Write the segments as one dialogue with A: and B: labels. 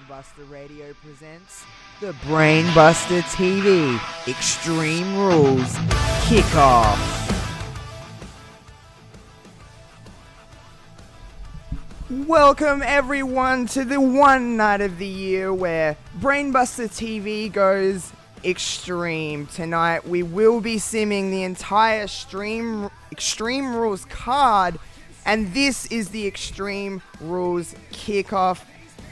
A: Brainbuster Radio presents the Brainbuster TV Extreme Rules Kickoff. Welcome everyone to the one night of the year where Brainbuster TV goes extreme. Tonight we will be simming the entire Extreme Rules card, and this is the Extreme Rules Kickoff.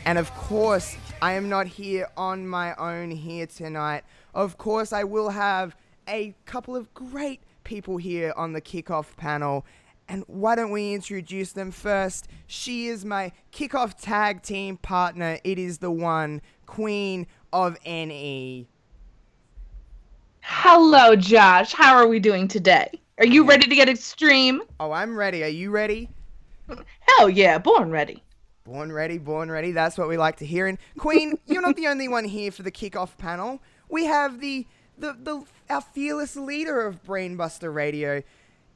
A: And of course, I am not here on my own here tonight. Of course, I will have a couple of great people here on the kickoff panel. And why don't we introduce them first? She is my kickoff tag team partner. It is the one, Queen of NE.
B: Hello, Josh. How are we doing today? Are you ready to get extreme?
A: Oh, I'm ready. Are you ready?
B: Hell yeah, born ready.
A: Born ready. That's what we like to hear. And Queen, you're not the only one here for the kickoff panel. We have our fearless leader of Brainbuster Radio.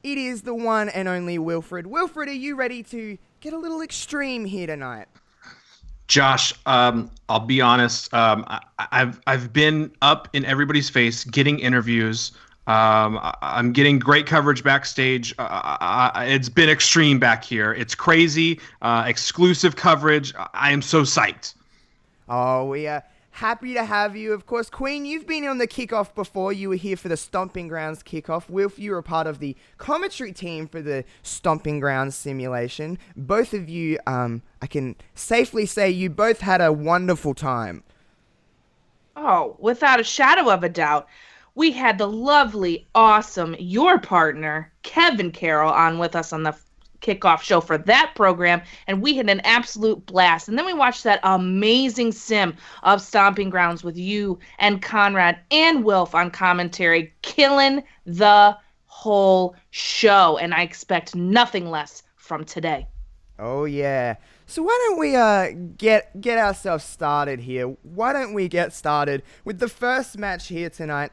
A: It is the one and only Wilfred. Wilfred, are you ready to get a little extreme here tonight?
C: Josh, I'll be honest. I've been up in everybody's face getting interviews. I'm getting great coverage backstage. It's been extreme back here. It's crazy. Exclusive coverage. I am so psyched.
A: Oh, we are happy to have you. Of course, Queen, you've been on the kickoff before. You were here for the Stomping Grounds kickoff. Wilf, you were a part of the commentary team for the Stomping Grounds simulation. Both of you, I can safely say you both had a wonderful time.
B: Oh, without a shadow of a doubt. We had the lovely, awesome, your partner, Kevin Carroll, on with us on the kickoff show for that program, and we had an absolute blast. And then we watched that amazing sim of Stomping Grounds with you and Conrad and Wilf on commentary, killing the whole show. And I expect nothing less from today.
A: Oh, yeah. So why don't we get ourselves started here? Why don't we get started with the first match here tonight?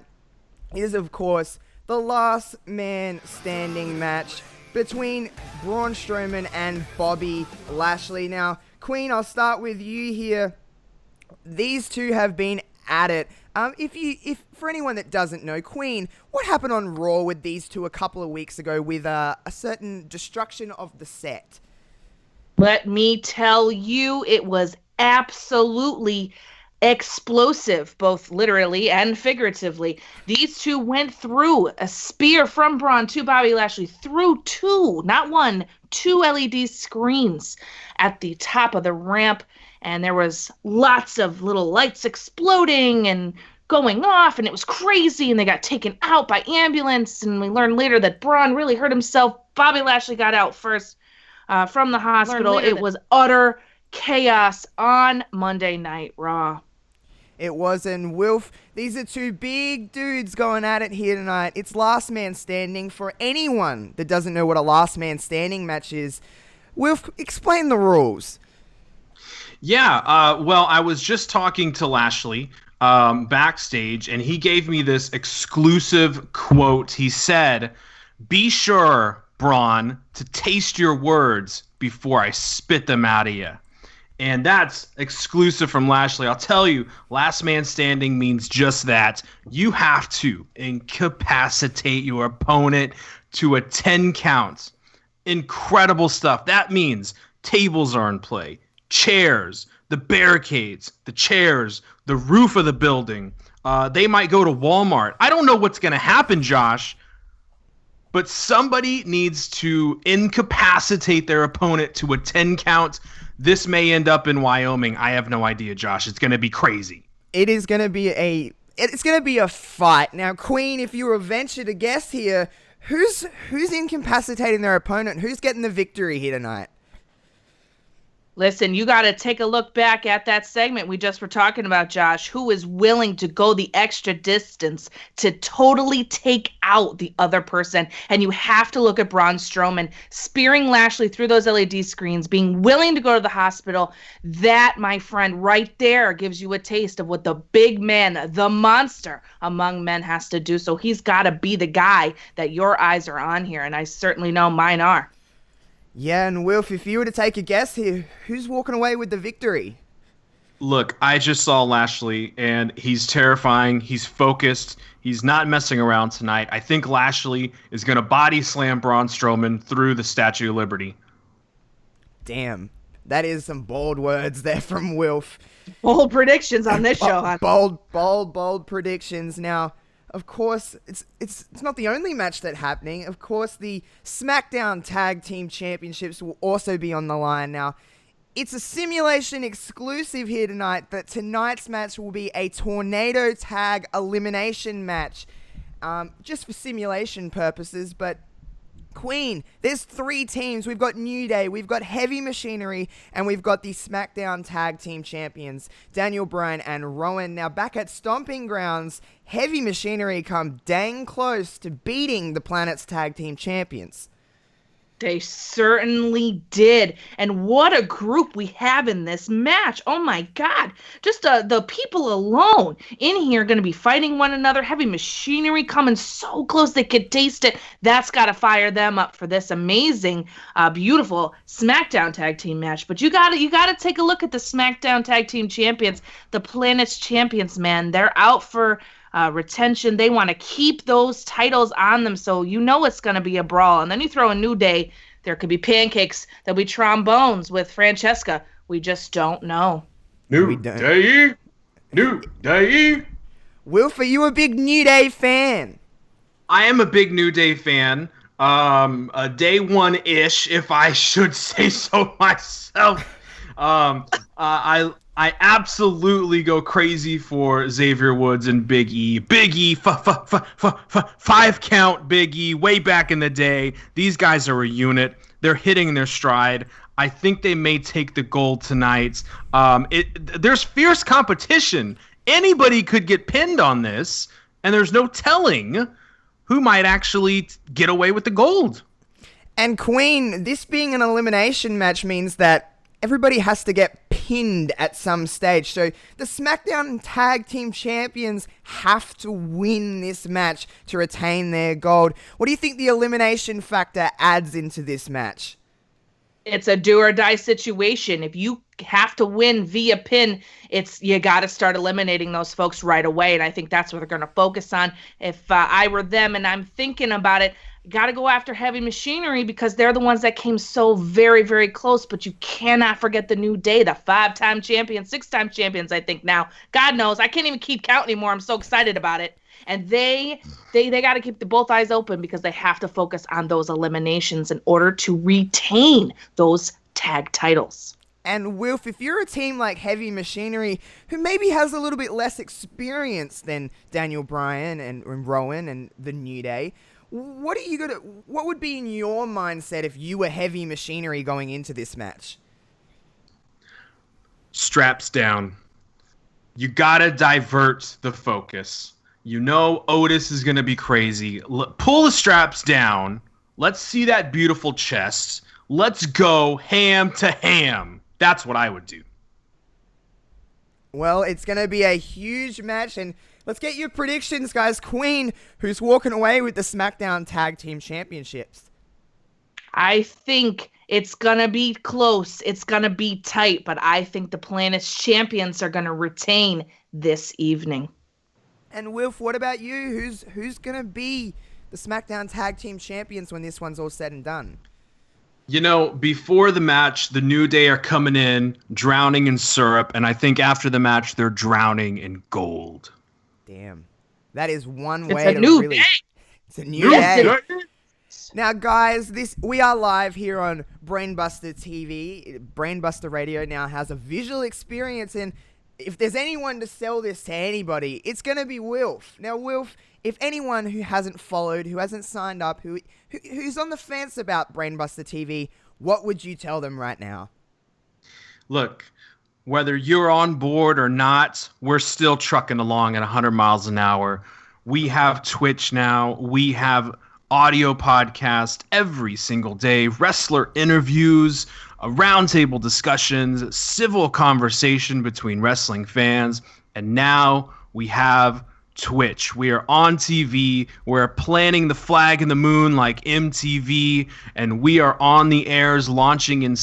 A: Is, of course, the last man standing match between Braun Strowman and Bobby Lashley. Now, Queen, I'll start with you here. These two have been at it. If for anyone that doesn't know, Queen, what happened on Raw with these two a couple of weeks ago with a certain destruction of the set?
B: Let me tell you, it was absolutely explosive, both literally and figuratively. These two went through a spear from Braun to Bobby Lashley through two LED screens at the top of the ramp, and there was lots of little lights exploding and going off, and it was crazy, and they got taken out by ambulance, and we learned later that Braun really hurt himself. Bobby Lashley got out first from the hospital. It was utter chaos on Monday Night Raw.
A: It was, and Wilf, these are two big dudes going at it here tonight. It's last man standing. For anyone that doesn't know what a last man standing match is, Wilf, explain the rules.
C: Yeah, well, I was just talking to Lashley backstage, and he gave me this exclusive quote. He said, "Be sure, Braun, to taste your words before I spit them out of you." And that's exclusive from Lashley. I'll tell you, last man standing means just that. You have to incapacitate your opponent to a 10 count. Incredible stuff. That means tables are in play, chairs, the barricades, the chairs, the roof of the building. They might go to Walmart. I don't know what's going to happen, Josh, but somebody needs to incapacitate their opponent to a 10 count. This may end up in Wyoming. I have no idea, Josh. It's going to be crazy.
A: It's going to be a fight. Now, Queen, if you were venture to guess here, who's incapacitating their opponent? Who's getting the victory here tonight?
B: Listen, you got to take a look back at that segment we just were talking about, Josh. Who is willing to go the extra distance to totally take out the other person? And you have to look at Braun Strowman spearing Lashley through those LED screens, being willing to go to the hospital. That, my friend, right there gives you a taste of what the big man, the monster among men, has to do. So he's got to be the guy that your eyes are on here, and I certainly know mine are.
A: Yeah, and Wilf, if you were to take a guess here, who's walking away with the victory?
C: Look, I just saw Lashley, and he's terrifying. He's focused. He's not messing around tonight. I think Lashley is going to body slam Braun Strowman through the Statue of Liberty.
A: Damn. That is some bold words there from Wilf.
B: Bold predictions on this show, huh?
A: Bold predictions. Now, of course, it's not the only match that's happening. Of course, the SmackDown Tag Team Championships will also be on the line. Now, it's a simulation exclusive here tonight that tonight's match will be a Tornado Tag Elimination match. Just for simulation purposes, but Queen, there's 3 teams. We've got New Day, we've got Heavy Machinery, and we've got the SmackDown Tag Team Champions, Daniel Bryan and Rowan. Now, back at Stomping Grounds, Heavy Machinery come dang close to beating the Planet's Tag Team Champions.
B: They certainly did. And what a group we have in this match. Oh my God. Just the people alone in here are going to be fighting one another. Heavy Machinery coming so close they could taste it. That's got to fire them up for this amazing, beautiful SmackDown Tag Team match. But you got to take a look at the SmackDown Tag Team Champions, the Planet's Champions, man. They're out for retention. They want to keep those titles on them, so you know it's going to be a brawl. And then you throw a New Day, there could be pancakes, there'll be trombones with Francesca. We just don't know.
C: New Day.
A: Wilf, are you a big New Day fan?
C: I am a big New Day fan. A day one-ish, if I should say so myself. I absolutely go crazy for Xavier Woods and Big E. Big E, 5-count Big E, way back in the day. These guys are a unit. They're hitting their stride. I think they may take the gold tonight. There's fierce competition. Anybody could get pinned on this, and there's no telling who might actually get away with the gold.
A: And Queen, this being an elimination match means that everybody has to get pinned at some stage. So the SmackDown Tag Team Champions have to win this match to retain their gold. What do you think the elimination factor adds into this match?
B: It's a do or die situation. If you have to win via pin, you got to start eliminating those folks right away. And I think that's what they're going to focus on. If I were them and I'm thinking about it, got to go after Heavy Machinery because they're the ones that came so very, very close. But you cannot forget the New Day, the 5-time champions, 6-time champions, I think now. God knows. I can't even keep count anymore. I'm so excited about it. And they got to keep both eyes open because they have to focus on those eliminations in order to retain those tag titles.
A: And Wilf, if you're a team like Heavy Machinery, who maybe has a little bit less experience than Daniel Bryan and Rowan and the New Day, what would be in your mindset if you were Heavy Machinery going into this match?
C: Straps down. You gotta divert the focus. You know Otis is gonna be crazy. Pull the straps down. Let's see that beautiful chest. Let's go ham to ham. That's what I would do.
A: Well, it's going to be a huge match, and let's get your predictions, guys. Queen, who's walking away with the SmackDown Tag Team Championships?
B: I think it's going to be close. It's going to be tight, but I think the Planet's Champions are going to retain this evening.
A: And Wilf, what about you? Who's going to be the SmackDown Tag Team Champions when this one's all said and done?
C: You know, before the match, the New Day are coming in, drowning in syrup, and I think after the match, they're drowning in gold.
A: Damn. That is one
B: it's
A: way
B: a
A: to
B: new
A: really...
B: Day.
A: It's a new day. Now, guys, we are live here on Brainbuster TV. Brainbuster Radio now has a visual experience, and if there's anyone to sell this to anybody, it's going to be Wilf. Now, Wilf, if anyone who hasn't followed, who hasn't signed up, who's on the fence about Brainbuster TV, what would you tell them right now?
C: Look, whether you're on board or not, we're still trucking along at 100 miles an hour. We have Twitch now. We have audio podcast every single day, wrestler interviews, roundtable discussions, civil conversation between wrestling fans, and now we have Twitch. We are on TV. We're planting the flag in the moon like MTV, and we are on the airs launching in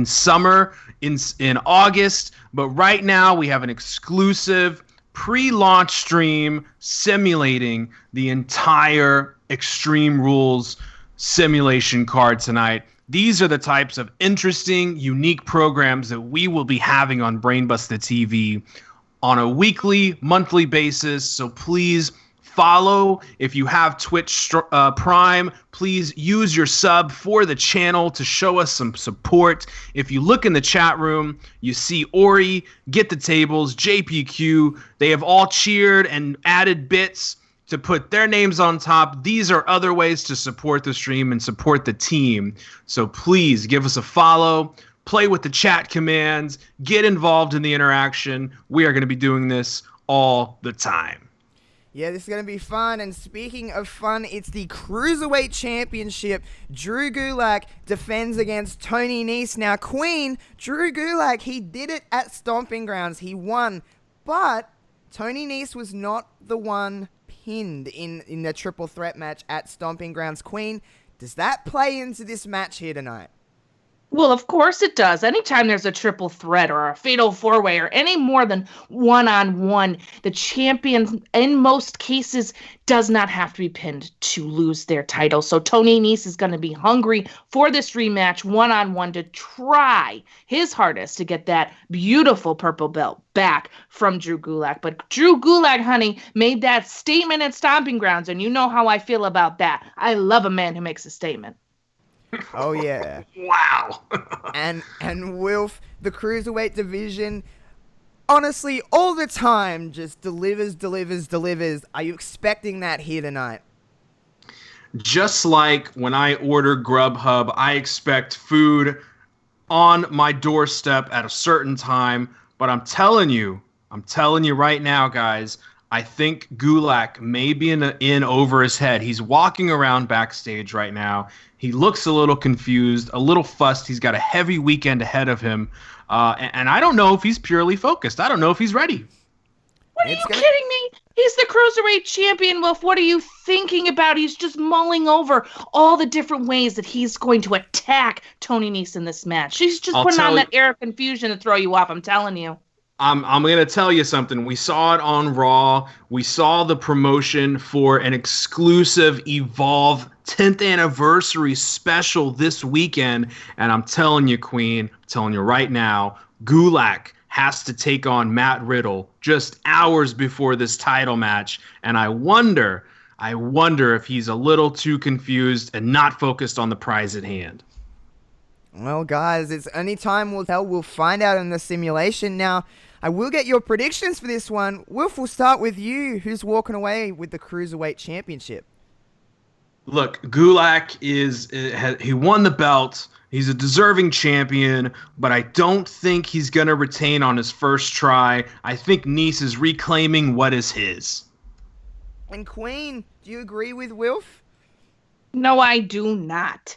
C: summer, in August. But right now, we have an exclusive pre-launch stream simulating the entire Extreme Rules simulation card tonight. These are the types of interesting, unique programs that we will be having on Brainbuster TV on a weekly, monthly basis. So please follow. If you have Twitch Prime, please use your sub for the channel to show us some support. If you look in the chat room, you see Ori, Get the Tables, JPQ. They have all cheered and added bits to put their names on top. These are other ways to support the stream and support the team. So please give us a follow. Play with the chat commands. Get involved in the interaction. We are going to be doing this all the time.
A: Yeah, this is going to be fun. And speaking of fun, it's the Cruiserweight Championship. Drew Gulak defends against Tony Nese. Now, Queen, Drew Gulak, he did it at Stomping Grounds. He won. But Tony Nese was not the one pinned in the triple threat match at Stomping Grounds. Queen, does that play into this match here tonight?
B: Well, of course it does. Anytime there's a triple threat or a fatal four-way or any more than one-on-one, the champion, in most cases, does not have to be pinned to lose their title. So Tony Nese is going to be hungry for this rematch one-on-one to try his hardest to get that beautiful purple belt back from Drew Gulak. But Drew Gulak, honey, made that statement at Stomping Grounds, and you know how I feel about that. I love a man who makes a statement.
A: Oh, yeah.
C: Wow.
A: and Wilf, the Cruiserweight division, honestly, all the time, just delivers. Are you expecting that here tonight?
C: Just like when I order Grubhub, I expect food on my doorstep at a certain time. But I'm telling you right now, guys, I think Gulak may be in over his head. He's walking around backstage right now. He looks a little confused, a little fussed. He's got a heavy weekend ahead of him. And I don't know if he's purely focused. I don't know if he's ready.
B: What are you kidding me? He's the Cruiserweight champion, Wolf. What are you thinking about? He's just mulling over all the different ways that he's going to attack Tony Nese in this match. He's just putting on that air of confusion to throw you off, I'm telling you.
C: I'm going to tell you something. We saw it on Raw. We saw the promotion for an exclusive Evolve 10th anniversary special this weekend. And I'm telling you, Queen, I'm telling you right now, Gulak has to take on Matt Riddle just hours before this title match. And I wonder if he's a little too confused and not focused on the prize at hand.
A: Well, guys, it's only time will tell. We'll find out in the simulation. Now, I will get your predictions for this one. Wolf, we'll start with you. Who's walking away with the Cruiserweight Championship?
C: Look, Gulak he won the belt. He's a deserving champion, but I don't think he's going to retain on his first try. I think Nese is reclaiming what is his.
A: And Queen, do you agree with Wilf?
B: No, I do not.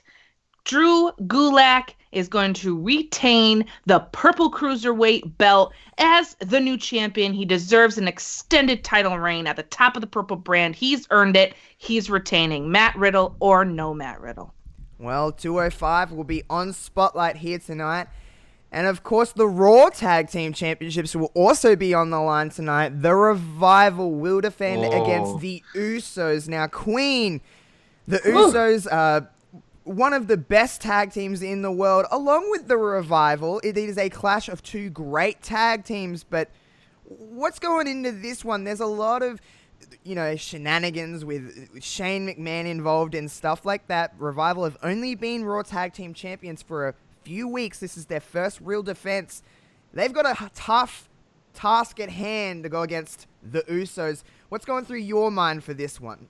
B: Drew Gulak is going to retain the Purple Cruiserweight belt as the new champion. He deserves an extended title reign at the top of the Purple brand. He's earned it. He's retaining. Matt Riddle or no Matt Riddle.
A: Well, 205 will be on Spotlight here tonight. And of course, the Raw Tag Team Championships will also be on the line tonight. The Revival will defend against the Usos. Now, Queen, the Usos are one of the best tag teams in the world, along with the Revival. It is a clash of two great tag teams, but what's going into this one? There's a lot of, shenanigans with Shane McMahon involved and stuff like that. Revival have only been Raw Tag Team Champions for a few weeks. This is their first real defense. They've got a tough task at hand to go against the Usos. What's going through your mind for this one?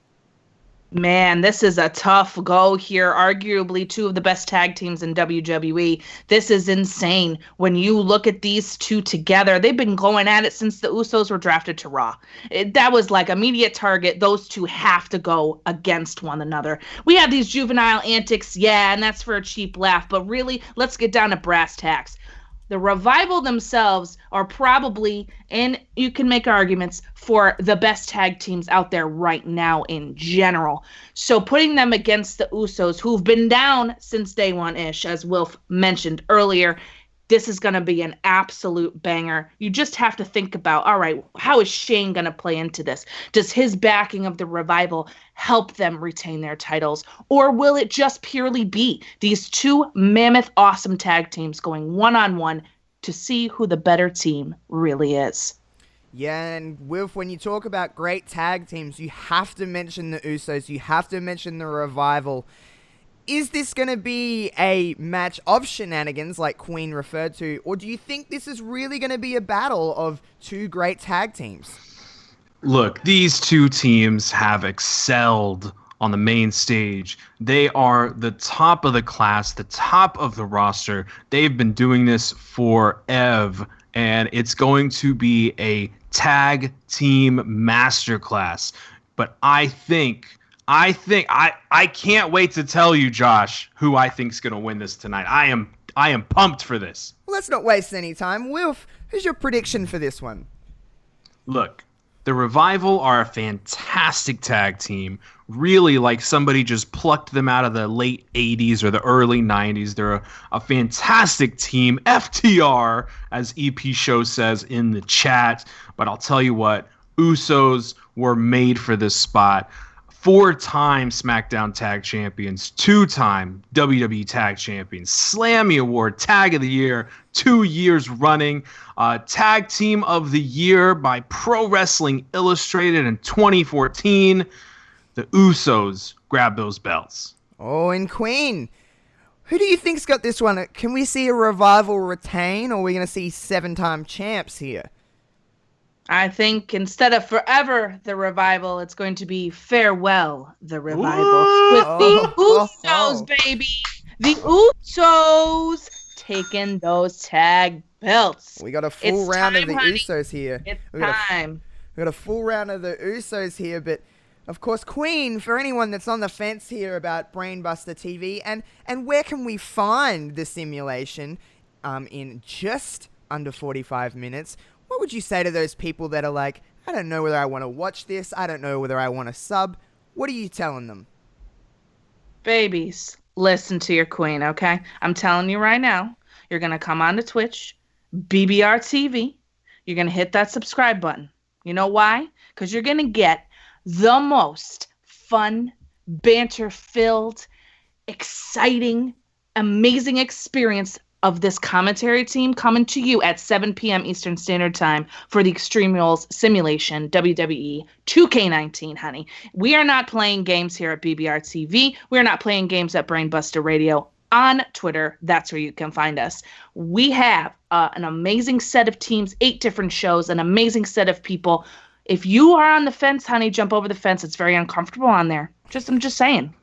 B: Man, this is a tough go here. Arguably two of the best tag teams in WWE. This is insane. When you look at these two together, they've been going at it since the Usos were drafted to Raw. That was like immediate target. Those two have to go against one another. We have these juvenile antics, yeah, and that's for a cheap laugh. But really, let's get down to brass tacks. The Revival themselves are probably, and you can make arguments for the best tag teams out there right now in general. So putting them against the Usos, who've been down since day one-ish, as Wilf mentioned earlier, This is going to be an absolute banger. You just have to think about, all right, how is Shane going to play into this? Does his backing of the Revival help them retain their titles? Or will it just purely be these two mammoth awesome tag teams going one-on-one to see who the better team really is?
A: Yeah, and Wilf, when you talk about great tag teams, you have to mention the Usos, you have to mention the Revival. Is this going to be a match of shenanigans like Queen referred to, or do you think this is really going to be a battle of two great tag teams?
C: Look, these two teams have excelled on the main stage. They are the top of the class, the top of the roster. They've been doing this forever, and it's going to be a tag team masterclass. But I can't wait to tell you, Josh, who I think's going to win this tonight. I am pumped for this.
A: Well, let's not waste any time. Wilf, who's your prediction for this one?
C: Look, the Revival are a fantastic tag team. Really, like somebody just plucked them out of the late 80s or the early 90s. They're a fantastic team. FTR, as EP Show says in the chat. But I'll tell you what, Usos were made for this spot. 4-time SmackDown Tag Champions, 2-time WWE Tag Champions, Slammy Award Tag of the Year, 2 years running, Tag Team of the Year by Pro Wrestling Illustrated in 2014. The Usos grab those belts.
A: Oh, and Queen, who do you think's got this one? Can we see a Revival retain, or are we going to see 7-time champs here?
B: I think instead of forever the Revival, it's going to be farewell the Revival.
C: Ooh.
B: With the Usos, baby. The Usos taking those tag belts.
A: We got a full round of the
B: honey.
A: Usos here.
B: It's
A: we got
B: time.
A: We got a full round of the Usos here, but of course, Queen, for anyone that's on the fence here about Brainbuster TV, and where can we find the simulation in just under 45 minutes, what would you say to those people that are like, I don't know whether I want to watch this, I don't know whether I want to sub? What are you telling them?
B: Babies, listen to your queen, okay? I'm telling you right now, you're going to come on to Twitch, BBRTV, you're going to hit that subscribe button. You know why? Because you're going to get the most fun, banter-filled, exciting, amazing experience of this commentary team coming to you at 7 p.m. Eastern Standard Time for the Extreme Rules Simulation WWE 2K19, honey. We are not playing games here at BBR TV. We are not playing games at Brainbuster Radio. On Twitter, that's where you can find us. We have an amazing set of teams, 8 different shows, an amazing set of people. If you are on the fence, honey, jump over the fence. It's very uncomfortable on there. I'm just saying.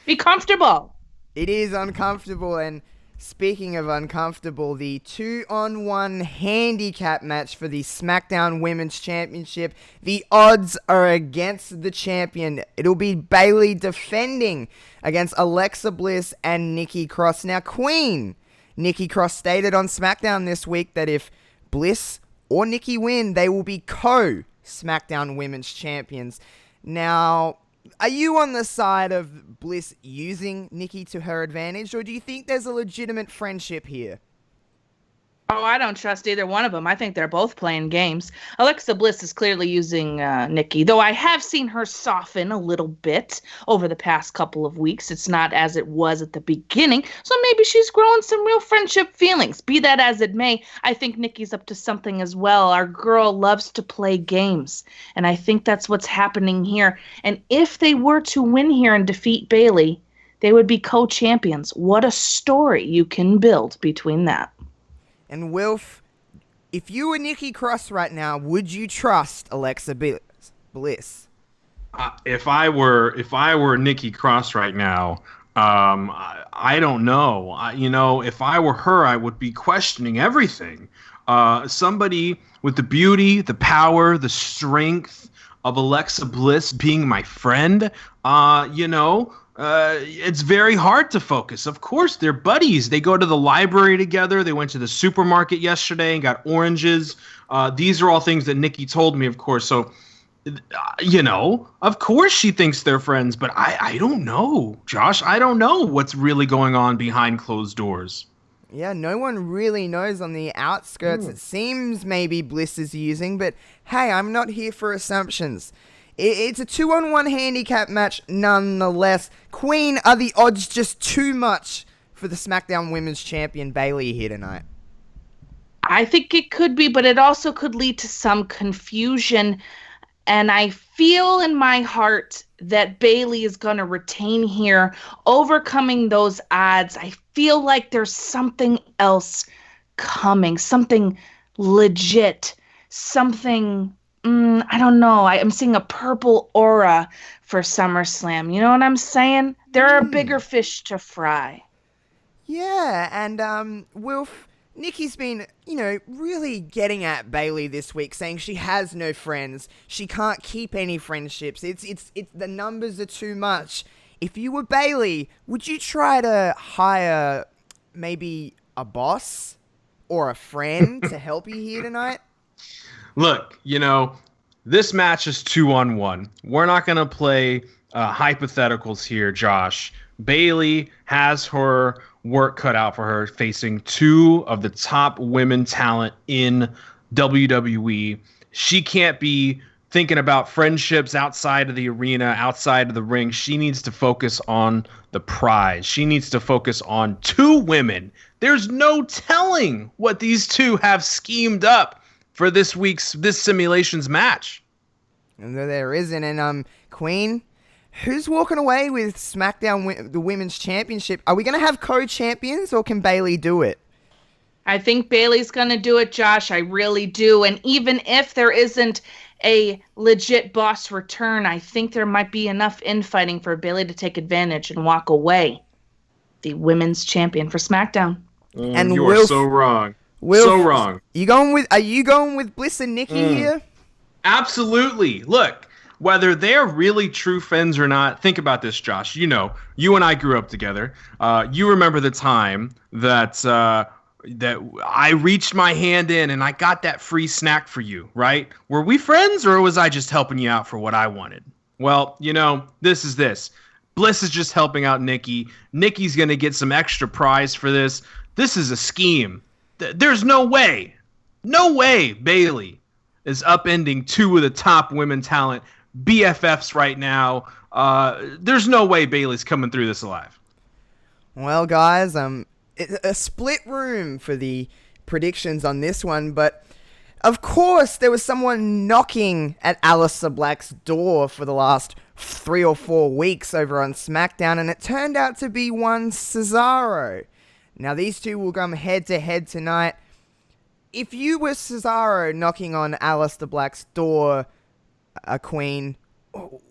B: Be comfortable.
A: It is uncomfortable, and speaking of uncomfortable, the 2-on-1 handicap match for the SmackDown Women's Championship. The odds are against the champion. It'll be Bayley defending against Alexa Bliss and Nikki Cross. Now, Queen, Nikki Cross stated on SmackDown this week that if Bliss or Nikki win, they will be SmackDown Women's Champions. Now, are you on the side of Bliss using Nikki to her advantage, or do you think there's a legitimate friendship here?
B: Oh, I don't trust either one of them. I think they're both playing games. Alexa Bliss is clearly using Nikki, though I have seen her soften a little bit over the past couple of weeks. It's not as it was at the beginning, so maybe she's growing some real friendship feelings. Be that as it may, I think Nikki's up to something as well. Our girl loves to play games, and I think that's what's happening here. And if they were to win here and defeat Bayley, they would be co-champions. What a story you can build between that.
A: And Wilf, if you were Nikki Cross right now, would you trust Alexa Bliss?
C: If I were Nikki Cross right now, I don't know. If I were her, I would be questioning everything. Somebody with the beauty, the power, the strength of Alexa Bliss being my friend, it's very hard to focus. Of course, they're buddies. They go to the library together. They went to the supermarket yesterday and got oranges. These are all things that Nikki told me, of course. So, of course she thinks they're friends, but I don't know, Josh. I don't know what's really going on behind closed doors.
A: Yeah, no one really knows on the outskirts. It seems maybe Bliss is using, but hey, I'm not here for assumptions. It's a 2-on-1 handicap match nonetheless. Queen, are the odds just too much for the SmackDown Women's Champion Bayley here tonight?
B: I think it could be, but it also could lead to some confusion. And I feel in my heart that Bayley is going to retain here, overcoming those odds. I feel like there's something else coming, something legit, something, I don't know. I'm seeing a purple aura for SummerSlam. You know what I'm saying? There are bigger fish to fry.
A: Yeah, and Wilf, Nikki's been, really getting at Bayley this week, saying she has no friends. She can't keep any friendships. It's the numbers are too much. If you were Bayley, would you try to hire maybe a boss or a friend to help you here tonight?
C: Look, this match is 2-on-1. We're not going to play hypotheticals here, Josh. Bayley has her work cut out for her, facing two of the top women talent in WWE. She can't be thinking about friendships outside of the arena, outside of the ring. She needs to focus on the prize. She needs to focus on two women. There's no telling what these two have schemed up for this simulations match.
A: And there isn't. And Queen, who's walking away with SmackDown, the Women's Championship? Are we going to have co-champions, or can Bayley do it?
B: I think Bayley's going to do it, Josh. I really do. And even if there isn't a legit boss return, I think there might be enough infighting for Bayley to take advantage and walk away the Women's Champion for SmackDown.
C: And you are so wrong. So wrong.
A: Are you going with Bliss and Nikki here?
C: Absolutely. Look, whether they're really true friends or not, think about this, Josh. You and I grew up together. You remember the time that I reached my hand in and I got that free snack for you, right? Were we friends, or was I just helping you out for what I wanted? Well, this is this. Bliss is just helping out Nikki. Nikki's going to get some extra prize for this. This is a scheme. There's no way Bayley is upending two of the top women talent BFFs right now. There's no way Bayley's coming through this alive.
A: Well, guys, a split room for the predictions on this one, but of course there was someone knocking at Alistair Black's door for the last 3 or 4 weeks over on SmackDown, and it turned out to be one Cesaro. Now, these two will come head-to-head tonight. If you were Cesaro knocking on Alistair Black's door, a Queen,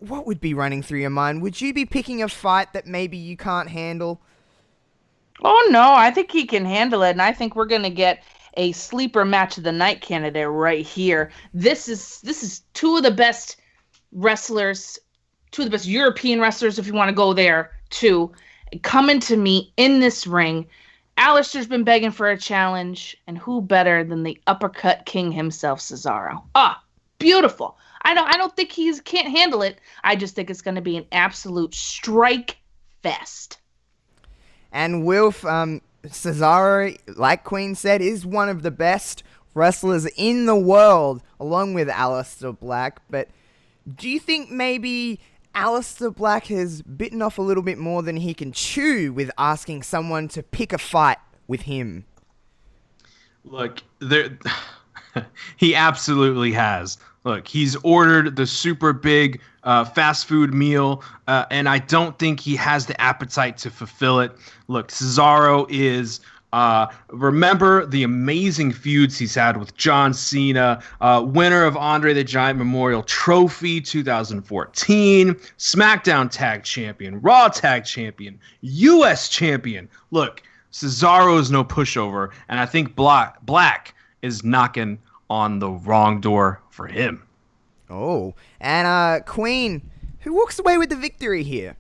A: what would be running through your mind? Would you be picking a fight that maybe you can't handle?
B: Oh, no, I think he can handle it, and I think we're going to get a sleeper match of the night candidate right here. This is two of the best wrestlers, two of the best European wrestlers, if you want to go there, too, coming to me in this ring. Alistair's been begging for a challenge, and who better than the uppercut king himself, Cesaro? Beautiful. I don't think he can't handle it. I just think it's going to be an absolute strike fest.
A: And Wilf, Cesaro, like Queen said, is one of the best wrestlers in the world, along with Alistair Black. But do you think maybe Alistair Black has bitten off a little bit more than he can chew with asking someone to pick a fight with him?
C: Look, he absolutely has. Look, he's ordered the super big fast food meal, and I don't think he has the appetite to fulfill it. Look, Cesaro is... remember the amazing feuds he's had with John Cena, winner of Andre the Giant Memorial Trophy 2014, SmackDown Tag Champion, Raw Tag Champion, US Champion. Look, Cesaro is no pushover, and I think Black is knocking on the wrong door for him.
A: Oh, and Queen, who walks away with the victory here?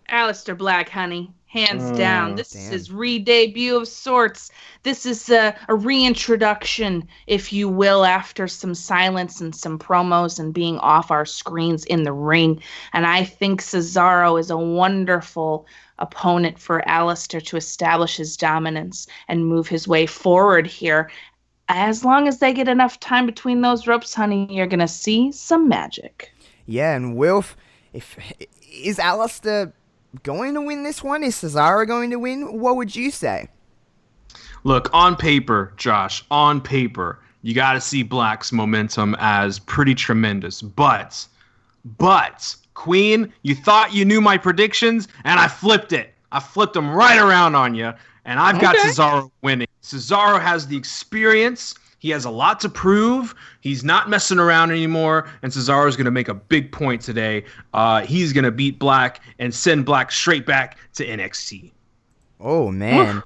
B: Alistair Black, honey. Hands down. This
A: damn.
B: is his re-debut of sorts. This is a reintroduction, if you will, after some silence and some promos and being off our screens in the ring. And I think Cesaro is a wonderful opponent for Alistair to establish his dominance and move his way forward here. As long as they get enough time between those ropes, honey, you're going to see some magic.
A: Yeah, and Wilf, is Alistair going to win this one? Is Cesaro going to win? What would you say?
C: Look, on paper, Josh, on paper, you got to see Black's momentum as pretty tremendous. But, Queen, you thought you knew my predictions, and I flipped it. I flipped them right around on you, and I've got Cesaro winning. Cesaro has the experience. He has a lot to prove. He's not messing around anymore, and Cesaro is going to make a big point today. He's going to beat Black and send Black straight back to NXT.
A: Oh, man.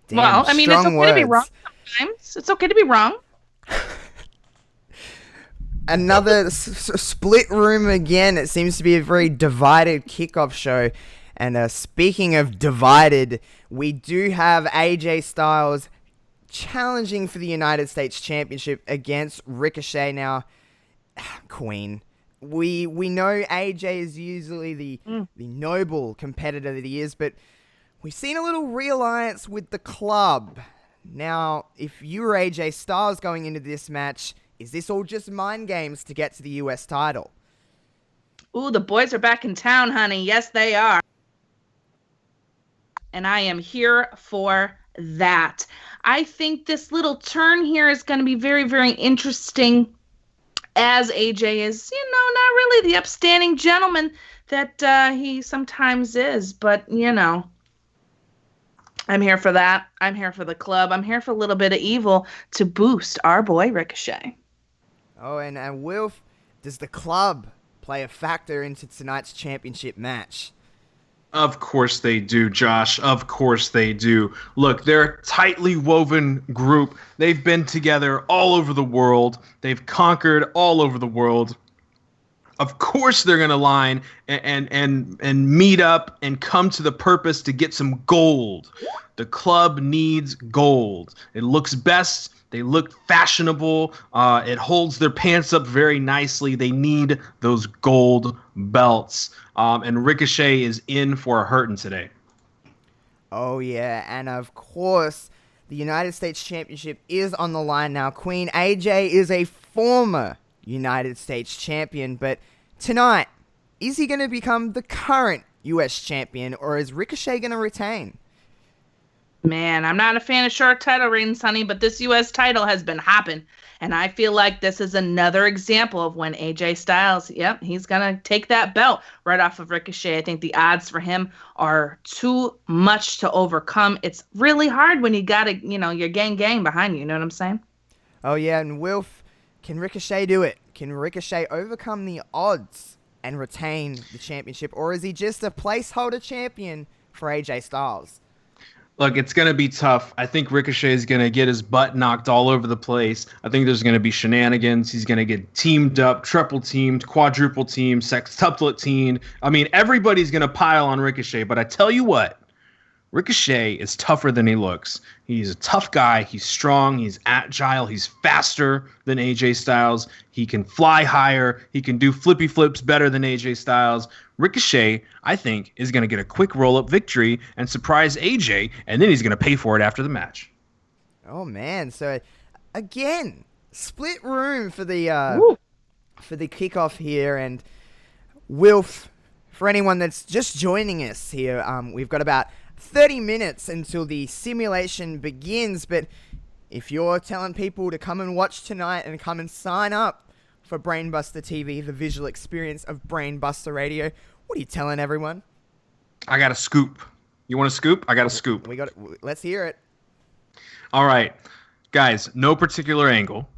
A: Damn,
B: well, I mean, it's okay to be wrong sometimes. It's okay to be wrong.
A: Another split room again. It seems to be a very divided kickoff show. And speaking of divided, we do have AJ Styles challenging for the United States Championship against Ricochet. Now, Queen, we know AJ is usually the noble competitor that he is, but we've seen a little realliance with the club. Now, if you were AJ Styles going into this match, is this all just mind games to get to the US title?
B: Ooh, the boys are back in town, honey. Yes, they are. And I am here for that. I think this little turn here is going to be very, very interesting, as AJ is, not really the upstanding gentleman that he sometimes is. But, I'm here for that. I'm here for the club. I'm here for a little bit of evil to boost our boy Ricochet.
A: Oh, and Wilf, does the club play a factor into tonight's championship match?
C: Of course they do, Josh. Of course they do. Look, they're a tightly woven group. They've been together all over the world. They've conquered all over the world. Of course they're going to line and meet up and come to the purpose to get some gold. The club needs gold. It looks best. They look fashionable. It holds their pants up very nicely. They need those gold belts. And Ricochet is in for a hurting today.
A: Oh, yeah. And of course, the United States Championship is on the line now. Queen AJ is a former United States champion. But tonight, is he going to become the current US champion, or is Ricochet going to retain?
B: Man, I'm not a fan of short title reigns, honey, but this U.S. title has been hopping. And I feel like this is another example of when AJ Styles, he's going to take that belt right off of Ricochet. I think the odds for him are too much to overcome. It's really hard when you got your gang behind you. You know what I'm saying?
A: Oh, yeah. And Wilf, can Ricochet do it? Can Ricochet overcome the odds and retain the championship? Or is he just a placeholder champion for AJ Styles?
C: Look, it's going to be tough. I think Ricochet is going to get his butt knocked all over the place. I think there's going to be shenanigans. He's going to get teamed up, triple teamed, quadruple teamed, sextuplet teamed. I mean, everybody's going to pile on Ricochet. But I tell you what, Ricochet is tougher than he looks. He's a tough guy. He's strong. He's agile. He's faster than AJ Styles. He can fly higher. He can do flippy flips better than AJ Styles. Ricochet, I think, is going to get a quick roll-up victory and surprise AJ, and then he's going to pay for it after the match.
A: Oh, man. So, again, split room for the kickoff here. And Wilf, for anyone that's just joining us here, we've got about 30 minutes until the simulation begins. But if you're telling people to come and watch tonight and come and sign up for Brainbuster TV, the visual experience of Brainbuster Radio, what are you telling everyone?
C: I got a scoop. You want a scoop? I got a scoop.
A: We got it. Let's hear it.
C: All right, guys, no particular angle.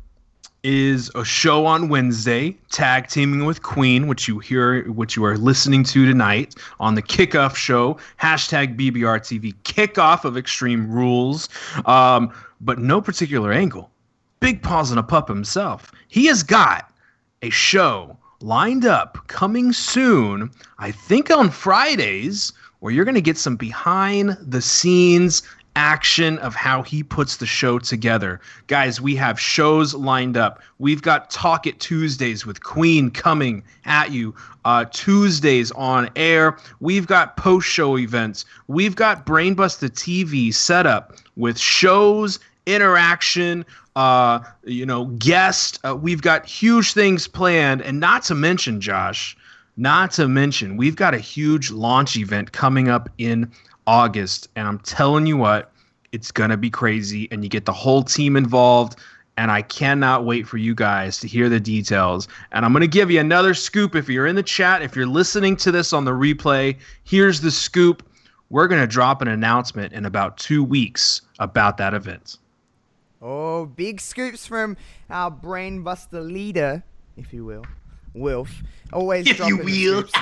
C: Is a show on Wednesday, tag teaming with Queen, which you are listening to tonight on the kickoff show, hashtag BBRTV kickoff of Extreme Rules, but no particular angle. Big Paws in a Pup himself. He has got a show lined up coming soon, I think on Fridays, where you're going to get some behind the scenes action of how he puts the show together. Guys, we have shows lined up. We've got Talk It Tuesdays with Queen coming at you Tuesdays on air. We've got post-show events. We've got Brainbuster TV set up with shows, interaction, guests. We've got huge things planned, and not to mention, Josh, we've got a huge launch event coming up in August, and I'm telling you what, it's gonna be crazy, and you get the whole team involved, and I cannot wait for you guys to hear the details. And I'm gonna give you another scoop. If you're in the chat, if you're listening to this on the replay, here's the scoop. We're gonna drop an announcement in about 2 weeks about that event.
A: Oh, big scoops from our brainbuster leader, if you will, Wilf. Always
C: if you
A: dropping
C: will.
A: the scoops.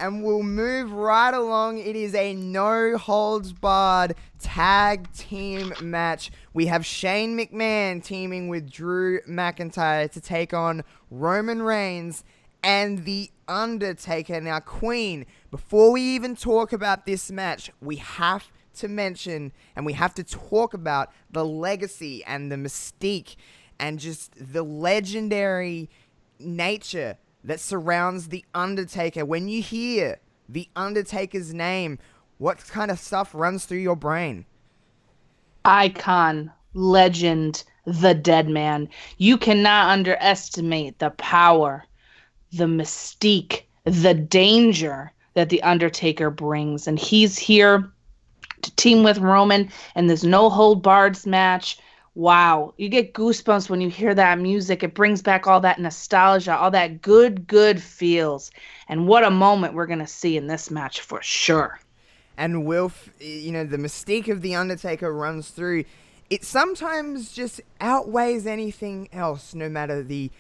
A: And we'll move right along. It is a no-holds-barred tag team match. We have Shane McMahon teaming with Drew McIntyre to take on Roman Reigns and The Undertaker. Now, Queen, before we even talk about this match, we have to mention and we have to talk about the legacy and the mystique and just the legendary nature that surrounds The Undertaker. When you hear The Undertaker's name, what kind of stuff runs through your brain?
B: Icon, legend, the dead man. You cannot underestimate the power, the mystique, the danger that The Undertaker brings. And he's here to team with Roman in this no-hold-barred match. Wow, you get goosebumps when you hear that music. It brings back all that nostalgia, all that good feels. And what a moment we're going to see in this match for sure.
A: And Wilf, the mystique of The Undertaker runs through. It sometimes just outweighs anything else, no matter the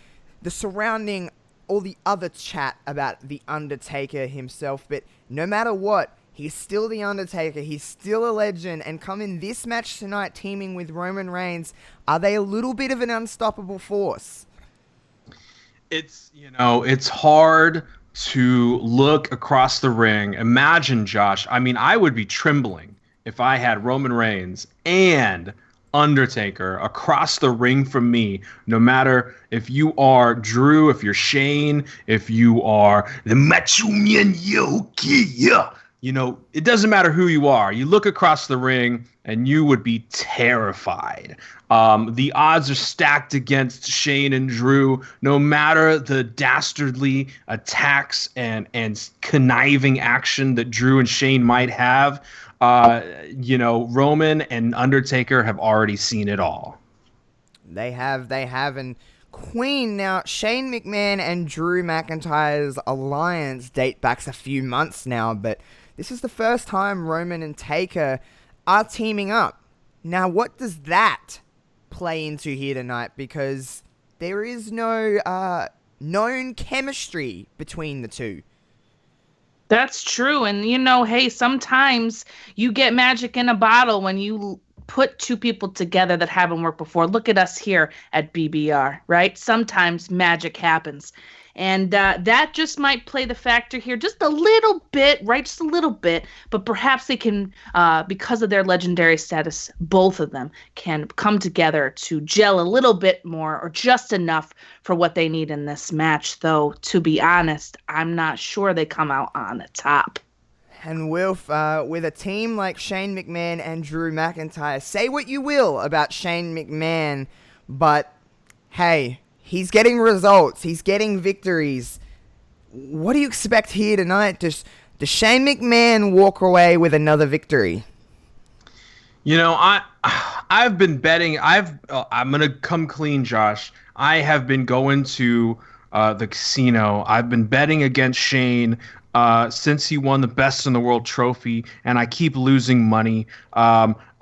A: surrounding, all the other chat about The Undertaker himself. But no matter what, he's still The Undertaker. He's still a legend. And come in this match tonight, teaming with Roman Reigns, are they a little bit of an unstoppable force?
C: It's hard to look across the ring. Imagine, Josh, I would be trembling if I had Roman Reigns and Undertaker across the ring from me, no matter if you are Drew, if you're Shane, if you are the Macho Man Yoki, yeah. It doesn't matter who you are. You look across the ring and you would be terrified. The odds are stacked against Shane and Drew, no matter the dastardly attacks and conniving action that Drew and Shane might have. Roman and Undertaker have already seen it all.
A: They have. And Queen, now, Shane McMahon and Drew McIntyre's alliance date back a few months now, but this is the first time Roman and Taker are teaming up. Now, what does that play into here tonight? Because there is no known chemistry between the two.
B: That's true. And, hey, sometimes you get magic in a bottle when you put two people together that haven't worked before. Look at us here at BBR, right? Sometimes magic happens. And that just might play the factor here just a little bit, right? Just a little bit. But perhaps they can, because of their legendary status, both of them can come together to gel a little bit more or just enough for what they need in this match. Though, to be honest, I'm not sure they come out on the top.
A: And Wilf, with a team like Shane McMahon and Drew McIntyre, say what you will about Shane McMahon, but hey, he's getting results. He's getting victories. What do you expect here tonight? Does Shane McMahon walk away with another victory?
C: I've been betting. I'm gonna come clean, Josh. I have been going to the casino. I've been betting against Shane since he won the Best in the World trophy, and I keep losing money.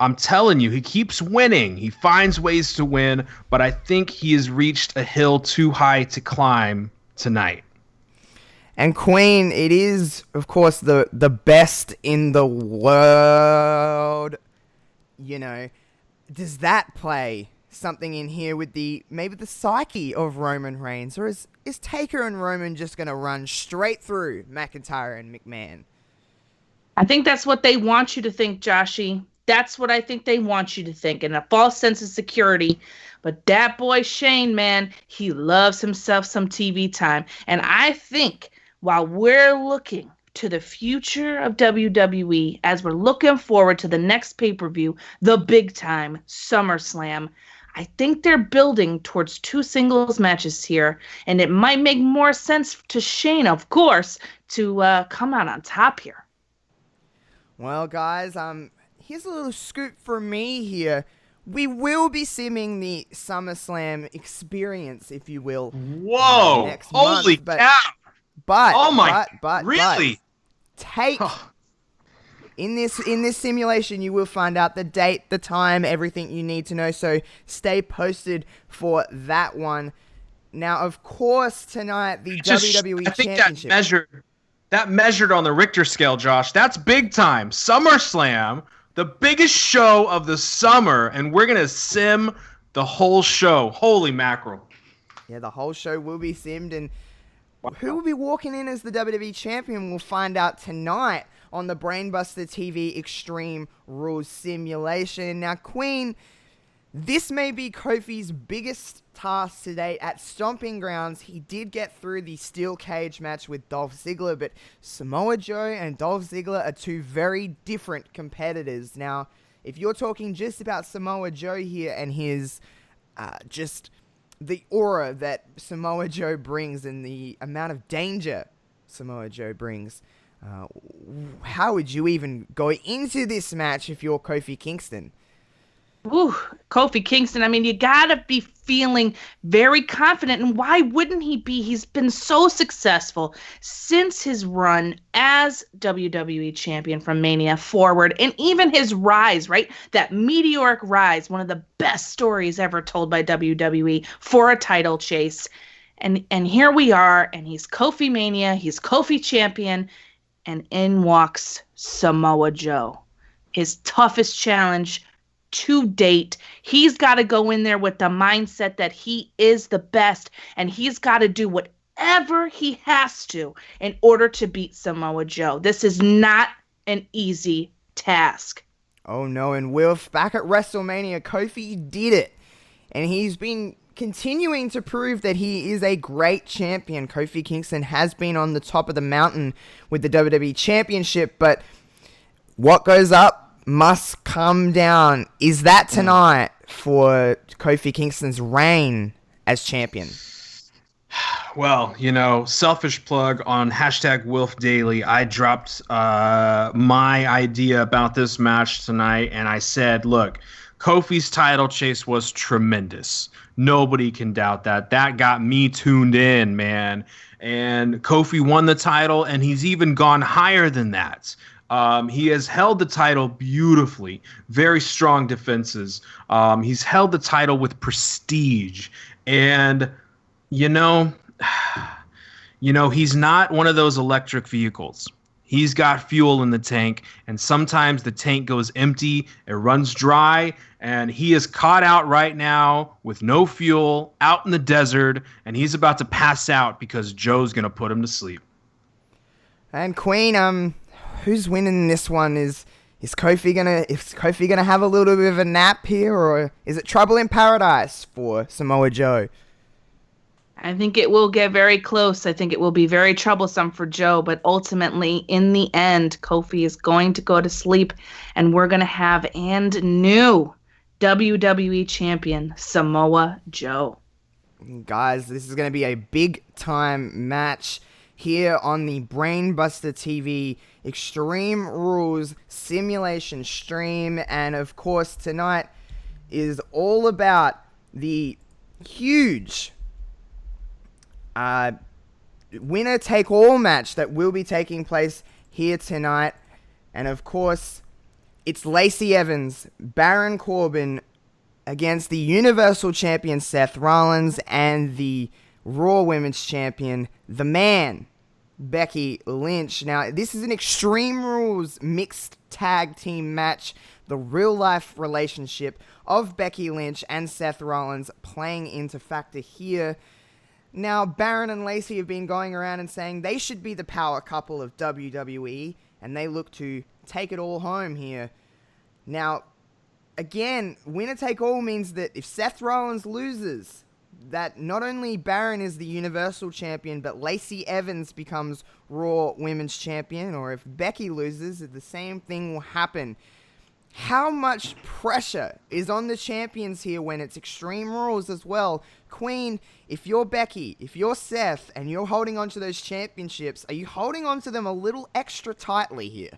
C: I'm telling you, he keeps winning. He finds ways to win, but I think he has reached a hill too high to climb tonight.
A: And Queen, it is, of course, the best in the world. Does that play something in here with maybe the psyche of Roman Reigns, or is Taker and Roman just going to run straight through McIntyre and McMahon?
B: I think that's what they want you to think, Joshy. That's what I think they want you to think, in a false sense of security. But that boy Shane, man, he loves himself some TV time. And I think while we're looking to the future of WWE, as we're looking forward to the next pay-per-view, the big time SummerSlam, I think they're building towards 2 singles matches here. And it might make more sense to Shane, of course, to come out on top here.
A: Well, guys, here's a little scoop from me here. We will be simming the SummerSlam experience, if you will.
C: Whoa!
A: Next
C: Holy
A: month,
C: cow!
A: But
C: really?
A: Take in this simulation, you will find out the date, the time, everything you need to know. So stay posted for that one. Now, of course, tonight the WWE
C: I think
A: Championship.
C: That measured on the Richter scale, Josh. That's big time. SummerSlam, the biggest show of the summer, and we're gonna sim the whole show. Holy mackerel!
A: Yeah, the whole show will be simmed, and who will be walking in as the WWE Champion? We'll find out tonight on the Brainbuster TV Extreme Rules simulation. Now, Queen, this may be Kofi's biggest task to date at Stomping Grounds. He did get through the steel cage match with Dolph Ziggler, but Samoa Joe and Dolph Ziggler are 2 very different competitors. Now, if you're talking just about Samoa Joe here and his just the aura that Samoa Joe brings and the amount of danger Samoa Joe brings, how would you even go into this match if you're Kofi Kingston?
B: Ooh, Kofi Kingston. I mean, you gotta be feeling very confident, and why wouldn't he be? He's been so successful since his run as WWE champion from Mania forward, and even his rise, right? That meteoric rise, one of the best stories ever told by WWE for a title chase. And here we are, and he's Kofi Mania, he's Kofi champion, and in walks Samoa Joe. His toughest challenge to date. He's got to go in there with the mindset that he is the best, and he's got to do whatever he has to in order to beat Samoa Joe. This is not an easy task.
A: Oh no, and Wilf, back at WrestleMania, Kofi did it. And he's been continuing to prove that he is a great champion. Kofi Kingston has been on the top of the mountain with the WWE Championship, but what goes up must come down. Is that tonight for Kofi Kingston's reign as champion?
C: Well, selfish plug on #WilfDaily. I dropped my idea about this match tonight, and I said, look, Kofi's title chase was tremendous. Nobody can doubt that. That got me tuned in, man. And Kofi won the title, and he's even gone higher than that. He has held the title beautifully, very strong defenses. He's held the title with prestige, and he's not one of those electric vehicles. He's got fuel in the tank, and sometimes the tank goes empty, it runs dry, and he is caught out right now with no fuel, out in the desert, and he's about to pass out because Joe's gonna put him to sleep.
A: And Queen, who's winning this one? Is Kofi gonna have a little bit of a nap here, or is it trouble in paradise for Samoa Joe?
B: I think it will get very close. I think it will be very troublesome for Joe, but ultimately, in the end, Kofi is going to go to sleep, and we're going to have new WWE champion Samoa Joe.
A: Guys, this is going to be a big time match here on the Brainbuster TV Extreme Rules Simulation stream. And of course, tonight is all about the huge winner take all match that will be taking place here tonight. And of course, it's Lacey Evans, Baron Corbin against the Universal Champion Seth Rollins and the Raw Women's Champion, the Man, Becky Lynch. Now, this is an Extreme Rules mixed tag team match the real-life relationship of Becky Lynch and Seth Rollins playing into factor here. Now, Baron and Lacey have been going around and saying they should be the power couple of WWE, and they look to take it all home here. Now, again, winner take all means that if Seth Rollins loses, that not only Baron is the Universal Champion, but Lacey Evans becomes Raw Women's Champion, or if Becky loses, the same thing will happen. How much pressure is on the champions here when it's Extreme Rules as well? Queen, if you're Becky, if you're Seth, and you're holding on to those championships, are you holding on to them a little extra tightly here?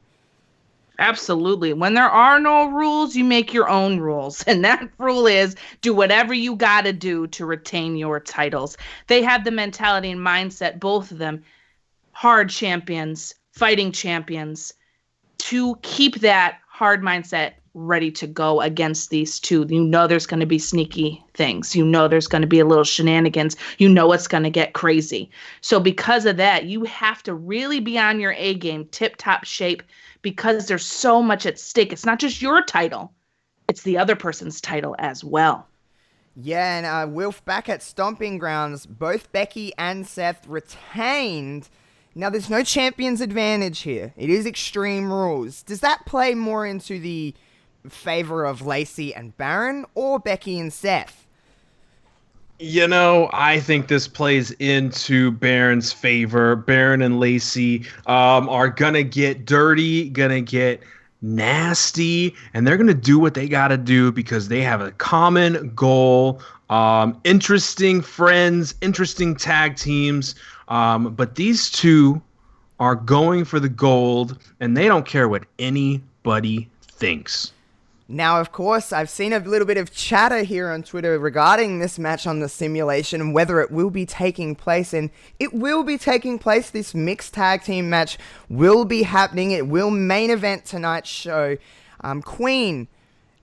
B: Absolutely. When there are no rules, you make your own rules. And that rule is do whatever you got to do to retain your titles. They have the mentality and mindset, both of them, hard champions, fighting champions, to keep that hard mindset ready to go against these two. You know there's going to be sneaky things. You know there's going to be a little shenanigans. You know it's going to get crazy. So because of that, you have to really be on your A game, tip-top shape, because there's so much at stake. It's not just your title. It's the other person's title as well.
A: Yeah, and Wilf, back at Stomping Grounds, both Becky and Seth retained. Now, there's no champion's advantage here. It is Extreme Rules. Does that play more into the favor of Lacey and Baron, or Becky and Seth?
C: You know, I think this plays into Baron's favor. Baron and Lacey are going to get dirty, going to get nasty, and they're going to do what they got to do because they have a common goal. Interesting friends, interesting tag teams. But these two are going for the gold, and they don't care what anybody thinks.
A: Now, of course, I've seen a little bit of chatter here on Twitter regarding this match on the simulation and whether it will be taking place. And it will be taking place. This mixed tag team match will be happening. It will main event tonight's show. Queen.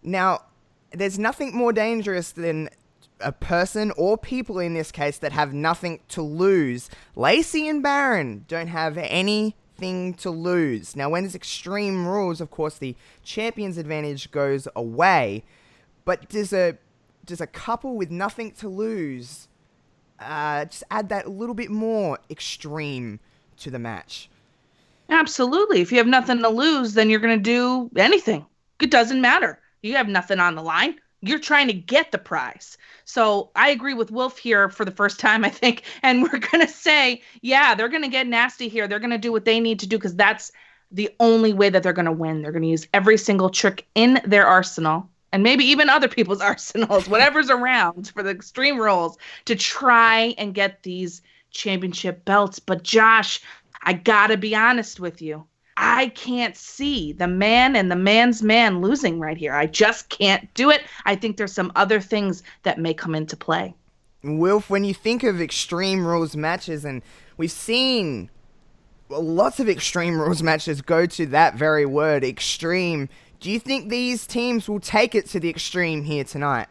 A: Now, there's nothing more dangerous than a person, or people in this case, that have nothing to lose. Lacey and Baron don't have anything to lose. Now, when it's Extreme Rules, of course, the champion's advantage goes away. But does a couple with nothing to lose just add that little bit more extreme to the match?
B: Absolutely. If you have nothing to lose, then you're going to do anything. It doesn't matter. You have nothing on the line. You're trying to get the prize. So I agree with Wolf here for the first time, I think. And we're going to say, yeah, they're going to get nasty here. They're going to do what they need to do because that's the only way that they're going to win. They're going to use every single trick in their arsenal, and maybe even other people's arsenals, whatever's around for the Extreme Rules, to try and get these championship belts. But Josh, I got to be honest with you. I can't see the man and the man's man losing right here. I just can't do it. I think there's some other things that may come into play.
A: Wilf, when you think of Extreme Rules matches, and we've seen lots of Extreme Rules matches go to that very word, extreme, do you think these teams will take it to the extreme here tonight?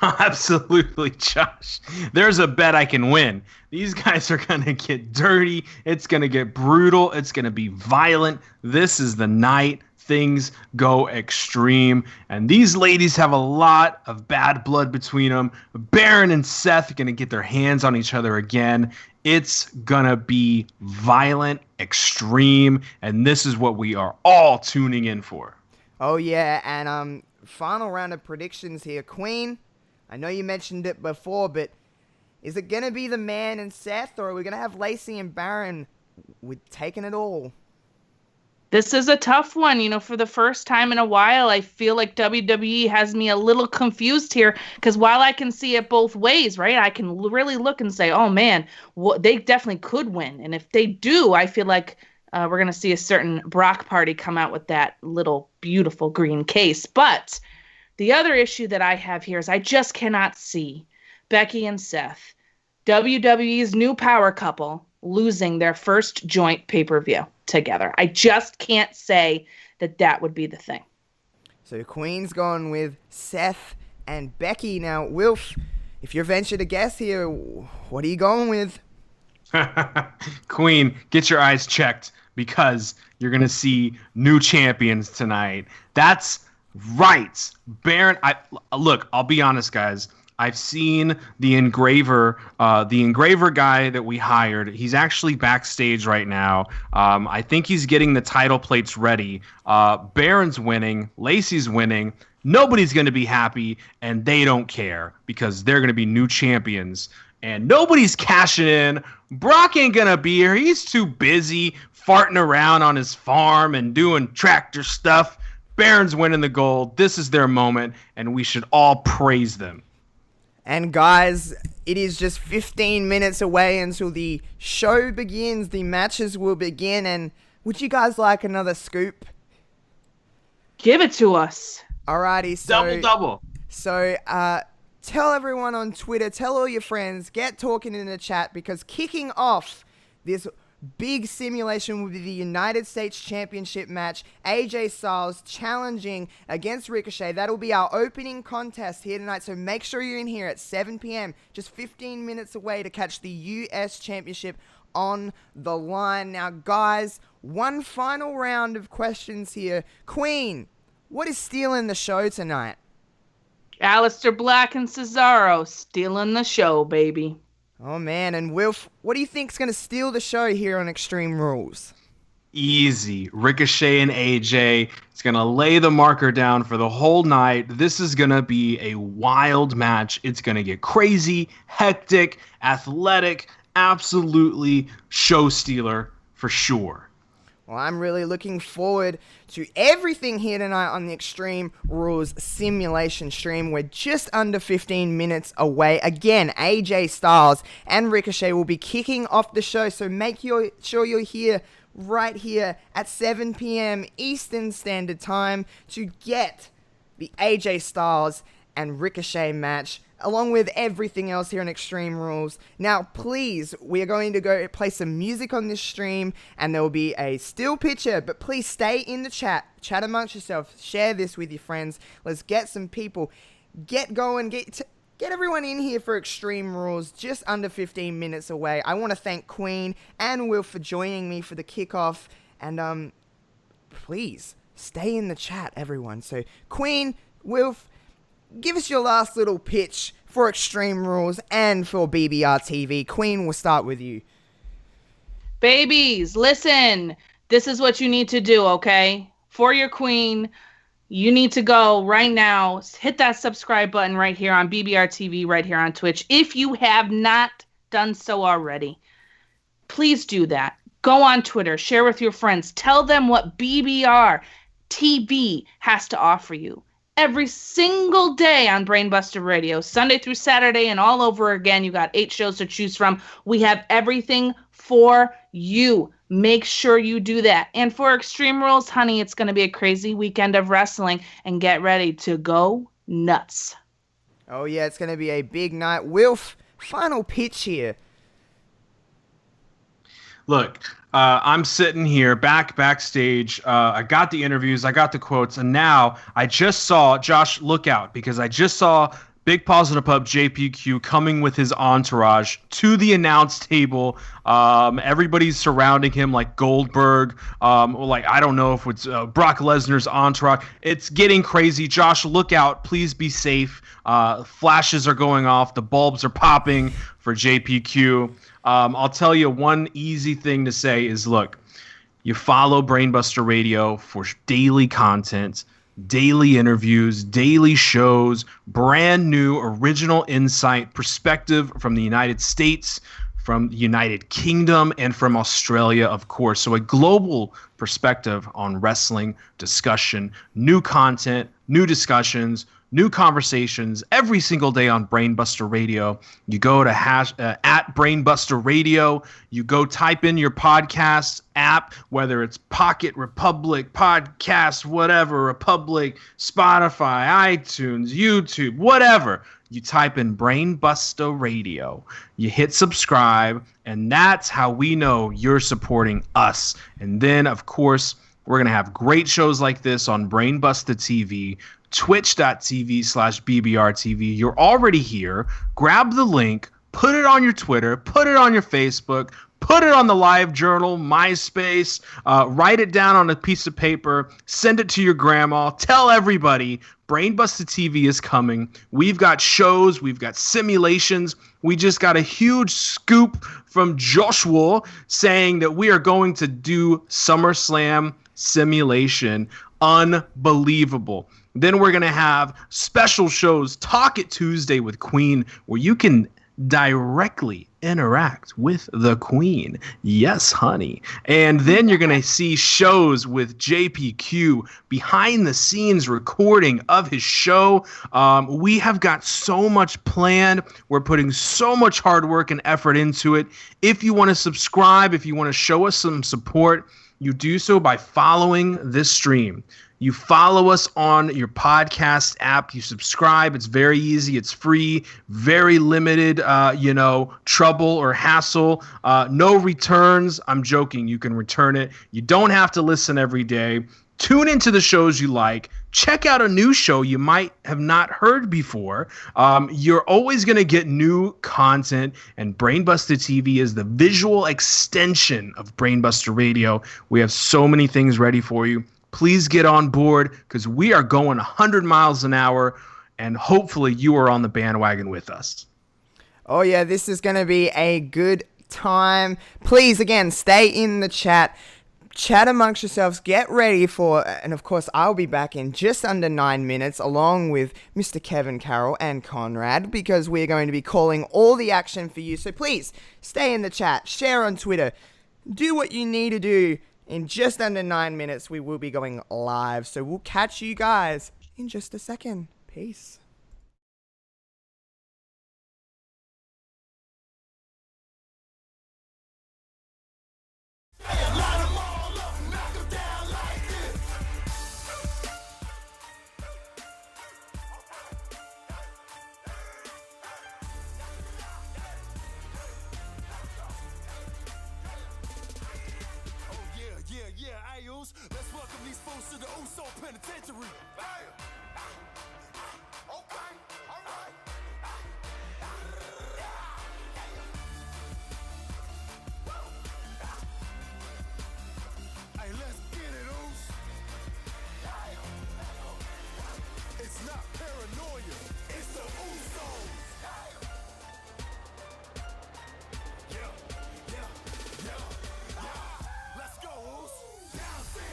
C: Absolutely, Josh. There's a bet I can win. These guys are going to get dirty. It's going to get brutal. It's going to be violent. This is the night things go extreme. And these ladies have a lot of bad blood between them. Baron and Seth are going to get their hands on each other again. It's going to be violent, extreme, and this is what we are all tuning in for.
A: Oh, yeah, and final round of predictions here. Queen, I know you mentioned it before, but is it going to be the man and Seth, or are we going to have Lacey and Baron with taking it all?
B: This is a tough one. You know, for the first time in a while, I feel like WWE has me a little confused here, because while I can see it both ways, right, I can really look and say, oh, man, they definitely could win. And if they do, I feel like we're going to see a certain Brock party come out with that little beautiful green case. But the other issue that I have here is I just cannot see Becky and Seth, WWE's new power couple, losing their first joint pay-per-view together. I just can't say that would be the thing.
A: So Queen's gone with Seth and Becky. Now, Wilf, if you're venture to guess here, what are you going with?
C: Queen, get your eyes checked. because you're going to see new champions tonight. That's right. Baron, look, I'll be honest, guys. I've seen the engraver guy that we hired. He's actually backstage right now. I think he's getting the title plates ready. Baron's winning. Lacey's winning. Nobody's going to be happy, and they don't care because they're going to be new champions. And nobody's cashing in. Brock ain't going to be here. He's too busy farting around on his farm and doing tractor stuff. Baron's winning the gold. This is their moment, and we should all praise them.
A: And guys, it is just 15 minutes away until the show begins. The matches will begin. And would you guys like another scoop?
B: Give it to us.
A: Alrighty, so...
C: Double.
A: So, tell everyone on Twitter, tell all your friends, get talking in the chat, because kicking off this big simulation will be the United States Championship match. AJ Styles challenging against Ricochet. That'll be our opening contest here tonight, so make sure you're in here at 7 p.m. Just 15 minutes away to catch the US Championship on the line. Now, guys, one final round of questions here. Queen, what is stealing the show tonight?
B: Alistair Black and Cesaro stealing the show, baby.
A: Oh, man. And Wilf, what do you think's going to steal the show here on Extreme Rules?
C: Easy. Ricochet and AJ. It's going to lay the marker down for the whole night. This is going to be a wild match. It's going to get crazy, hectic, athletic, absolutely show stealer for sure.
A: Well, I'm really looking forward to everything here tonight on the Extreme Rules simulation stream. We're just under 15 minutes away. Again, AJ Styles and Ricochet will be kicking off the show, so make sure you're here right here at 7 p.m. Eastern Standard Time to get the AJ Styles and Ricochet match, along with everything else here on Extreme Rules. Now, please, we are going to go play some music on this stream, and there will be a still picture, but please stay in the chat. Chat amongst yourself. Share this with your friends. Let's get some people. Get going. Get everyone in here for Extreme Rules, just under 15 minutes away. I want to thank Queen and Will for joining me for the kickoff, and please, stay in the chat, everyone. So, Queen, Wilf, give us your last little pitch for Extreme Rules and for BBRTV. Queen, we'll start with you.
B: Babies, listen. This is what you need to do, okay? For your queen, you need to go right now. Hit that subscribe button right here on BBRTV, right here on Twitch. If you have not done so already, please do that. Go on Twitter. Share with your friends. Tell them what BBRTV has to offer you. Every single day on Brainbuster Radio, Sunday through Saturday and all over again. You got 8 shows to choose from. We have everything for you. Make sure you do that. And for Extreme Rules, honey, it's going to be a crazy weekend of wrestling, and get ready to go nuts.
A: Oh, yeah, it's going to be a big night. Wilf, final pitch here.
C: Look, I'm sitting here backstage. I got the interviews, I got the quotes, and now I just saw, Josh, look out, because I just saw Big Positive Pub JPQ coming with his entourage to the announce table. Everybody's surrounding him like Goldberg. Like, I don't know if it's Brock Lesnar's entourage. It's getting crazy. Josh, look out. Please be safe. Flashes are going off. The bulbs are popping for JPQ. I'll tell you one easy thing to say is, look, you follow Brainbuster Radio for daily content, daily interviews, daily shows, brand new original insight, perspective from the United States, from the United Kingdom, and from Australia, of course. So a global perspective on wrestling discussion, new content, new discussions, new conversations every single day on Brainbuster Radio. You go to at Brainbuster Radio. You go type in your podcast app, whether it's Pocket Republic, Podcast, whatever, Republic, Spotify, iTunes, YouTube, whatever. You type in Brainbuster Radio. You hit subscribe, and that's how we know you're supporting us. And then, of course, we're going to have great shows like this on Brainbuster TV, twitch.tv/BBRTV. You're already here. Grab the link, put it on your Twitter, put it on your Facebook, Put it on the Live Journal, MySpace, write it down on a piece of paper, send it to your grandma, tell everybody Brainbuster TV is coming. We've got shows, we've got simulations. We just got a huge scoop from Joshua saying that we are going to do SummerSlam simulation. Unbelievable. Then we're going to have special shows, Talk It Tuesday with Queen, where you can directly interact with the Queen. Yes, honey. And then you're going to see shows with JPQ, behind the scenes recording of his show. We have got so much planned. We're putting so much hard work and effort into it. If you want to subscribe, if you want to show us some support, you do so by following this stream. You follow us on your podcast app. You subscribe. It's very easy. It's free. Very limited, trouble or hassle. No returns. I'm joking. You can return it. You don't have to listen every day. Tune into the shows you like. Check out a new show you might have not heard before. You're always going to get new content, and Brainbuster TV is the visual extension of Brainbuster Radio. We have so many things ready for you. Please get on board because we are going 100 miles an hour, and hopefully you are on the bandwagon with us.
A: Oh yeah, this is going to be a good time. Please, again, stay in the chat. Chat amongst yourselves, get ready for, and of course I'll be back in just under 9 minutes along with Mr. Kevin Carroll and Conrad, because we're going to be calling all the action for you. So please, stay in the chat, share on Twitter, do what you need to do. In just under 9 minutes, we will be going live. So we'll catch you guys in just a second. Peace.
D: Let's welcome these fools to the Uso Penitentiary. Okay, all right. Hey, let's get it, Us. It's not paranoia, it's the Usos. Yeah. Let's go, Us. Down 6.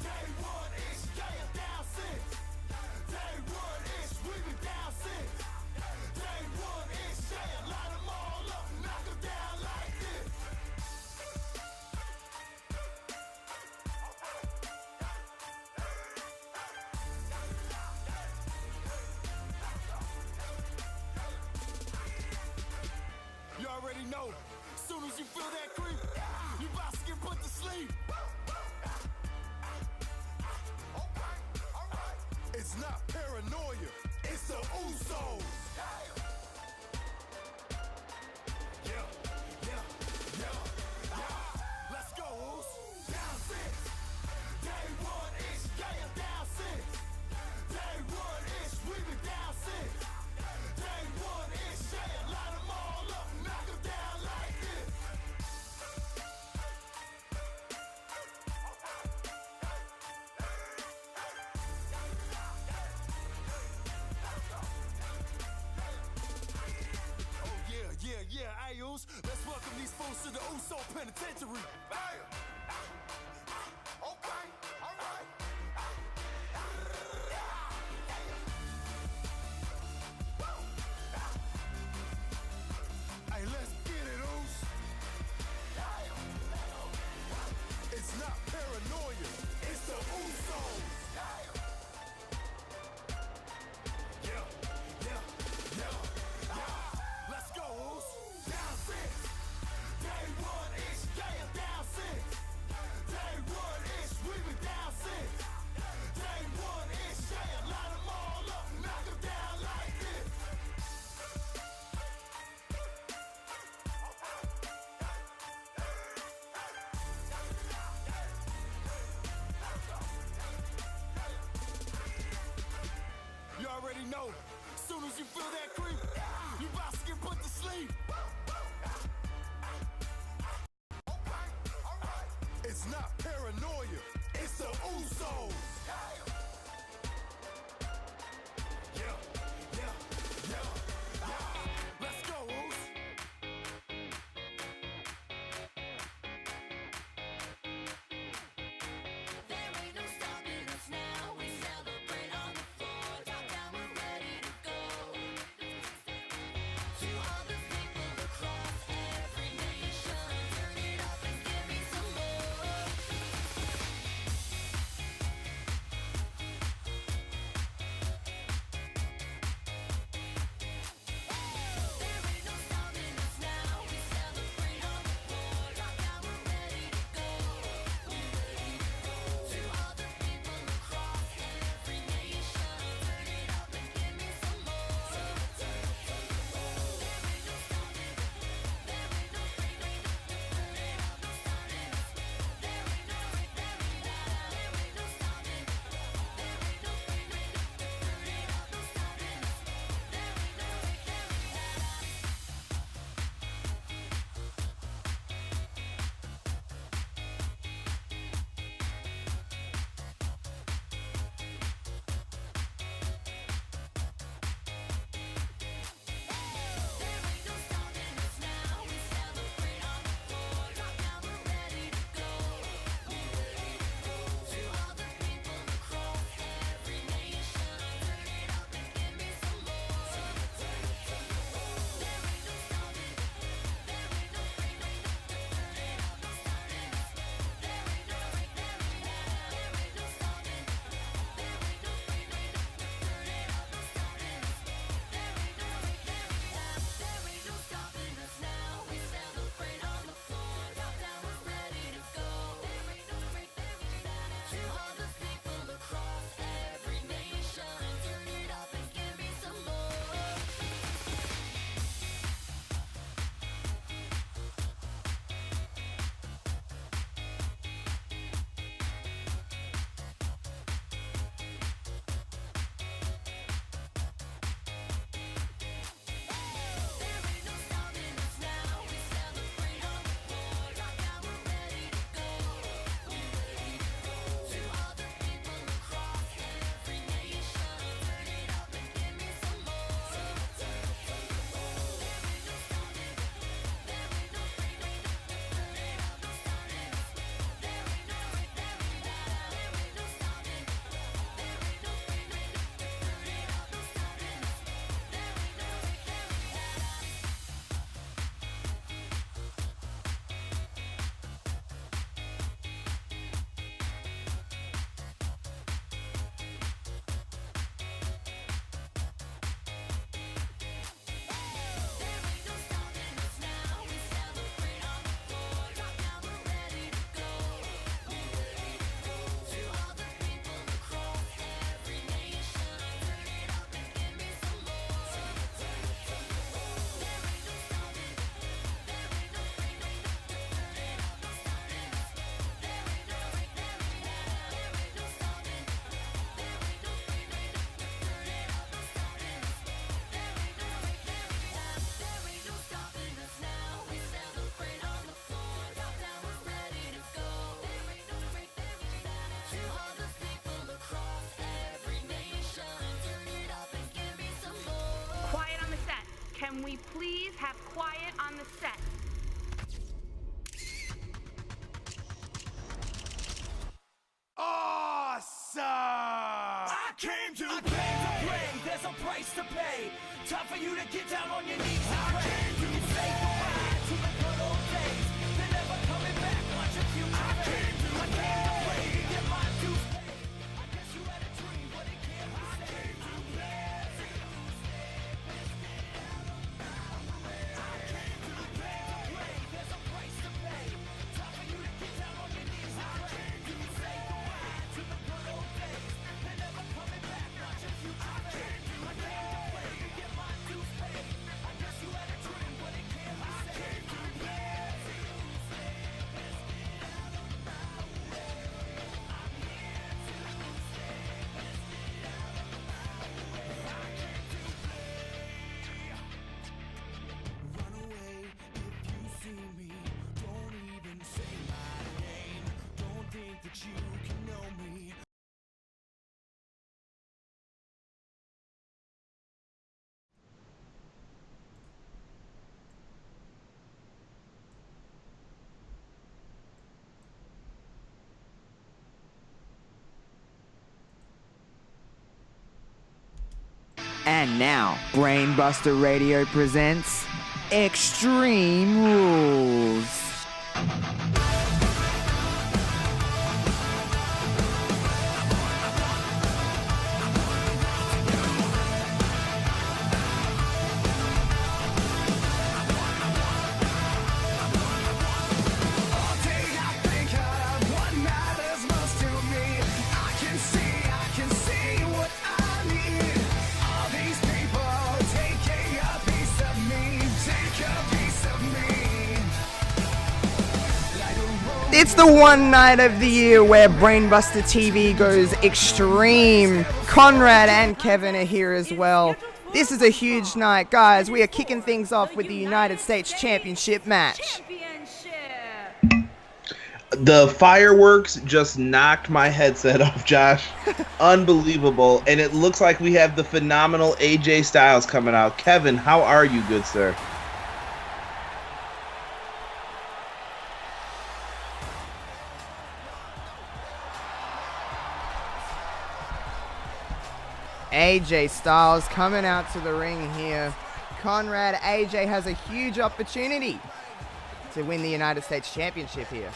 D: Day 1-ish, yeah, down 6. Day 1-ish, we be down 6. Day 1-ish, yeah, line them all up, knock them down like this. You already know, as soon as you feel that creep, you about to get put to sleep. Okay, alright. It's not paranoia, it's the Usos. Yeah. Let's go, Us. Down 6. Day 1-ish, yeah, down 6. Day 1-ish, we be down 6. Day 1-ish, yeah, line them all up, knock them down like this. Yeah, Ayus. Let's welcome these fools to the Uso Penitentiary. Okay, all right. Hey, let's get it, Us. It's not paranoia, it's the Usos. Yeah. Let's go, Us. Down 6. Day 1-ish, yeah, down 6. Day 1-ish, we be down 6. Day 1-ish, yeah, line them all up, knock them down like this. You already know, as soon as you feel that creep, you about to get put to sleep.
E: Can we please have quiet on the set?
D: Awesome! I came to play. There's a price to pay. Time for you to get down on your knees and pray. You say goodbye to the good old days. They're never coming back. Watch your future fade. I came to play. Get my dues paid. I guess you had a dream, but it can't be saved. I came to play. There's a price to pay. Time for you to get down on your knees and pray. You say goodbye to the good old days. They're never coming back. Watch your future fade. I came to play. Get my dues paid. I guess you had a dream, but it can't be saved. I came to play. Run away if you see me. Don't even say my name. Don't think that you can know me.
A: And now, Brainbuster Radio presents Extreme Rules.
D: All day I think of what matters most to me. I can see what I need. All these people taking a piece of me, take a piece of me. Like a rope.
A: It's the one night of the year where Brainbuster TV goes extreme. Conrad and Kevin are here as well. This is a huge night, guys. We are kicking things off with the United States Championship match.
F: The fireworks just knocked my headset off, Josh. Unbelievable. And it looks like we have the phenomenal AJ Styles coming out. Kevin, how are you, good sir?
A: AJ Styles coming out to the ring here. Conrad, AJ has a huge opportunity to win the United States Championship here.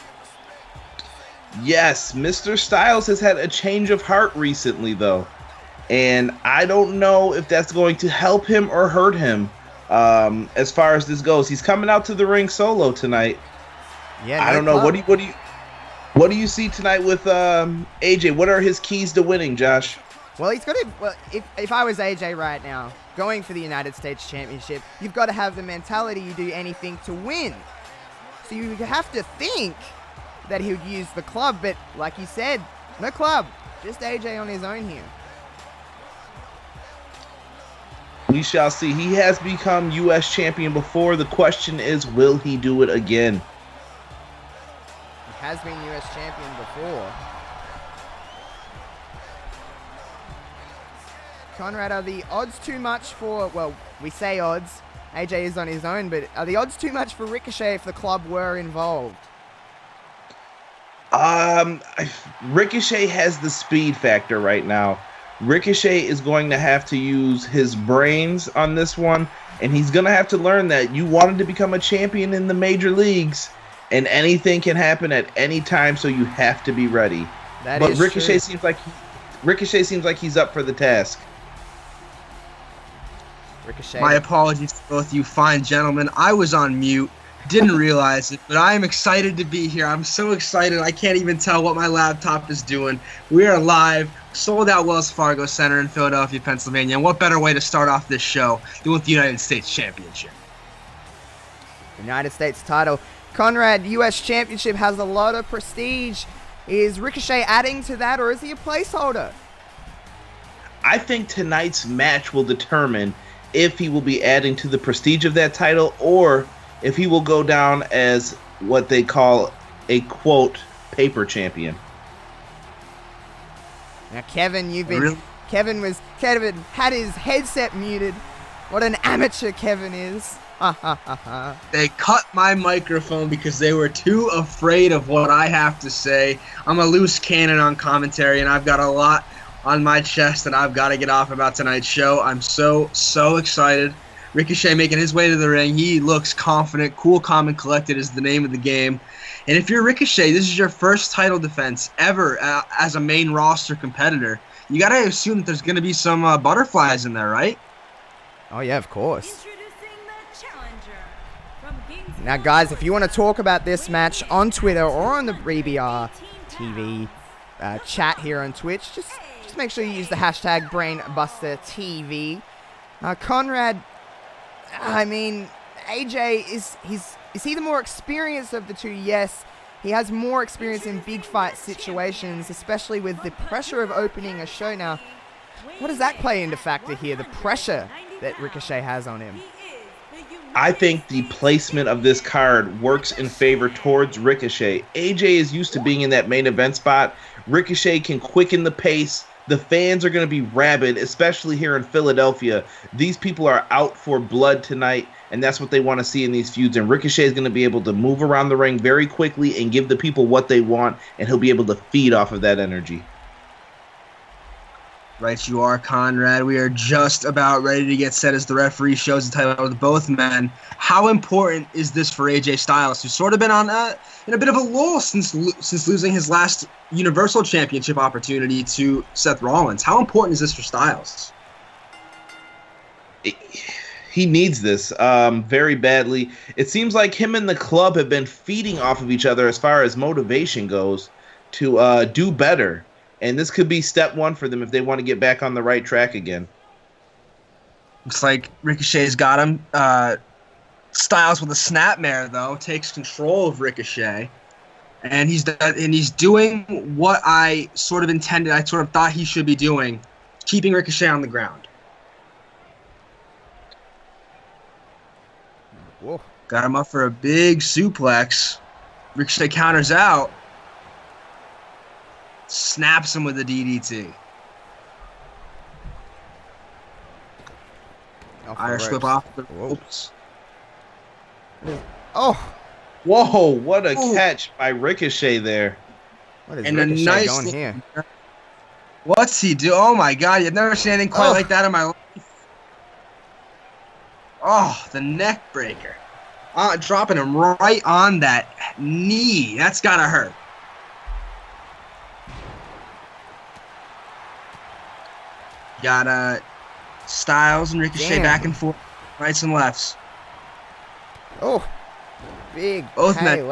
F: Yes, Mr. Styles has had a change of heart recently, though. And I don't know if that's going to help him or hurt him as far as this goes. He's coming out to the ring solo tonight.
A: Yeah,
F: I don't know. What do you see tonight with AJ? What are his keys to winning, Josh?
A: Well, he's got to. Well, if I was AJ right now, going for the United States Championship, you've got to have the mentality you do anything to win. So you have to think that he would use the club, but like you said, no club, just AJ on his own here.
F: We shall see. He has become U.S. champion before. The question is, will he do it again?
A: He has been U.S. champion before. Conrad, are the odds too much for, well, we say odds, AJ is on his own, but are the odds too much for Ricochet if the club were involved?
F: Ricochet has the speed factor right now. Ricochet is going to have to use his brains on this one, and he's going to have to learn that you wanted to become a champion in the major leagues, and anything can happen at any time, so you have to be ready.
A: But
F: Ricochet seems like he's up for the task.
A: Ricochet.
G: My apologies to both you fine gentlemen. I was on mute. Didn't realize it, but I am excited to be here. I'm so excited. I can't even tell what my laptop is doing. We are live, sold out Wells Fargo Center in Philadelphia, Pennsylvania. And what better way to start off this show than with the United States Championship?
A: United States title. Conrad, U.S. Championship has a lot of prestige. Is Ricochet adding to that, or is he a placeholder?
F: I think tonight's match will determine if he will be adding to the prestige of that title, or if he will go down as what they call a, quote, paper champion.
A: Now, Kevin,
G: Really?
A: Kevin had his headset muted. What an amateur Kevin is. Ha ha ha ha.
G: They cut my microphone because they were too afraid of what I have to say. I'm a loose cannon on commentary, and I've got a lot on my chest that I've got to get off about tonight's show. I'm so excited. Ricochet making his way to the ring. He looks confident. Cool, calm, and collected is the name of the game. And if you're Ricochet, this is your first title defense ever as a main roster competitor. You got to assume that there's going to be some butterflies in there, right?
A: Oh, yeah, of course.
H: Introducing the challenger from Kingston.
A: Now, guys, if you want to talk about this match on Twitter or on the BBRTV chat here on Twitch, just make sure you use the hashtag BrainBusterTV. Conrad, I mean, AJ, is he the more experienced of the two? Yes, he has more experience in big fight situations, especially with the pressure of opening a show. Now, what does that play into factor here, the pressure that Ricochet has on him?
F: I think the placement of this card works in favor towards Ricochet. AJ is used to being in that main event spot. Ricochet can quicken the pace. The fans are going to be rabid, especially here in Philadelphia. These people are out for blood tonight, and that's what they want to see in these feuds. And Ricochet is going to be able to move around the ring very quickly and give the people what they want, and he'll be able to feed off of that energy.
G: Right you are, Conrad. We are just about ready to get set as the referee shows the title to both men. How important is this for AJ Styles, who's sort of been on in a bit of a lull since losing his last Universal Championship opportunity to Seth Rollins? How important is this for Styles?
F: He needs this very badly. It seems like him and the club have been feeding off of each other as far as motivation goes to do better. And this could be step one for them if they want to get back on the right track again.
G: Looks like Ricochet's got him. Styles with a snapmare, though, takes control of Ricochet. And he's doing what I sort of intended, I sort of thought he should be doing, keeping Ricochet on the ground.
A: Whoa.
G: Got him up for a big suplex. Ricochet counters out. Snaps him with a DDT. Irish whip off the ropes.
A: Oh!
F: Whoa, what a catch by Ricochet there.
A: What is
G: And
A: Ricochet
G: a nice
A: going here?
G: What's he do? Oh my god, you've never seen anything quite like that in my life. Oh, the neck breaker. Dropping him right on that knee. That's gotta hurt. Got Styles and Ricochet back and forth, rights and lefts.
A: Oh, big
G: Both men.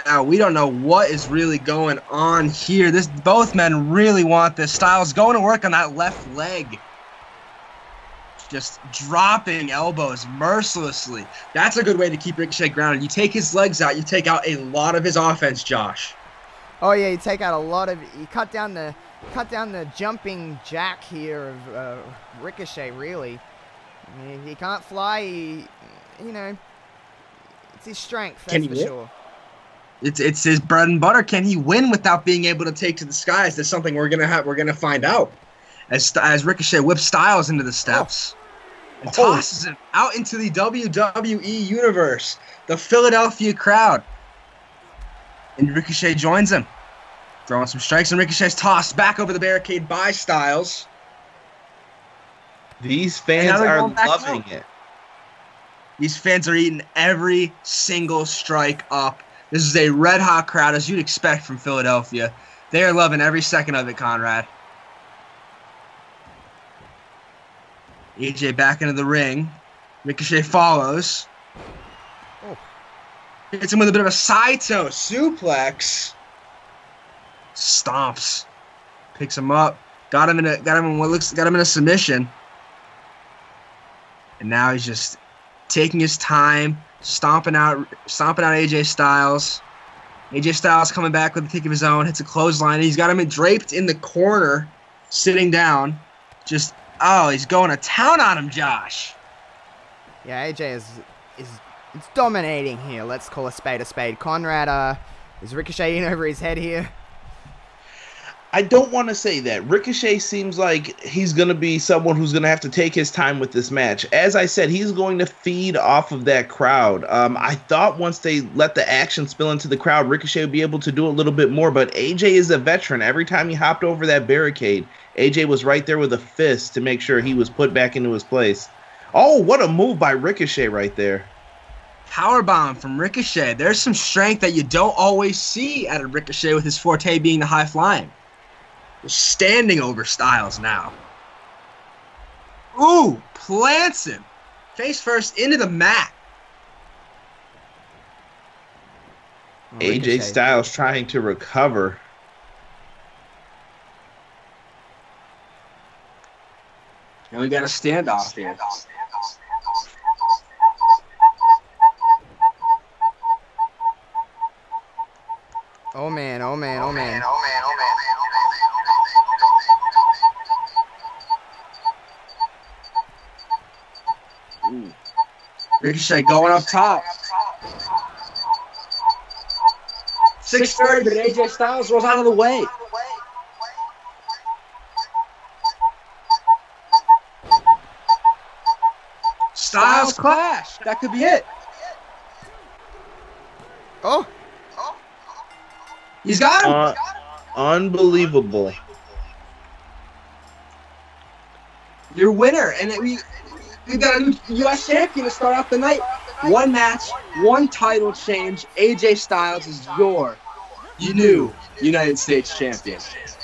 G: Now we don't know what is really going on here. Both men really want this. Styles going to work on that left leg. Just dropping elbows mercilessly. That's a good way to keep Ricochet grounded. You take his legs out, you take out a lot of his offense, Josh.
A: Oh yeah, you take out a lot of. You cut down the jumping jack here of Ricochet. Really, he can't fly. It's his strength. That's for sure.
G: It's his bread and butter. Can he win without being able to take to the skies? That's something we're gonna find out. As Ricochet whips Styles into the steps and tosses him out into the WWE universe, the Philadelphia crowd, and Ricochet joins him, throwing some strikes, and Ricochet's tossed back over the barricade by Styles.
F: These fans are loving it.
G: These fans are eating every single strike up. This is a red-hot crowd, as you'd expect from Philadelphia. They are loving every second of it, Conrad. AJ back into the ring. Ricochet follows.
A: Oh.
G: Hits him with a bit of a Saito suplex. Stomps. Picks him up. Got him in a submission. And now he's just taking his time, stomping out AJ Styles. AJ Styles coming back with a kick of his own, hits a clothesline. He's got him draped in the corner, sitting down. He's going to town on him, Josh.
A: Yeah, AJ is dominating here. Let's call a spade a spade. Conrad, is Ricochet in over his head here?
F: I don't want to say that. Ricochet seems like he's going to be someone who's going to have to take his time with this match. As I said, he's going to feed off of that crowd. I thought once they let the action spill into the crowd, Ricochet would be able to do a little bit more, but AJ is a veteran. Every time he hopped over that barricade, AJ was right there with a fist to make sure he was put back into his place. Oh, what a move by Ricochet right there.
G: Powerbomb from Ricochet. There's some strength that you don't always see out of Ricochet, with his forte being the high flying. Standing over Styles now. Ooh, plants him. Face first into the mat.
F: AJ Styles trying to recover.
G: And we got a standoff here.
A: Oh man, oh man, oh man.
G: Ooh. Ricochet going up top. 630, but AJ Styles rolls out of the way. Styles clash. That could be it.
A: Oh,
G: He's got him.
F: Unbelievable.
G: Your winner, and we've got a new U.S. champion to start off the night. One match, one title change. AJ Styles is your new United States champion.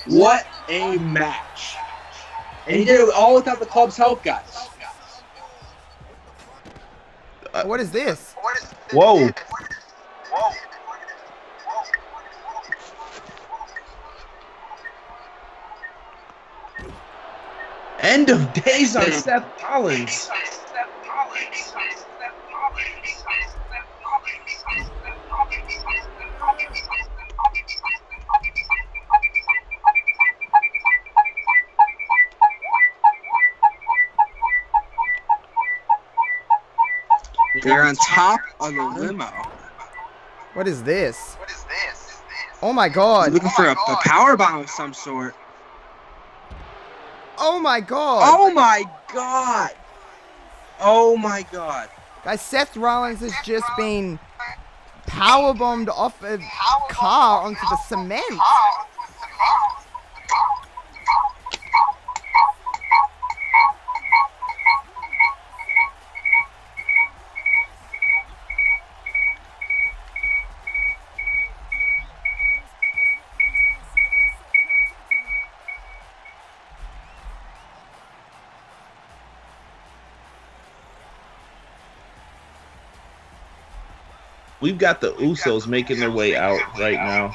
G: What a match! And he did it all without the club's help, guys.
A: what is this?
F: Whoa. End of days on Seth Rollins.
G: They're on top of the limo.
A: What is this? Oh my god.
G: Looking for a powerbomb of some sort.
A: Oh my god.
G: Oh my god! Oh my god!
A: Guys, Seth Rollins has just been powerbombed off a car onto the cement.
F: We've got the Usos making their way out right now.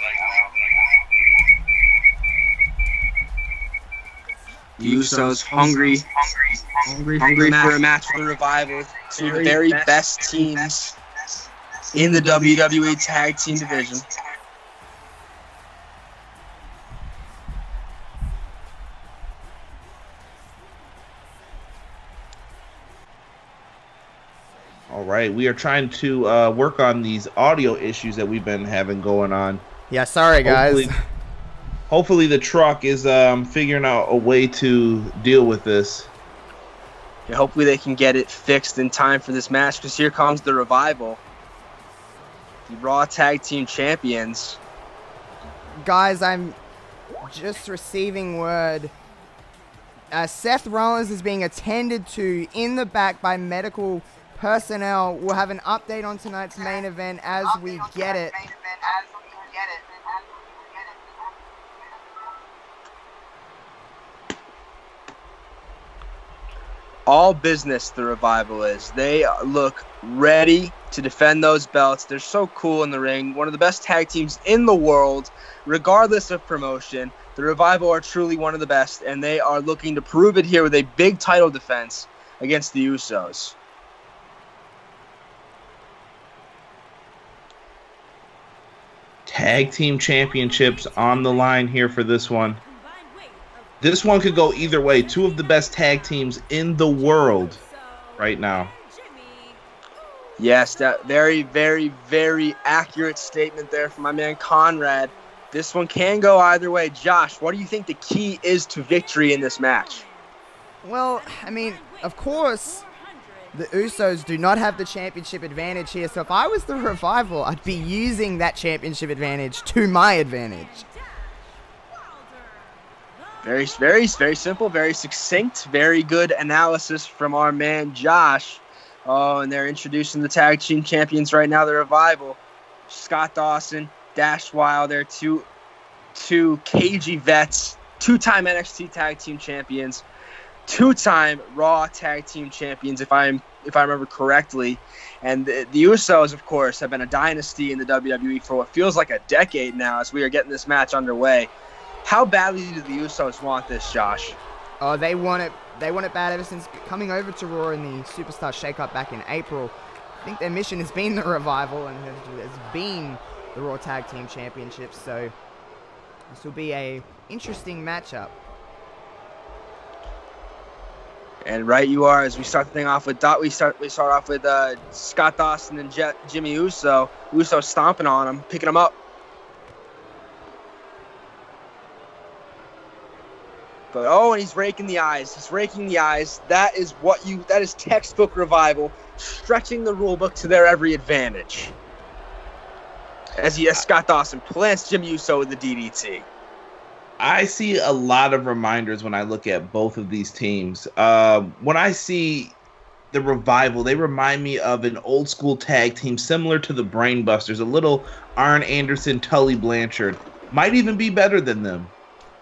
G: The Usos hungry for a match with the Revival. Two of the very best teams in the WWE Tag Team division.
F: All right, we are trying to work on these audio issues that we've been having going on.
A: Yeah, sorry guys.
F: Hopefully the truck is figuring out a way to deal with this.
G: Yeah, hopefully they can get it fixed in time for this match, because here comes the Revival, the Raw Tag Team Champions.
A: Guys, I'm just receiving word. Seth Rollins is being attended to in the back by medical personnel. We'll have an update on tonight's main event as we get it.
G: All business, the Revival is. They look ready to defend those belts. They're so cool in the ring. One of the best tag teams in the world, regardless of promotion. The Revival are truly one of the best, and they are looking to prove it here with a big title defense against the Usos.
F: Tag team championships on the line here for this one. This one could go either way. Two of the best tag teams in the world right now.
G: Yes, that very, very, very accurate statement there from my man Conrad. This one can go either way. Josh, what do you think the key is to victory in this match?
A: Well, I mean, of course, the Usos do not have the championship advantage here, so if I was the Revival, I'd be using that championship advantage to my advantage.
G: Very, very, very simple, very succinct, very good analysis from our man Josh. Oh, and they're introducing the tag team champions right now, the Revival. Scott Dawson, Dash Wilder, two cagey vets, two-time NXT tag team champions, two-time Raw tag team champions, if I remember correctly. And the Usos, of course, have been a dynasty in the WWE for what feels like a decade now as we are getting this match underway. How badly do the Usos want this, Josh?
A: Oh, they want it. They want it bad ever since coming over to Raw in the Superstar Shake-Up back in April. I think their mission has been the Revival and has been the Raw Tag Team Championships. So this will be a interesting matchup.
G: And right you are, as we start the thing off with we start off with Scott Dawson and Jimmy Uso. Uso stomping on him, picking him up. But and he's raking the eyes. He's raking the eyes. That is textbook Revival, stretching the rule book to their every advantage. As Scott Dawson plants Jimmy Uso with the DDT.
F: I see a lot of reminders when I look at both of these teams. When I see the Revival, they remind me of an old school tag team similar to the Brainbusters, a little Arn Anderson, Tully Blanchard. Might even be better than them.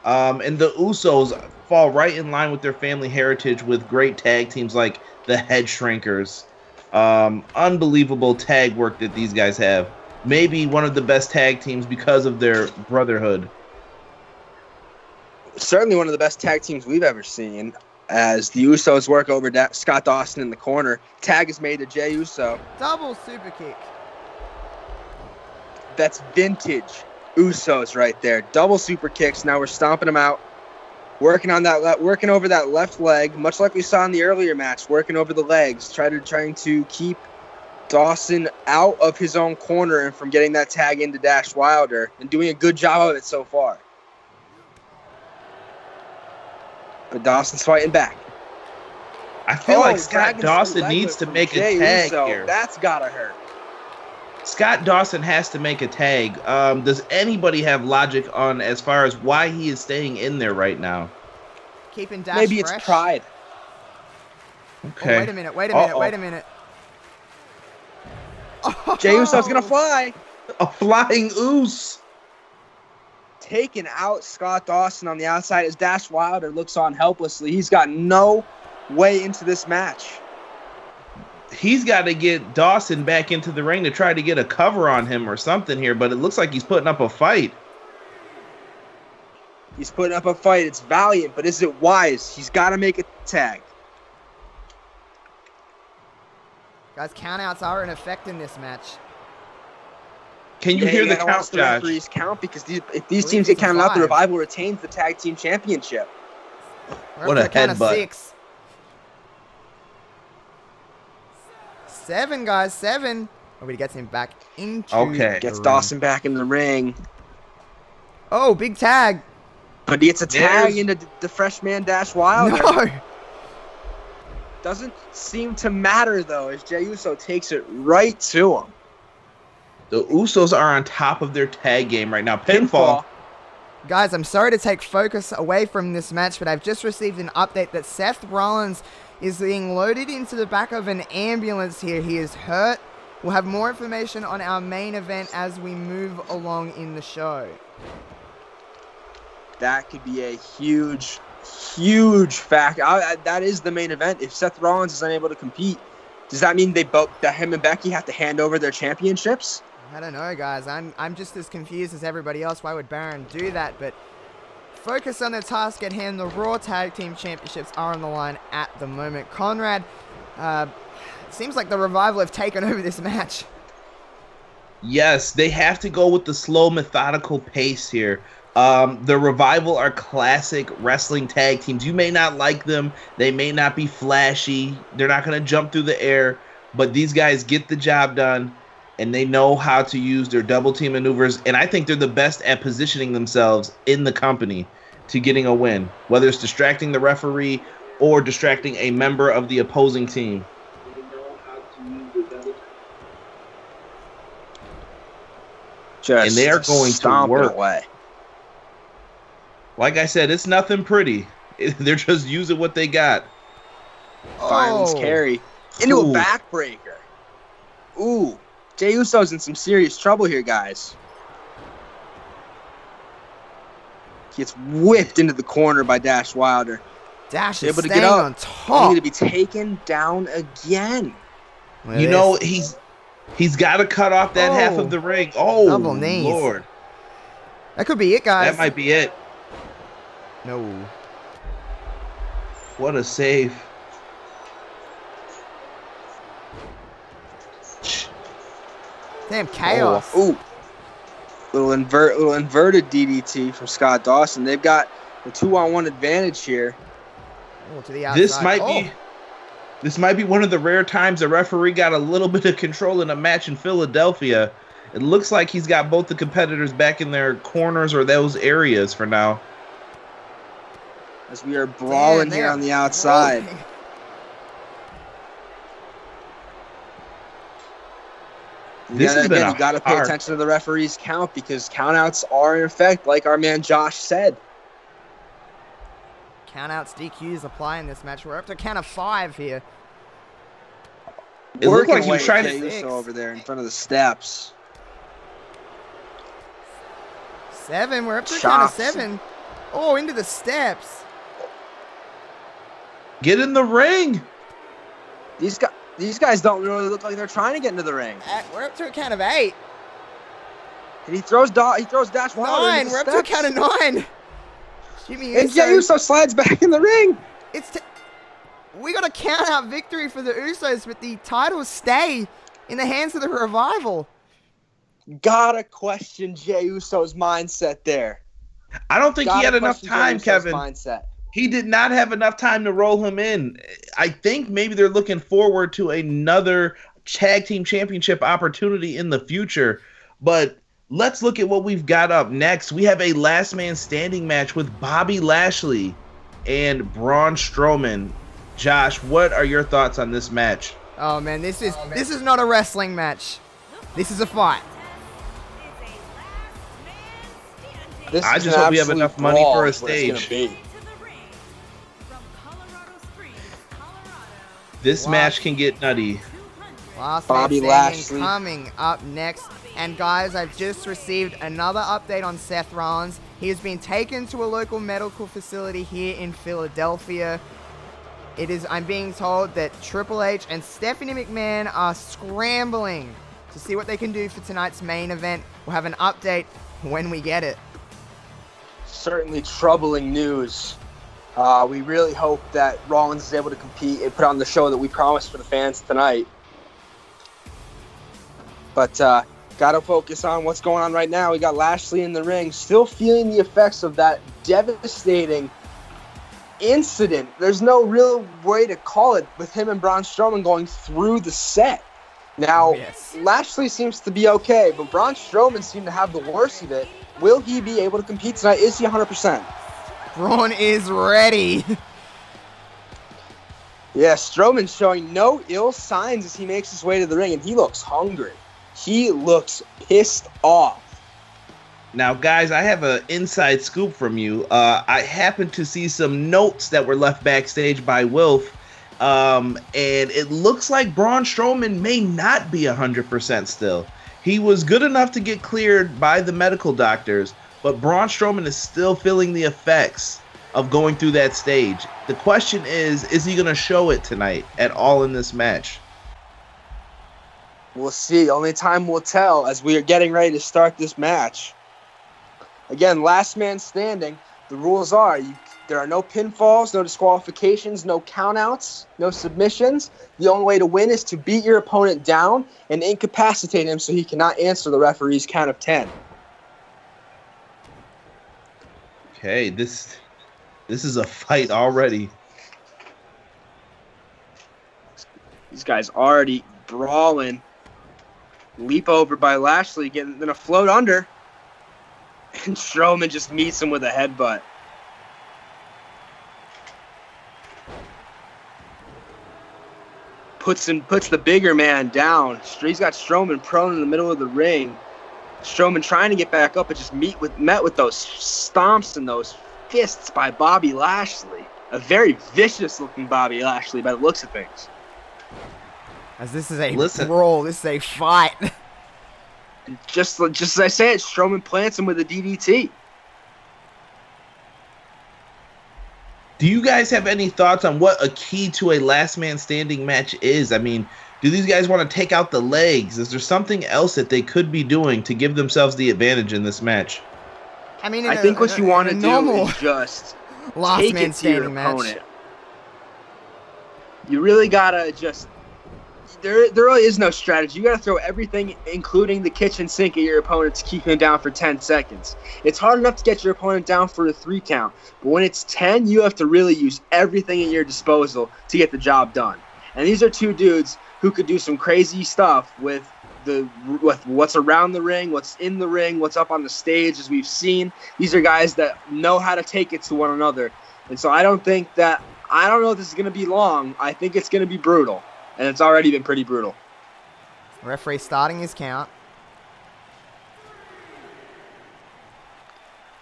F: And the Usos fall right in line with their family heritage with great tag teams like the Head Shrinkers. Unbelievable tag work that these guys have. Maybe one of the best tag teams because of their brotherhood.
G: Certainly one of the best tag teams we've ever seen, as the Usos work over Scott Dawson in the corner. Tag is made to Jey Uso.
A: Double super kick.
G: That's vintage Usos right there. Double super kicks. Now we're stomping them out. Working over that left leg, much like we saw in the earlier match. Working over the legs, trying to keep Dawson out of his own corner and from getting that tag into Dash Wilder, and doing a good job of it so far. But Dawson's fighting back.
F: I feel like Scott Dawson needs to make a tag here.
G: That's gotta hurt.
F: Scott Dawson has to make a tag. Does anybody have logic on as far as why he is staying in there right now?
A: Keeping Dash
G: Maybe
A: fresh.
G: it's pride.
F: Okay.
A: Oh, wait a minute.
G: Jey Uso's gonna fly.
F: A flying Us.
G: Taking out Scott Dawson on the outside as Dash Wilder looks on helplessly. He's got no way into this match.
F: He's got to get Dawson back into the ring to try to get a cover on him or something here, but it looks like he's putting up a fight.
G: He's putting up a fight. It's valiant, but is it wise? He's got to make a tag.
A: Guys, countouts are in effect in this match.
F: Can you hear the
G: gotta watch
F: count,
G: the
F: Josh?
G: referees count, because if these teams get counted out, the Revival retains the tag team championship.
A: We're
F: What
A: up
F: a
A: to the count of
F: headbutt.
A: 6. 7, guys, 7. Oh, but he gets him back into
F: Okay.
A: the
G: Gets
A: ring.
G: Dawson back in the ring.
A: Oh, big tag.
G: But he gets a tag into the freshman Dash Wilder.
A: No.
G: Doesn't seem to matter, though, as Jey Uso takes it right to him.
F: The Usos are on top of their tag game right now. Pinfall.
A: Guys, I'm sorry to take focus away from this match, but I've just received an update that Seth Rollins is being loaded into the back of an ambulance here. He is hurt. We'll have more information on our main event as we move along in the show.
G: That could be a huge, huge factor. That is the main event. If Seth Rollins is unable to compete, does that mean that him and Becky have to hand over their championships?
A: I don't know, guys. I'm just as confused as everybody else. Why would Baron do that? But focus on the task at hand. The Raw Tag Team Championships are on the line at the moment. Conrad, seems like the Revival have taken over this match.
F: Yes, they have to go with the slow, methodical pace here. The Revival are classic wrestling tag teams. You may not like them. They may not be flashy. They're not going to jump through the air. But these guys get the job done. and they know how to use their double team maneuvers. And I think they're the best at positioning themselves in the company to getting a win, whether it's distracting the referee or distracting a member of the opposing team.
G: Just
F: and they are going to
G: stomping
F: work.
G: away.
F: Like I said, it's nothing pretty. They're just using what they got.
G: Violence carry into
F: Ooh.
G: a backbreaker. Ooh, Jey Uso's in some serious trouble here, guys. Gets whipped into the corner by Dash Wilder.
A: Dash
G: Able
A: is
G: to
A: staying
G: get up.
A: on top.
G: Only to be taken down again.
A: Look at
F: You know,
A: this.
F: he's got to cut off that half
A: Oh.
F: of the ring. Oh,
A: Double knees.
F: Lord.
A: That could be it, guys.
F: That might be it.
A: No.
F: What a save.
A: Damn chaos.
G: Ooh. Little inverted DDT from Scott Dawson. They've got the 2-on-1 advantage here.
A: Oh, to the outside.
F: This might be one of the rare times a referee got a little bit of control in a match in Philadelphia. It looks like he's got both the competitors back in their corners or those areas for now.
G: As we are brawling here on the outside.
F: This has been
G: you got to pay attention to the referee's count because countouts are in effect, like our man Josh said.
A: Countouts, DQs apply in this match. We're up to a count of 5 here.
F: It looked like
G: Working
F: he was
G: away
F: trying
G: Jey
F: to.
G: Uso over there in front of the steps.
A: 7. We're up to a count of
G: Chops.
A: 7. Oh, into the steps.
F: Get in the ring.
G: These guys don't really look like they're trying to get into the ring.
A: We're up to a count of 8.
G: And he throws Dash Wilder
A: 9.
G: into the
A: We're up to a
G: steps.
A: count of 9. Jimmy
G: And Jey Uso slides back in the ring.
A: We got a count out victory for the Usos, but the titles stay in the hands of the Revival.
G: Gotta question Jey Uso's mindset there.
F: I don't think he had enough time,
G: Jey Uso's
F: Kevin.
G: Mindset.
F: He did not have enough time to roll him in. I think maybe they're looking forward to another tag team championship opportunity in the future. But let's look at what we've got up next. We have a last man standing match with Bobby Lashley and Braun Strowman. Josh, what are your thoughts on this match?
A: Oh man, this is not a wrestling match. This is a fight.
G: This
F: I
G: is
F: just
G: an
F: hope we have
G: absolute
F: enough money
G: brawl
F: for a
G: is what it's gonna
F: stage.
G: be.
F: This match can get nutty.
A: Last
G: Bobby
A: man standing
G: Lashley.
A: coming up next. And guys, I've just received another update on Seth Rollins. He has been taken to a local medical facility here in Philadelphia. I'm being told that Triple H and Stephanie McMahon are scrambling to see what they can do for tonight's main event. We'll have an update when we get it.
G: Certainly troubling news. We really hope that Rollins is able to compete and put on the show that we promised for the fans tonight. But gotta focus on what's going on right now. We got Lashley in the ring, still feeling the effects of that devastating incident. There's no real way to call it with him and Braun Strowman going through the set. Now,
A: Yes.
G: Lashley seems to be okay, but Braun Strowman seemed to have the worst of it. Will he be able to compete tonight? Is he 100%?
A: Braun is ready.
G: Yeah, Strowman showing no ill signs as he makes his way to the ring, and he looks hungry. He looks pissed off.
F: Now, guys, I have an inside scoop from you. I happened to see some notes that were left backstage by Wilf, and it looks like Braun Strowman may not be 100% still. He was good enough to get cleared by the medical doctors, but Braun Strowman is still feeling the effects of going through that stage. The question is he going to show it tonight at all in this match?
G: We'll see. Only time will tell as we are getting ready to start this match. Again, last man standing. The rules are there are no pinfalls, no disqualifications, no countouts, no submissions. The only way to win is to beat your opponent down and incapacitate him so he cannot answer the referee's count of 10.
F: Okay, this is a fight already.
G: These guys already brawling. Leap over by Lashley, getting then a float under. And Strowman just meets him with a headbutt. Puts the bigger man down. He's got Strowman prone in the middle of the ring. Strowman trying to get back up, but just met with those stomps and those fists by Bobby Lashley. A very vicious-looking Bobby Lashley by the looks of things.
A: As this is a brawl, this is a fight.
G: Just as I say it, Strowman plants him with a DDT.
F: Do you guys have any thoughts on what a key to a last man standing match is? I mean, do these guys want to take out the legs? Is there something else that they could be doing to give themselves the advantage in this match?
A: I mean,
G: I think what you want to do is just
A: last
G: take
A: man
G: it to your
A: standing match.
G: opponent. You really gotta just. There really is no strategy. You gotta throw everything, including the kitchen sink, at your opponent to keep him down for 10 seconds. It's hard enough to get your opponent down for a 3 count, but when it's 10, you have to really use everything at your disposal to get the job done. And these are two dudes who could do some crazy stuff with what's around the ring, what's in the ring, what's up on the stage, as we've seen. These are guys that know how to take it to one another. And so I don't know if this is going to be long. I think it's going to be brutal. And it's already been pretty brutal.
A: Referee starting his count.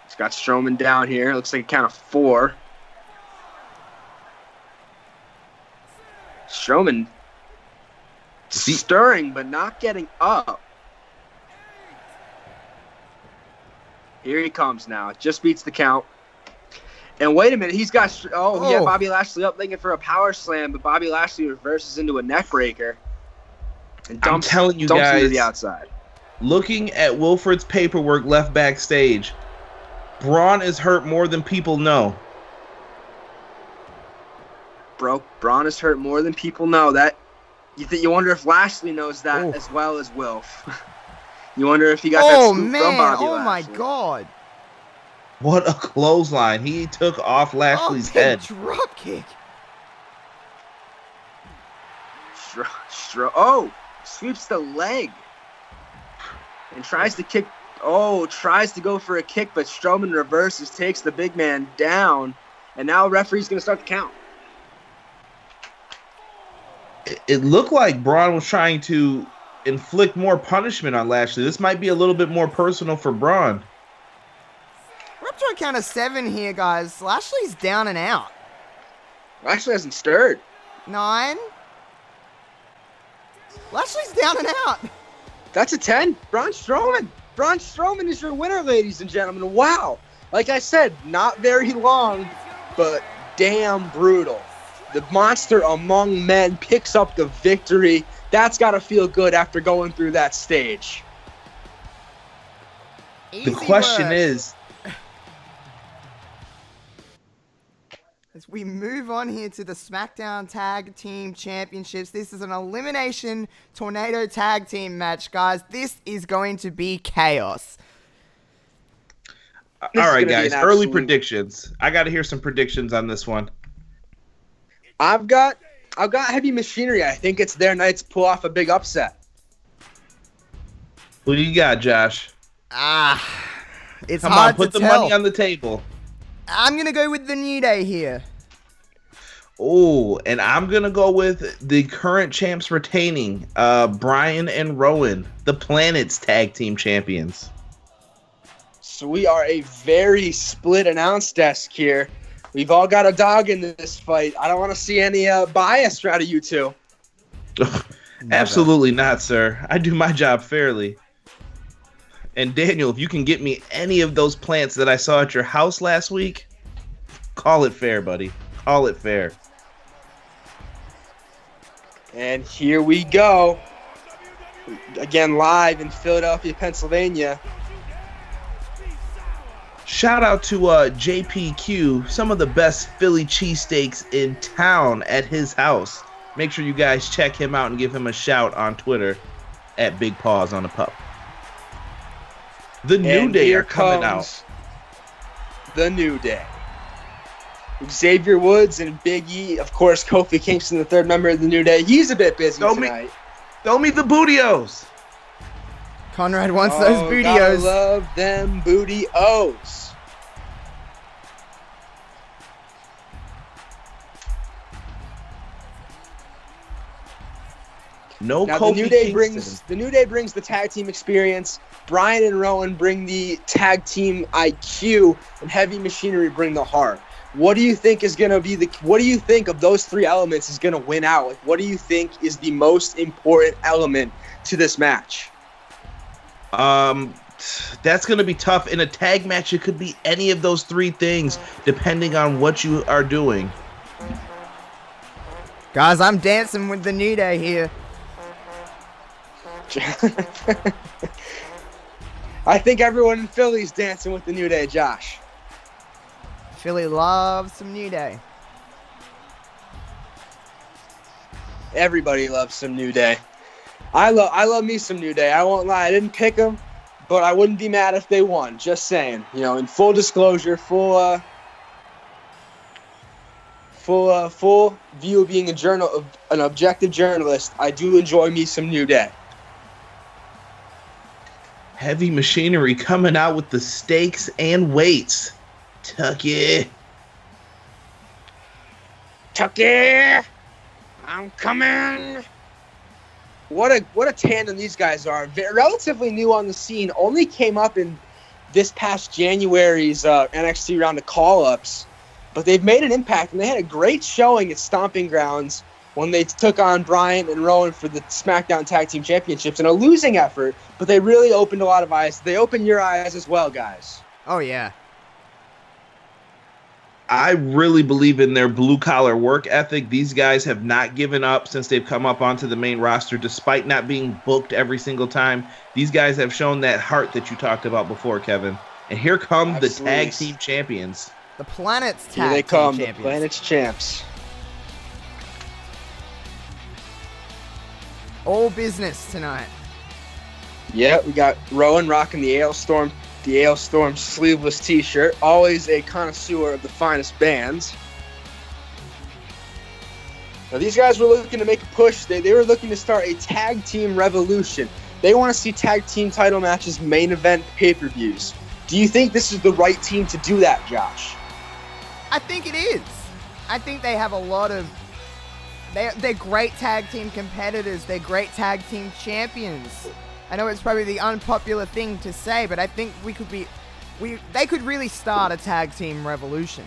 G: He's got Strowman down here. Looks like a count of 4. Strowman stirring, but not getting up. Here he comes now. Just beats the count. And wait a minute, he had Bobby Lashley up thinking for a power slam, but Bobby Lashley reverses into a neck breaker and dumps him to the outside.
F: Looking at Wilfred's paperwork left backstage, Braun is hurt more than people know.
G: Braun is hurt more than people know. That you wonder if Lashley knows that as well as Wilf. You wonder if he got that scoop from Bobby Lashley.
A: Oh my God.
F: What a clothesline. He took off Lashley's head.
A: Drop kick.
G: Sweeps the leg. And tries to kick. Tries to go for a kick, but Strowman reverses, takes the big man down. And now referee's going to start the count.
F: It looked like Braun was trying to inflict more punishment on Lashley. This might be a little bit more personal for Braun.
A: We're up to a count of 7 here, guys. Lashley's down and out.
G: Lashley hasn't stirred.
A: 9. Lashley's down and out.
G: That's a 10. Braun Strowman. Braun Strowman is your winner, ladies and gentlemen. Wow. Like I said, not very long, but damn brutal. The monster among men picks up the victory. That's got to feel good after going through that stage.
F: The question is,
A: as we move on here to the SmackDown Tag Team Championships, this is an Elimination Tornado Tag Team match, guys. This is going to be chaos.
F: All right, guys, early predictions. I got to hear some predictions on this one.
G: I've got Heavy Machinery. I think it's their night to pull off a big upset.
F: Who do you got, Josh?
A: It's
F: Come
A: hard
F: on, put
A: to
F: the
A: tell.
F: money on the table.
A: I'm going to go with the New Day here.
F: Oh, and I'm going to go with the current champs retaining, Bryan and Rowan, the Planet's Tag Team Champions.
G: So we are a very split announce desk here. We've all got a dog in this fight. I don't want to see any bias out of you two.
F: Absolutely not, sir. I do my job fairly. And Daniel, if you can get me any of those plants that I saw at your house last week, call it fair, buddy. Call it fair.
G: And here we go. Again, live in Philadelphia, Pennsylvania.
F: Shout out to JPQ, some of the best Philly cheesesteaks in town at his house. Make sure you guys check him out and give him a shout on Twitter at Big Paws on the Pup. The New Day are coming out.
G: The New Day. Xavier Woods and Big E, of course, Kofi Kingston, the third member of the New Day. He's a bit busy tonight.
F: Throw me the bootios.
A: Conrad wants those
G: Gotta
A: bootios.
G: love them booty O's.
F: No
G: Now
F: Kofi
G: the New Day brings the tag team experience. Bryan and Rowan bring the tag team IQ, and Heavy Machinery bring the heart. What do you think is gonna be what do you think of those three elements is gonna win out? Like, what do you think is the most important element to this match?
F: That's going to be tough. In a tag match, it could be any of those three things, depending on what you are doing.
A: Guys, I'm dancing with the New Day here.
G: I think everyone in Philly's dancing with the New Day, Josh.
A: Philly loves some New Day.
G: Everybody loves some New Day. I love me some New Day. I won't lie. I didn't pick them, but I wouldn't be mad if they won. Just saying. You know, in full disclosure, full view of being an objective journalist, I do enjoy me some New Day.
F: Heavy Machinery coming out with the stakes and weights. Tucky.
G: I'm coming. What a tandem these guys are. Relatively new on the scene. Only came up in this past January's NXT round of call-ups. But they've made an impact, and they had a great showing at Stomping Grounds when they took on Bryan and Rowan for the SmackDown Tag Team Championships in a losing effort, but they really opened a lot of eyes. They opened your eyes as well, guys.
A: Oh, yeah.
F: I really believe in their blue-collar work ethic. These guys have not given up since they've come up onto the main roster, despite not being booked every single time. These guys have shown that heart that you talked about before, Kevin. And here come the tag team champions.
A: The Planet's
G: Here
A: tag
G: they
A: team
G: come,
A: champions.
G: the Planet's champs.
A: All business tonight.
G: Yeah, we got Rowan rocking the Ailstorm sleeveless t-shirt. Always a connoisseur of the finest bands. Now these guys were looking to make a push. They were looking to start a tag team revolution. They want to see tag team title matches, main event pay-per-views. Do you think this is the right team to do that, Josh?
A: I think it is. I think they have a lot of... They're great tag team competitors. They're great tag team champions. I know it's probably the unpopular thing to say, but I think they could really start a tag team revolution.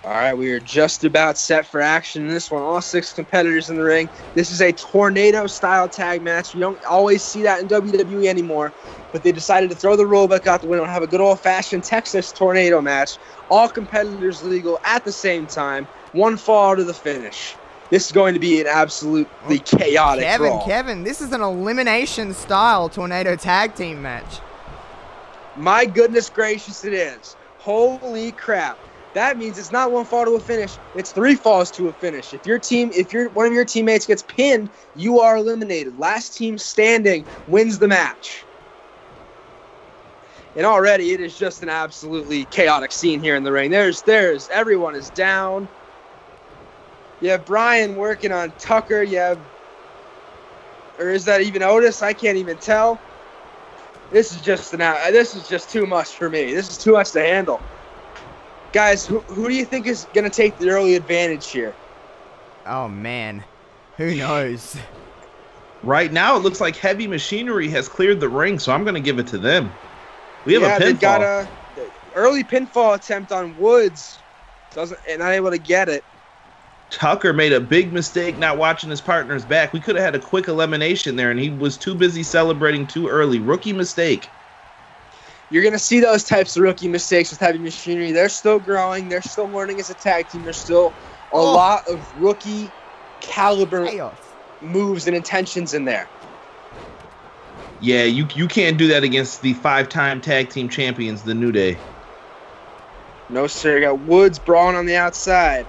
G: All right, we are just about set for action in this one. All 6 competitors in the ring. This is a tornado-style tag match. You don't always see that in WWE anymore, but they decided to throw the rulebook out the window and have a good old-fashioned Texas tornado match. All competitors legal at the same time. One fall to the finish. This is going to be an absolutely chaotic brawl.
A: Kevin, this is an elimination-style tornado tag team match.
G: My goodness gracious, it is. Holy crap. That means it's not one fall to a finish, it's 3 falls to a finish. If one of your teammates gets pinned, you are eliminated. Last team standing wins the match. And already it is just an absolutely chaotic scene here in the ring. Everyone is down. You have Bryan working on Tucker. Or is that even Otis? I can't even tell. This is just too much for me. This is too much to handle. Guys, who do you think is going to take the early advantage here?
A: Oh, man. Who knows?
F: Right now, it looks like Heavy Machinery has cleared the ring, so I'm going to give it to them. We have a pinfall.
G: They've got a early pinfall attempt on Woods. Not able to get it.
F: Tucker made a big mistake not watching his partner's back. We could have had a quick elimination there, and he was too busy celebrating too early. Rookie mistake.
G: You're going to see those types of rookie mistakes with Heavy Machinery. They're still growing. They're still learning as a tag team. There's still a lot of rookie caliber moves and intentions in there.
F: Yeah, you can't do that against the 5-time tag team champions, the New Day.
G: No, sir. You got Woods brawling on the outside.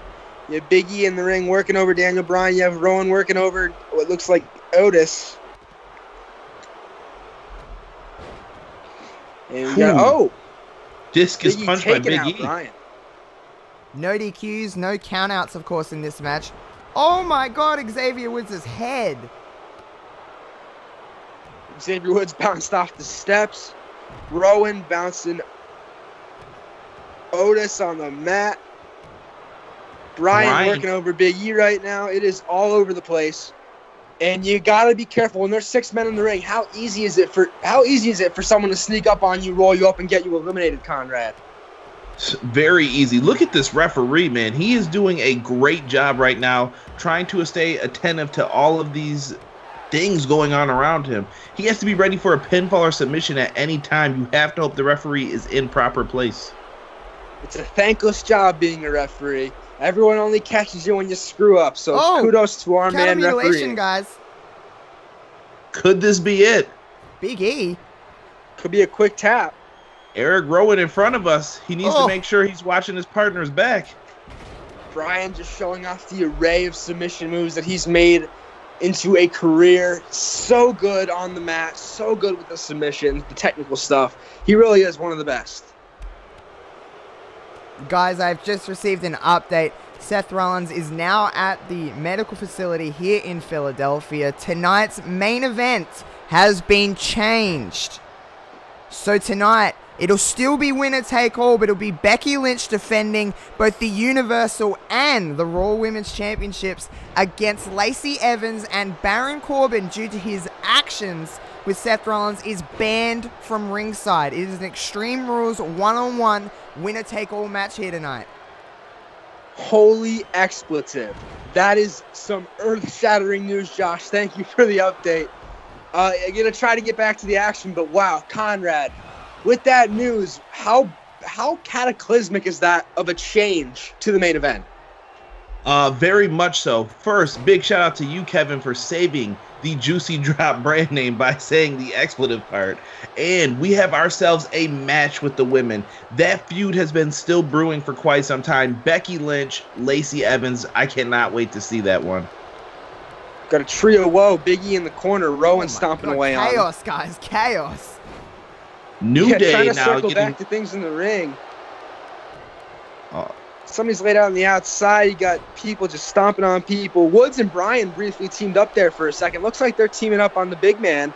G: You have Big E in the ring working over Daniel Bryan. You have Rowan working over what looks like Otis. And we got,
F: discus punch by Big E.
G: Bryan.
A: No DQs, no countouts, of course, in this match. Oh my God, Xavier Woods' head.
G: Xavier Woods bounced off the steps. Rowan bouncing Otis on the mat. Brian working over Big E right now. It is all over the place. And you gotta be careful when there's 6 men in the ring. How easy is it for someone to sneak up on you, roll you up, and get you eliminated, Conrad?
F: Very easy. Look at this referee, man. He is doing a great job right now trying to stay attentive to all of these things going on around him. He has to be ready for a pinfall or submission at any time. You have to hope the referee is in proper place.
G: It's a thankless job being a referee. Everyone only catches you when you screw up, so kudos to our man referee.
A: Guys.
F: Could this be it?
A: Big E.
G: Could be a quick tap.
F: Eric Rowan in front of us. He needs to make sure he's watching his partner's back.
G: Brian just showing off the array of submission moves that he's made into a career. So good on the mat, so good with the submissions, the technical stuff. He really is one of the best.
A: Guys, I've just received an update. Seth Rollins is now at the medical facility here in Philadelphia. Tonight's main event has been changed. So tonight, it'll still be winner take all, but it'll be Becky Lynch defending both the Universal and the Raw Women's Championships against Lacey Evans, and Baron Corbin, due to his actions with Seth Rollins, is banned from ringside. It is an Extreme Rules one-on-one winner take all match here tonight.
G: Holy expletive. That is some earth-shattering news, Josh. Thank you for the update. I'm going to try to get back to the action, but wow, Conrad, with that news, how cataclysmic is that of a change to the main event?
F: Very much so. First, big shout out to you, Kevin, for saving the Juicy Drop brand name by saying the expletive part. And we have ourselves a match with the women. That feud has been still brewing for quite some time. Becky Lynch, Lacey Evans. I cannot wait to see that one.
G: Got a trio woe. Big E in the corner. Rowan stomping away on him.
A: Chaos, guys. Chaos.
F: New Day
G: trying to
F: now.
G: Circle back to things in the ring. Somebody's laid out on the outside. You got people just stomping on people. Woods and Bryan briefly teamed up there for a second. Looks like they're teaming up on the big man.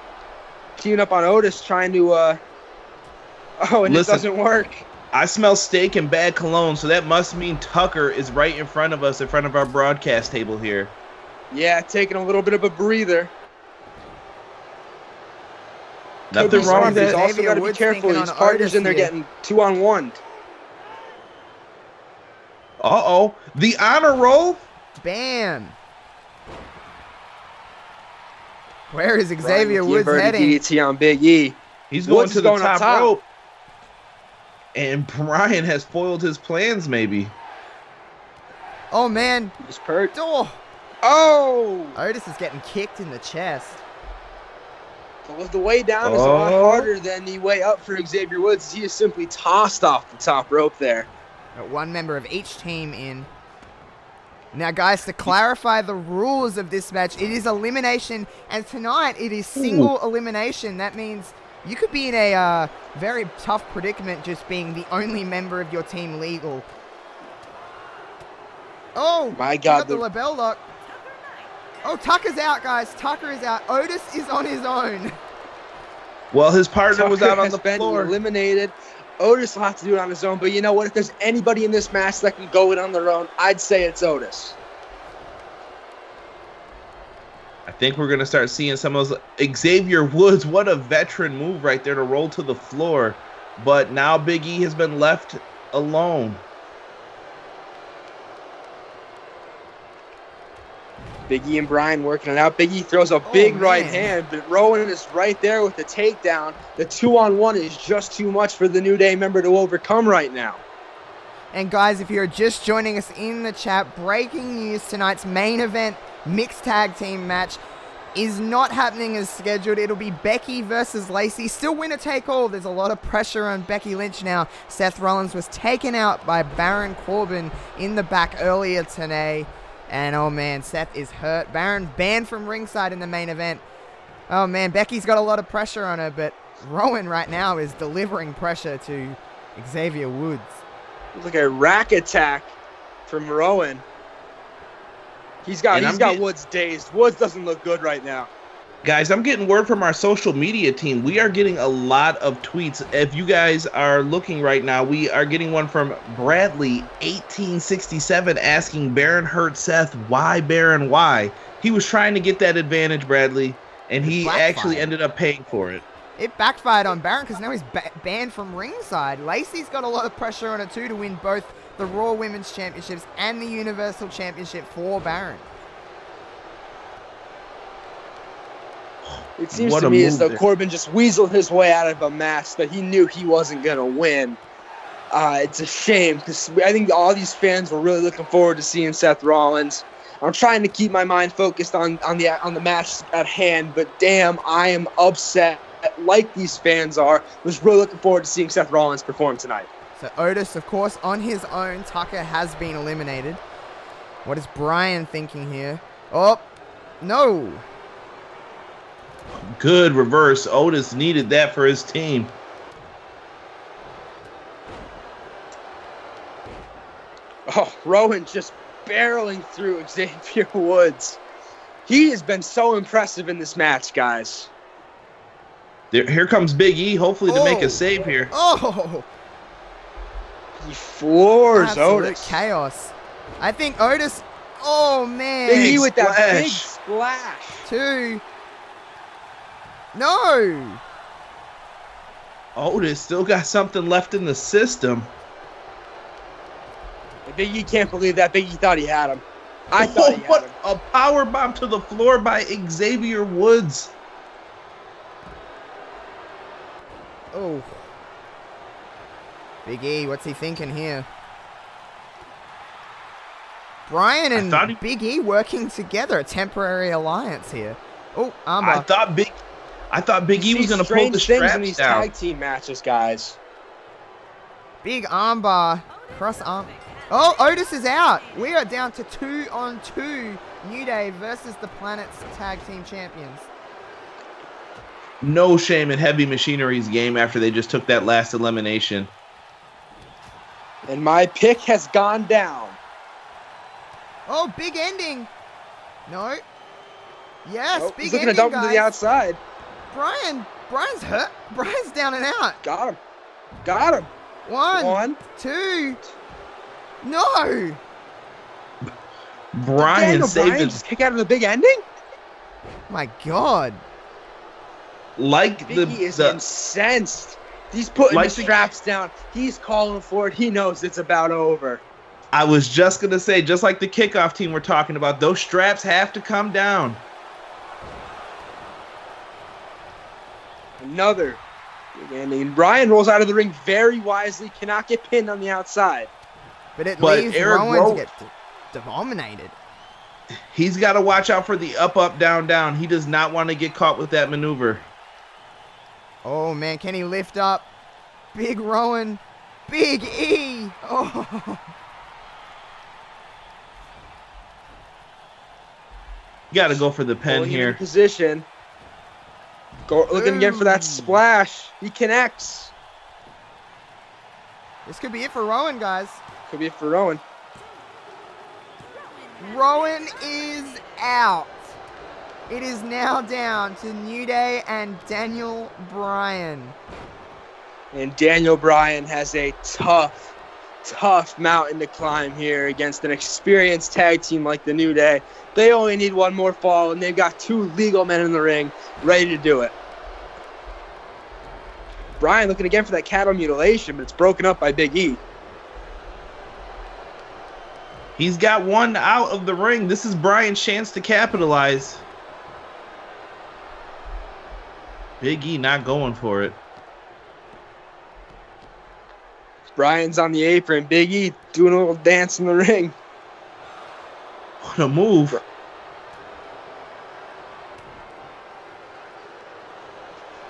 G: Teaming up on Otis, trying to... Listen, it doesn't work.
F: I smell steak and bad cologne, so that must mean Tucker is right in front of us, in front of our broadcast table here.
G: Yeah, taking a little bit of a breather.
F: Nothing wrong with that.
G: He's also got to be careful. His partners in there getting 2-on-1.
F: Uh-oh. The honor roll?
A: Bam. Where is Xavier Woods heading?
G: DDT on Big E.
F: He's going to the top rope. And Brian has foiled his plans, maybe.
A: Oh, man.
G: He's perked.
A: Oh! Otis is getting kicked in the chest.
G: The way down is a lot harder than the way up for Xavier Woods. He is simply tossed off the top rope there.
A: One member of each team in. Now, guys, to clarify the rules of this match, it is elimination, and tonight it is single elimination. That means you could be in a very tough predicament just being the only member of your team legal. Oh,
G: my God.
A: The LeBell lock. Oh, Tucker's out, guys. Tucker is out. Otis is on his own.
F: Well, his partner was out on the floor.
G: Eliminated. Otis will have to do it on his own, but you know what? If there's anybody in this match that can go it on their own, I'd say it's Otis.
F: I think we're going to start seeing some of those. Xavier Woods, what a veteran move right there to roll to the floor. But now Big E has been left alone.
G: Big E and Brian working it out. Big E throws a big right hand, but Rowan is right there with the takedown. The 2-on-1 is just too much for the New Day member to overcome right now.
A: And guys, if you're just joining us in the chat, breaking news, tonight's main event mixed tag team match is not happening as scheduled. It'll be Becky versus Lacey. Still winner take all. There's a lot of pressure on Becky Lynch now. Seth Rollins was taken out by Baron Corbin in the back earlier today. And, oh, man, Seth is hurt. Baron banned from ringside in the main event. Oh, man, Becky's got a lot of pressure on her, but Rowan right now is delivering pressure to Xavier Woods.
G: Look at a rack attack from Rowan. He's got
F: And I'm
G: Woods dazed. Woods doesn't look good right now.
F: Guys, I'm getting word from our social media team. We are getting a lot of tweets. If you guys are looking right now, we are getting one from Bradley1867 asking Baron hurt Seth. Why, Baron? Why? He was trying to get that advantage, Bradley, and he actually ended up paying for it.
A: It backfired on Baron because now he's banned from ringside. Lacey's got a lot of pressure on her too to win both the Raw Women's Championships and the Universal Championship for Baron.
G: It seems to me as though Corbin just weaseled his way out of a match that he knew he wasn't going to win. It's a shame because I think all these fans were really looking forward to seeing Seth Rollins. I'm trying to keep my mind focused on the match at hand, but damn, I am upset like these fans are. Was really looking forward to seeing Seth Rollins perform tonight.
A: So Otis, of course, on his own. Tucker has been eliminated. What is Bryan thinking here? Oh, no.
F: Good reverse. Otis needed that for his team.
G: Oh, Rowan just barreling through Xavier Woods. He has been so impressive in this match, guys.
F: Here comes Big E, hopefully to make a save here.
A: Oh!
G: He floors
A: Absolute
G: Otis.
A: chaos. I think Otis... Oh, man.
G: Big E with that big splash.
A: 2. No!
F: Otis still got something left in the system.
G: Big E can't believe that. Big E thought he had him. I thought he had him.
F: A power bomb to the floor by Xavier Woods.
A: Oh. Big E, what's he thinking here? Bryan and Big E working together, a temporary alliance here. Oh, armbar.
F: I thought Big E was going to pull the straps
G: in these
F: down.
G: tag team matches, guys.
A: Big armbar, cross arm. Oh, Otis is out. We are down to 2-on-2. New Day versus the Planet's tag team champions.
F: No shame in Heavy Machinery's game after they just took that last elimination.
G: And my pick has gone down.
A: Oh, big ending. No. Yes, big
G: he's looking
A: ending,
G: to dump
A: guys.
G: him to the outside.
A: Brian's hurt. Brian's down and out.
G: Got him.
A: 1, 2. No.
F: Bryan saved his...
G: just kick out of the big ending?
A: My God.
F: Like
G: Biggie is incensed. He's putting the straps down. He's calling for it. He knows it's about over.
F: I was just going to say, just like the kickoff team we're talking about, those straps have to come down.
G: Another big ending. Bryan rolls out of the ring very wisely. Cannot get pinned on the outside.
A: But it leaves Rowan to get dominated.
F: He's got to watch out for the up, up, down, down. He does not want to get caught with that maneuver.
A: Oh, man. Can he lift up? Big Rowan. Big E. Oh.
F: Got to go for the pin here.
G: In position. Looking again for that splash. He connects.
A: This could be it for Rowan, guys.
G: Could be it for Rowan.
A: Rowan is out. It is now down to New Day and Daniel Bryan.
G: And Daniel Bryan has a tough mountain to climb here against an experienced tag team like the New Day. They only need one more fall, and they've got 2 legal men in the ring ready to do it. Bryan looking again for that cattle mutilation, but it's broken up by Big E.
F: He's got one out of the ring. This is Bryan's chance to capitalize. Big E not going for it.
G: Bryan's on the apron. Big E doing a little dance in the ring.
F: What a move.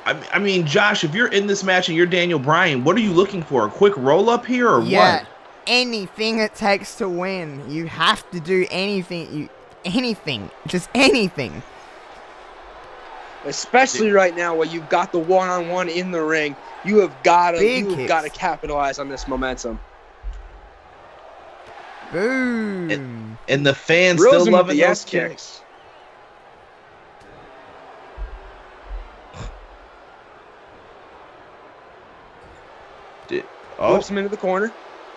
F: I mean, Josh, if you're in this match and you're Daniel Bryan, what are you looking for? A quick roll-up here or what?
A: Anything it takes to win. You have to do anything. Just anything.
G: Especially right now where you've got the one-on-one in the ring. You have got to capitalize on this momentum.
A: Boom.
F: And the fans
G: Thrills
F: still
G: him with
F: loving
G: the
F: those
G: ass
F: kicks.
G: kicks. Whips him into the corner.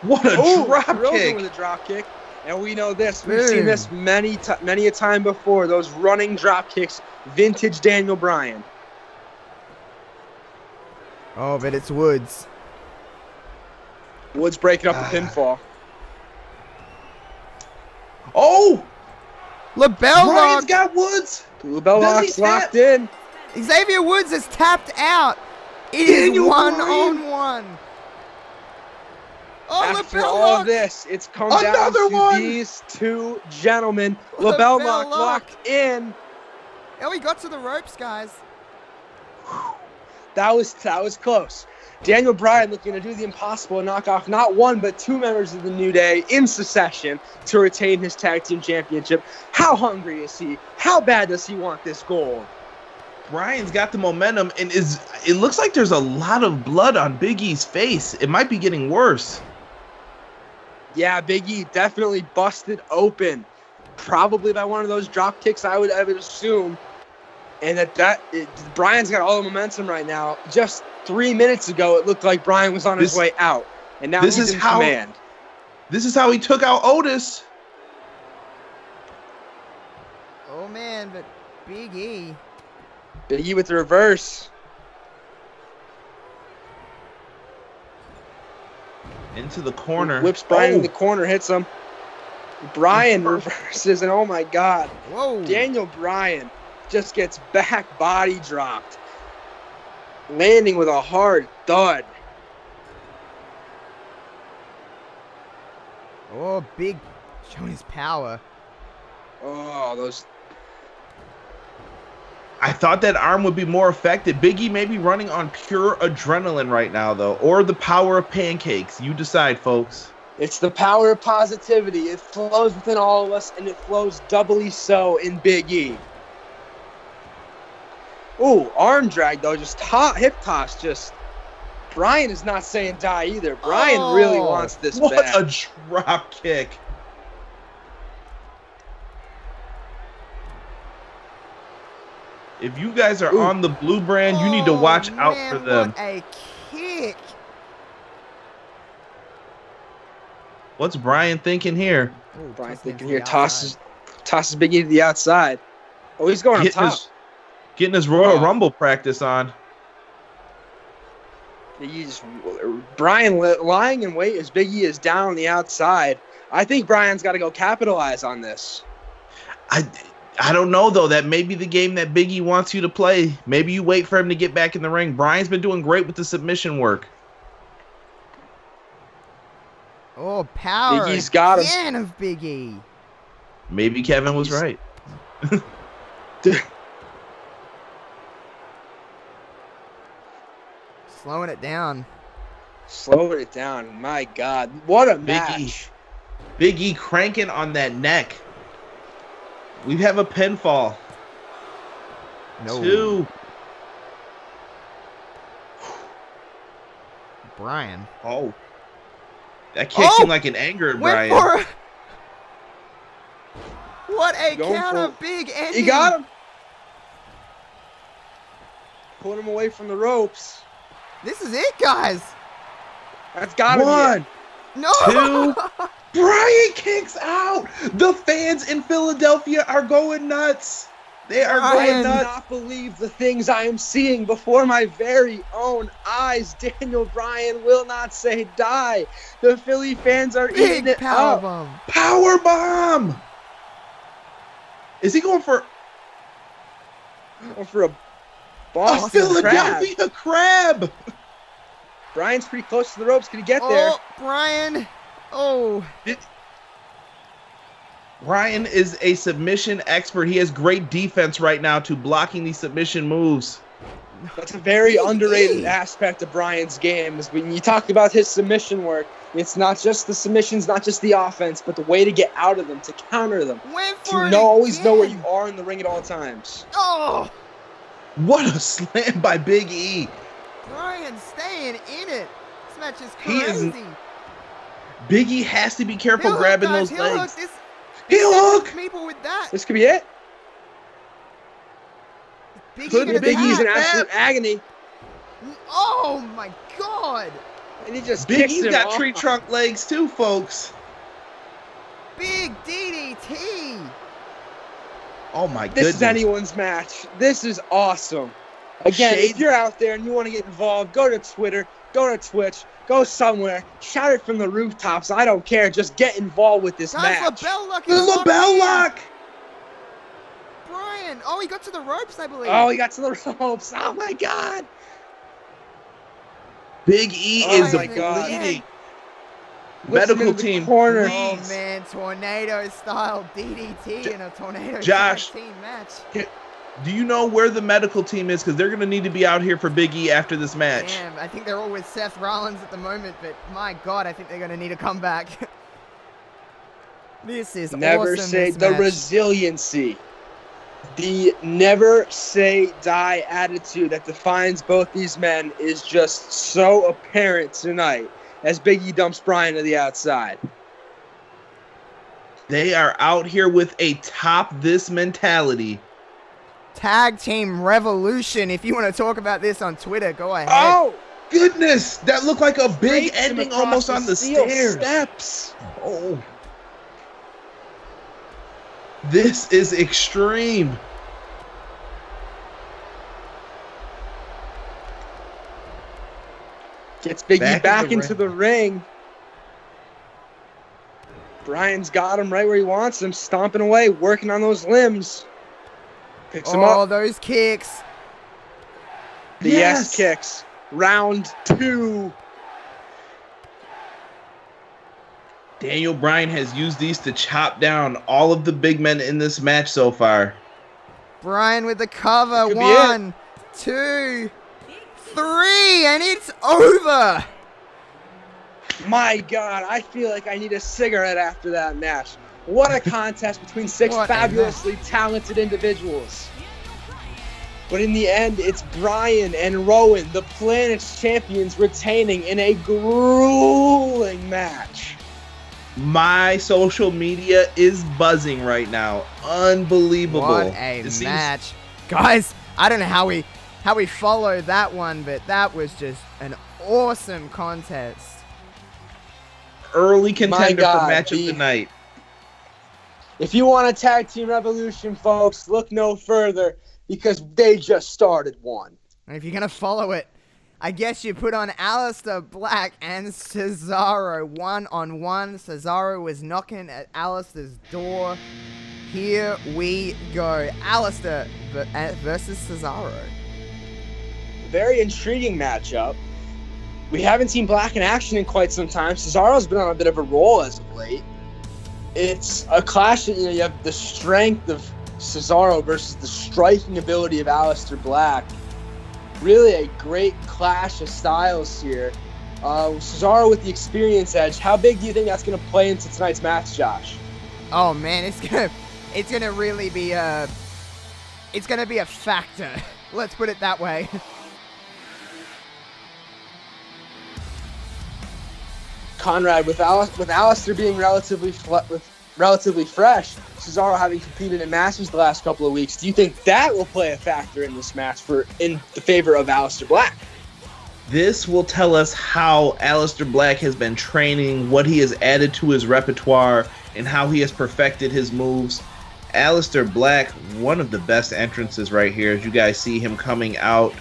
F: What a drop
G: Thrills him
F: kick.
G: with a drop kick. And we know this. We've seen this many a time before. Those running drop kicks. Vintage Daniel Bryan.
A: Oh, but it's Woods.
G: Woods breaking up the pinfall.
F: Oh!
A: LaBelle
F: Bryan's
A: lock.
F: got Woods.
G: LaBelle
F: Does he
G: lock's
F: tap?
G: locked in.
A: Xavier Woods is tapped out. It is
F: Daniel
A: 1-on-1. Oh,
G: After
A: LaBelle
G: all
A: lock.
G: of this, it's come
F: Another
G: down to
F: one.
G: these two gentlemen. LaBelle
A: LaBelle lock.
G: locked in.
A: Oh, he got to the ropes, guys.
G: That was close. Daniel Bryan looking to do the impossible and knock off not one but two members of the New Day in succession to retain his tag team championship. How hungry is he? How bad does he want this gold?
F: Bryan's got the momentum, and it looks like there's a lot of blood on Big E's face. It might be getting worse.
G: Yeah, Big E definitely busted open. Probably by one of those drop kicks, I would assume. And Bryan's got all the momentum right now. Just 3 minutes ago, it looked like Bryan was on his way out. And now he's in command.
F: This is how he took out Otis.
A: Oh, man, but Big E.
G: Big E with the reverse.
F: Into the corner.
G: Whips Bryan in the corner, hits him. Bryan reverses, and oh my God.
A: Whoa.
G: Daniel Bryan just gets back body dropped. Landing with a hard thud.
A: Oh, Big showing his power.
G: Oh, those.
F: I thought that arm would be more effective. Big E may be running on pure adrenaline right now, though, or the power of pancakes. You decide, folks.
G: It's the power of positivity. It flows within all of us, and it flows doubly so in Big E. Ooh, arm drag, though. Just hip toss. Just. Bryan is not saying die either. Bryan really wants this
F: What
G: back.
F: a drop kick. If you guys are on the blue brand, you need to watch out for them.
A: What a kick.
F: What's Bryan thinking here?
A: Ooh,
G: Bryan
A: tossing
G: thinking
A: him
G: here,
A: to the outside.
G: tosses Big E to the outside. Oh, he's going up top.
F: Getting his Royal Rumble practice on.
G: Bryan lying in wait as Big E is down on the outside. I think Bryan's got to go capitalize on this.
F: I don't know, though. That may be the game that Big E wants you to play. Maybe you wait for him to get back in the ring. Bryan's been doing great with the submission work.
A: Oh, power
G: Big E's got him.
A: again of Big E.
F: Maybe Kevin was right.
A: Slowing it down.
G: Slowing it down. My God. What a match.
F: Big E cranking on that neck. We have a pinfall.
A: No.
F: 2.
A: Bryan.
F: Oh. That kick seemed like an anger at
A: Went
F: Bryan.
A: for it. What a
G: Going
A: counter,
G: for-
A: Big ending.
G: He got him. Pulling him away from the ropes.
A: This is it, guys.
G: That's got to be
F: 1,
G: it.
A: No.
F: 2. Bryan kicks out. The fans in Philadelphia are going nuts. They are
G: I
F: going nuts.
G: cannot believe the things I am seeing before my very own eyes. Daniel Bryan will not say die. The Philly fans are eating
A: Big
G: it
A: power
G: up.
A: bomb.
F: Power bomb. Is he going for
G: Going for a Boston
F: a Philadelphia crab?
G: Bryan's pretty close to the ropes. Can he get there?
A: Oh, Bryan. Oh.
F: Bryan is a submission expert. He has great defense right now to blocking these submission moves.
G: That's a very underrated aspect of Bryan's game. Is when you talk about his submission work, it's not just the submissions, not just the offense, but the way to get out of them, to counter them,
A: Went for
G: to
A: it
G: always know where
A: again.
G: you are in the ring at all times.
A: Oh.
F: What a slam by Big E.
A: Bryan staying in it. This match is
F: He is-
A: crazy.
F: Big E has to be careful
A: Heel hook,
F: grabbing
A: guys,
F: those
A: heel hook.
F: legs.
A: This
F: Heel hook.
A: People with that.
G: This could be it.
A: Big
F: Could
A: E
F: be.
G: Biggie's in
F: tap.
G: absolute agony.
A: Oh my God.
G: And he just
F: Big
G: kicks
F: E's
G: him
F: got
G: off.
F: tree trunk legs too, folks.
A: Big DDT.
F: Oh my goodness.
G: This is anyone's match. This is awesome. Again,
F: Shades-
G: if you're out there and you want to get involved, go to Twitter, go to Twitch, go somewhere, shout it from the rooftops. I don't care. Just get involved with this
A: Guys,
G: match.
A: LaBelle Lock
F: The
A: is locked
F: LaBelle
A: in.
F: lock.
A: Brian. Oh, he got to the ropes, I believe.
G: Oh, he got to the ropes. Oh my God.
F: Big E
G: Oh
F: is
G: my God.
F: bleeding.
G: Whips him
F: Medical
G: into the
F: team,
G: corner.
A: Oh
F: please.
A: man, tornado style DDT in a tornado
F: Josh.
A: tag team match.
F: Do you know where the medical team is? Because they're going to need to be out here for Big E after this match.
A: Damn, I think they're all with Seth Rollins at the moment, but my God, I think they're going to need to come back. This is
G: Never
A: awesome.
G: say
A: this
G: the
A: match.
G: resiliency. The never say die attitude that defines both these men is just so apparent tonight as Big E dumps Bryan to the outside.
F: They are out here with a top this mentality.
A: Tag team revolution. If you want to talk about this on Twitter, go ahead.
G: Oh!
F: Goodness, that looked like a big
G: Breaks him
F: ending
G: across
F: almost on the
G: steel
F: stairs.
G: steps.
F: Oh. This is extreme.
G: Gets Big E
F: Back in
G: back
F: the
G: into the ring. Bryan's got him right where he wants him, stomping away, working on those limbs. Picks him
A: Oh,
G: up.
A: those kicks.
G: The yes kicks. Round 2.
F: Daniel Bryan has used these to chop down all of the big men in this match so far.
A: Bryan with the cover.
G: Could be
A: 1, 2, 3, and it's over.
G: My God, I feel like I need a cigarette after that match. What a contest between 6
A: What a
G: fabulously talented individuals. But in the end, it's Bryan and Rowan, the Planet's champions, retaining in a grueling match.
F: My social media is buzzing right now. Unbelievable.
A: What a
F: It seems
A: match. Guys, I don't know how we followed that one, but that was just an awesome contest.
F: Early contender
G: God,
F: for match of
G: the-
F: the night.
G: If you want a tag team revolution, folks, look no further because they just started one.
A: And if you're going to follow it, I guess you put on Alistair Black and Cesaro one-on-one. Cesaro was knocking at Alistair's door. Here we go. Alistair versus Cesaro.
G: Very intriguing matchup. We haven't seen Black in action in quite some time. Cesaro's been on a bit of a roll as of late. It's a clash that, you have the strength of Cesaro versus the striking ability of Alistair Black. Really a great clash of styles here. Cesaro with the experience edge. How big do you think that's going to play into tonight's match, Josh?
A: Oh man, it's gonna really be a factor. Let's put it that way.
G: Conrad, with Alistair being relatively fresh, Cesaro having competed in Masters the last couple of weeks, do you think that will play a factor in this match in the favor of Alistair Black?
F: This will tell us how Alistair Black has been training, what he has added to his repertoire, and how he has perfected his moves. Alistair Black, one of the best entrances right here, as you guys see him coming out.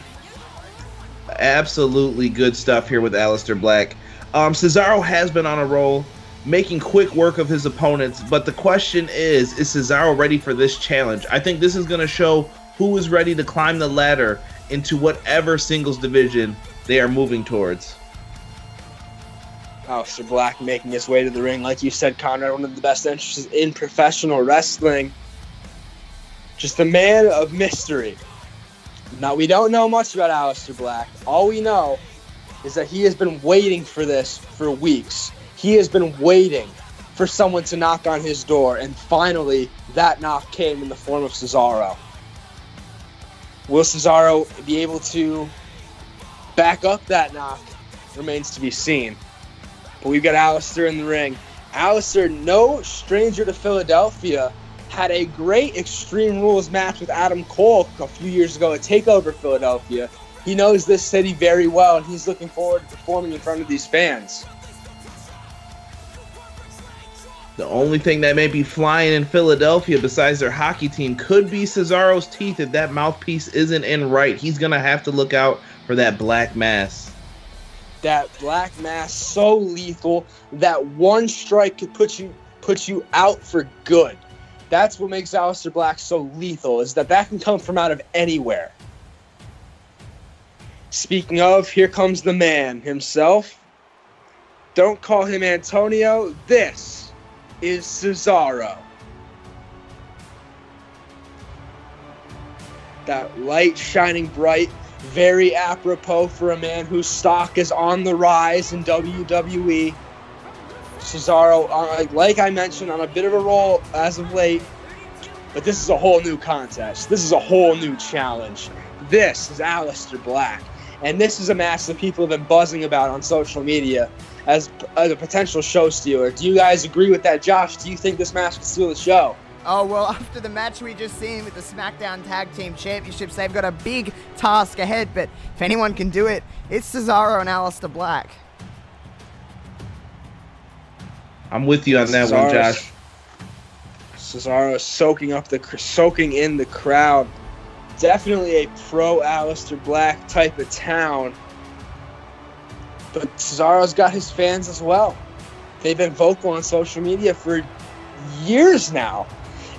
F: Absolutely good stuff here with Alistair Black. Cesaro has been on a roll, making quick work of his opponents, but the question is Cesaro ready for this challenge? I think this is going to show who is ready to climb the ladder into whatever singles division they are moving towards.
G: Alistair Black making his way to the ring, like you said, Conrad, one of the best entrances in professional wrestling. Just a man of mystery. Now, we don't know much about Alistair Black. All we know is that he has been waiting for this for weeks. He has been waiting for someone to knock on his door, and finally, that knock came in the form of Cesaro. Will Cesaro be able to back up that knock? Remains to be seen. But we've got Alistair in the ring. Alistair, no stranger to Philadelphia, had a great Extreme Rules match with Adam Cole a few years ago at TakeOver Philadelphia. He knows this city very well, and he's looking forward to performing in front of these fans.
F: The only thing that may be flying in Philadelphia besides their hockey team could be Cesaro's teeth if that mouthpiece isn't in right. He's going to have to look out for that black mass.
G: That black mass, so lethal that one strike could put you out for good. That's what makes Alistair Black so lethal, is that can come from out of anywhere. Speaking of, here comes the man himself. Don't call him Antonio. This is Cesaro. That light shining bright, very apropos for a man whose stock is on the rise in WWE. Cesaro, like I mentioned, on a bit of a roll as of late, but this is a whole new contest. This is a whole new challenge. This is Alistair Black, and this is a match that people have been buzzing about on social media as a potential show stealer. Do you guys agree with that, Josh? Do you think this match could steal the show?
A: Oh, well, after the match we just seen with the SmackDown Tag Team Championships, they've got a big task ahead, but if anyone can do it, it's Cesaro and Alistair Black.
F: I'm with you on that one, Josh.
G: Cesaro soaking in the crowd. Definitely a pro Alistair Black type of town. But Cesaro's got his fans as well. They've been vocal on social media for years now.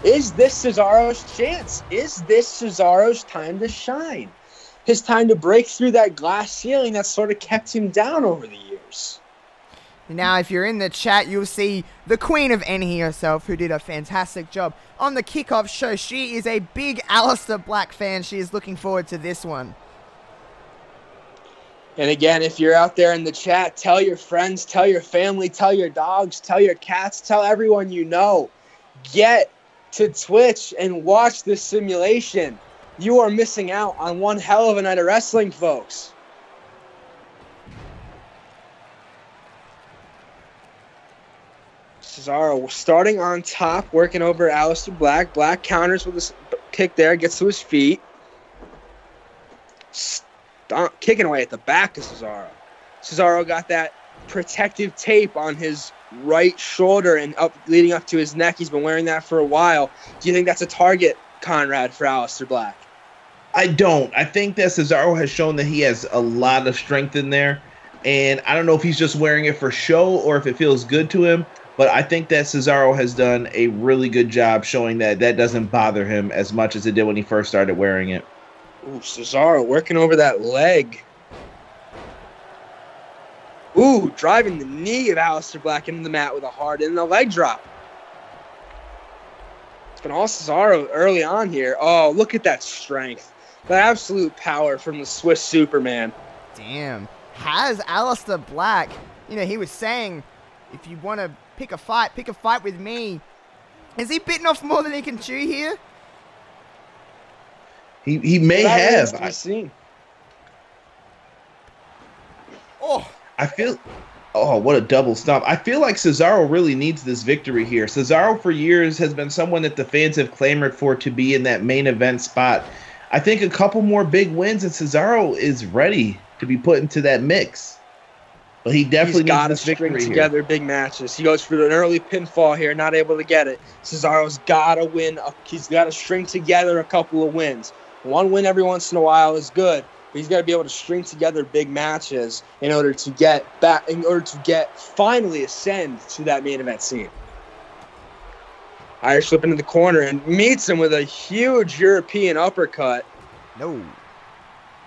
G: Is this Cesaro's chance? Is this Cesaro's time to shine? His time to break through that glass ceiling that sort of kept him down over the years.
A: Now, if you're in the chat, you'll see the Queen of NE herself, who did a fantastic job on the kickoff show. She is a big Alistair Black fan. She is looking forward to this one.
G: And again, if you're out there in the chat, tell your friends, tell your family, tell your dogs, tell your cats, tell everyone you know. Get to Twitch and watch this simulation. You are missing out on one hell of a night of wrestling, folks. Cesaro starting on top, working over Alistair Black. Black counters with a kick there, gets to his feet. Kicking away at the back of Cesaro. Cesaro got that protective tape on his right shoulder and leading up to his neck. He's been wearing that for a while. Do you think that's a target, Conrad, for Alistair Black?
F: I don't. I think that Cesaro has shown that he has a lot of strength in there. And I don't know if he's just wearing it for show or if it feels good to him. But I think that Cesaro has done a really good job showing that that doesn't bother him as much as it did when he first started wearing it.
G: Ooh, Cesaro working over that leg. Ooh, driving the knee of Alistair Black into the mat with a hard in the leg drop. It's been all Cesaro early on here. Oh, look at that strength. That absolute power from the Swiss Superman.
A: Damn. Has Alistair Black, he was saying, if you want to pick a fight with me. Is he bitten off more than he can chew here?
F: He may have.
G: I've seen.
A: Oh.
F: What a double stomp. I feel like Cesaro really needs this victory here. Cesaro for years has been someone that the fans have clamored for to be in that main event spot. I think a couple more big wins and Cesaro is ready to be put into that mix. But he definitely needs this victory here.
G: He's got to string together big matches. He goes for an early pinfall here, not able to get it. Cesaro's got to win. He's got to string together a couple of wins. One win every once in a while is good, but he's got to be able to string together big matches in order to finally ascend to that main event scene. Irish whip into the corner and meets him with a huge European uppercut.
A: No.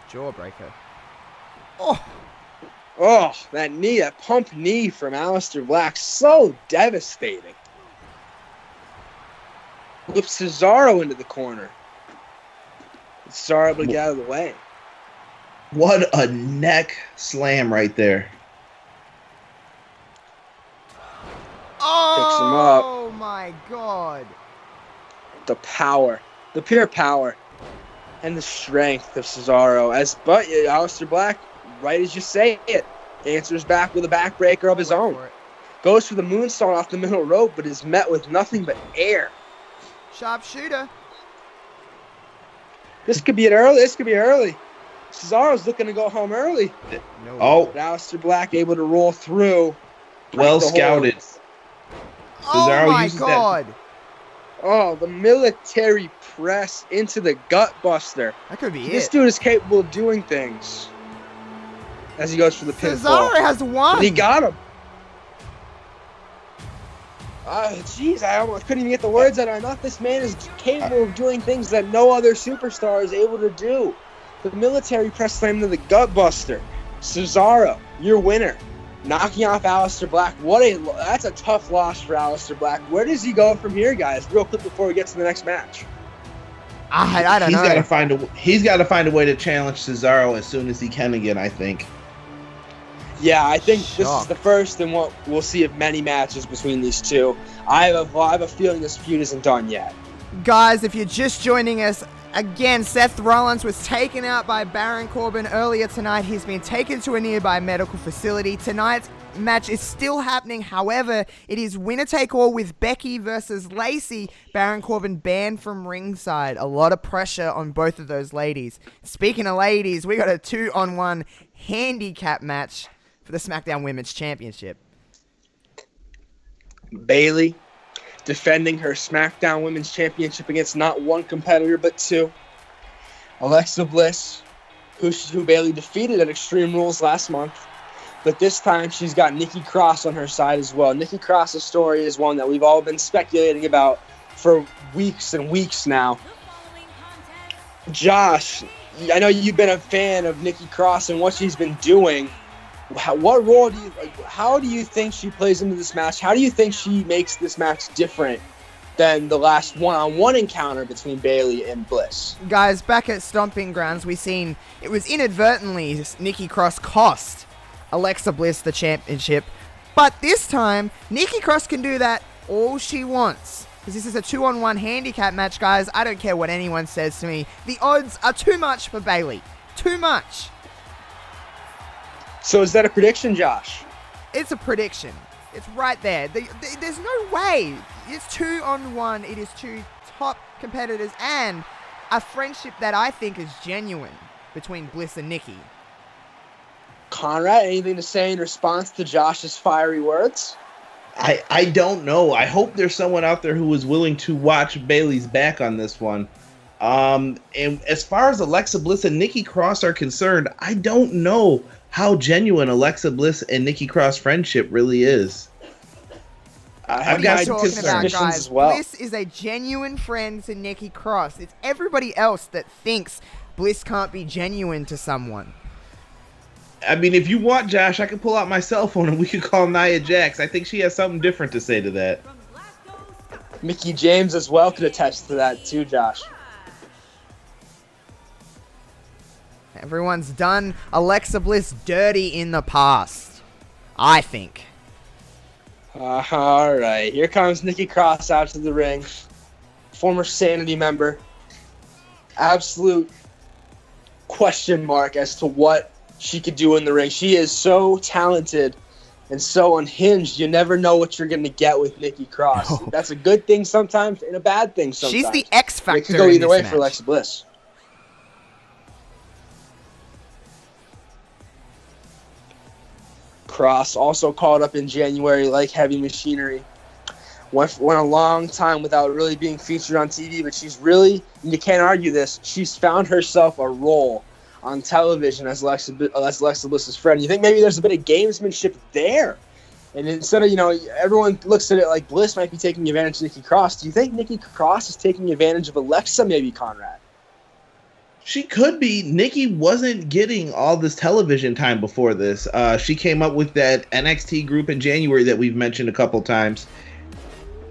A: Jawbreaker.
G: Oh, that knee, that pump knee from Alistair Black, so devastating. Whips Cesaro into the corner. Cesaro able to get out of the way.
F: What a neck slam right there.
G: Picks him up.
A: Oh my God.
G: The power, the pure power, and the strength of Cesaro. But Alistair Black, right as you say it, answers back with a backbreaker of his own. Goes for the moonsault off the middle rope, but is met with nothing but air.
A: Sharpshooter.
G: This could be early. Cesaro's looking to go home early.
A: No.
F: Oh,
G: But Alistair Black able to roll through.
F: well
G: break the
F: scouted.
A: Oh
F: Cesaro
A: my
F: uses that-
A: god.
G: Oh, the military press into the gut buster.
A: That could be
G: This
A: it.
G: dude is capable of doing things. As he goes for the pinfall.
A: Cesaro has won.
G: But he got him. Jeez, I almost couldn't even get the words out of my mouth. This man is capable of doing things that no other superstar is able to do. The military press slam to the gut buster. Cesaro, your winner. Knocking off Alistair Black. That's a tough loss for Alistair Black. Where does he go from here, guys? Real quick before we get to the next match.
A: I don't know.
F: He's got to find a way to challenge Cesaro as soon as he can again, I think.
G: Yeah, I think this is
A: Shocked.
G: the first and what we'll see of many matches between these two. I have a feeling this feud isn't done yet.
A: Guys, if you're just joining us, again, Seth Rollins was taken out by Baron Corbin earlier tonight. He's been taken to a nearby medical facility. Tonight's match is still happening. However, it is winner take all with Becky versus Lacey. Baron Corbin banned from ringside. A lot of pressure on both of those ladies. Speaking of ladies, we got a 2-on-1 handicap match for the SmackDown Women's Championship.
G: Bayley defending her SmackDown Women's Championship against not one competitor but two. Alexa Bliss, who Bayley defeated at Extreme Rules last month. But this time she's got Nikki Cross on her side as well. Nikki Cross's story is one that we've all been speculating about for weeks and weeks now. Josh, I know you've been a fan of Nikki Cross and what she's been doing. What role how do you think she plays into this match? How do you think she makes this match different than the last one-on-one encounter between Bayley and Bliss?
A: Guys, back at Stomping Grounds, we seen it was inadvertently Nikki Cross cost Alexa Bliss the championship, but this time Nikki Cross can do that all she wants, because this is a 2-on-1 handicap match, guys. I don't care what anyone says to me. The odds are too much for Bayley. Too much.
G: So is that a prediction, Josh?
A: It's a prediction. It's right there. There's no way. It's 2-on-1. It is two top competitors and a friendship that I think is genuine between Bliss and Nikki.
G: Conrad, anything to say in response to Josh's fiery words?
F: I don't know. I hope there's someone out there who is willing to watch Bayley's back on this one. And as far as Alexa Bliss and Nikki Cross are concerned, I don't know how genuine Alexa Bliss and Nikki Cross friendship really is. I've got some
A: talking about,
F: concerns
A: guys.
G: as well.
A: Bliss is a genuine friend to Nikki Cross. It's everybody else that thinks Bliss can't be genuine to someone.
F: I mean, if you want, Josh, I can pull out my cell phone and we could call Nia Jax. I think she has something different to say to that.
G: Mickey James as well could attest to that too, Josh.
A: Everyone's done Alexa Bliss dirty in the past, I think.
G: All right, here comes Nikki Cross out to the ring. Former Sanity member. Absolute question mark as to what she could do in the ring. She is so talented and so unhinged. You never know what you're going to get with Nikki Cross.
A: No.
G: That's a good thing sometimes and a bad thing sometimes.
A: She's the X factor.
G: It could go
A: in
G: either
A: this
G: way
A: match.
G: for Alexa Bliss. Cross also called up in January like Heavy Machinery. Went a long time without really being featured on TV, but she's really, and you can't argue this, she's found herself a role on television as Alexa Bliss's friend. You think maybe there's a bit of gamesmanship there? And instead of, everyone looks at it like Bliss might be taking advantage of Nikki Cross. Do you think Nikki Cross is taking advantage of Alexa, maybe, Conrad?
F: She could be. Nikki wasn't getting all this television time before this. She came up with that NXT group in January that we've mentioned a couple times.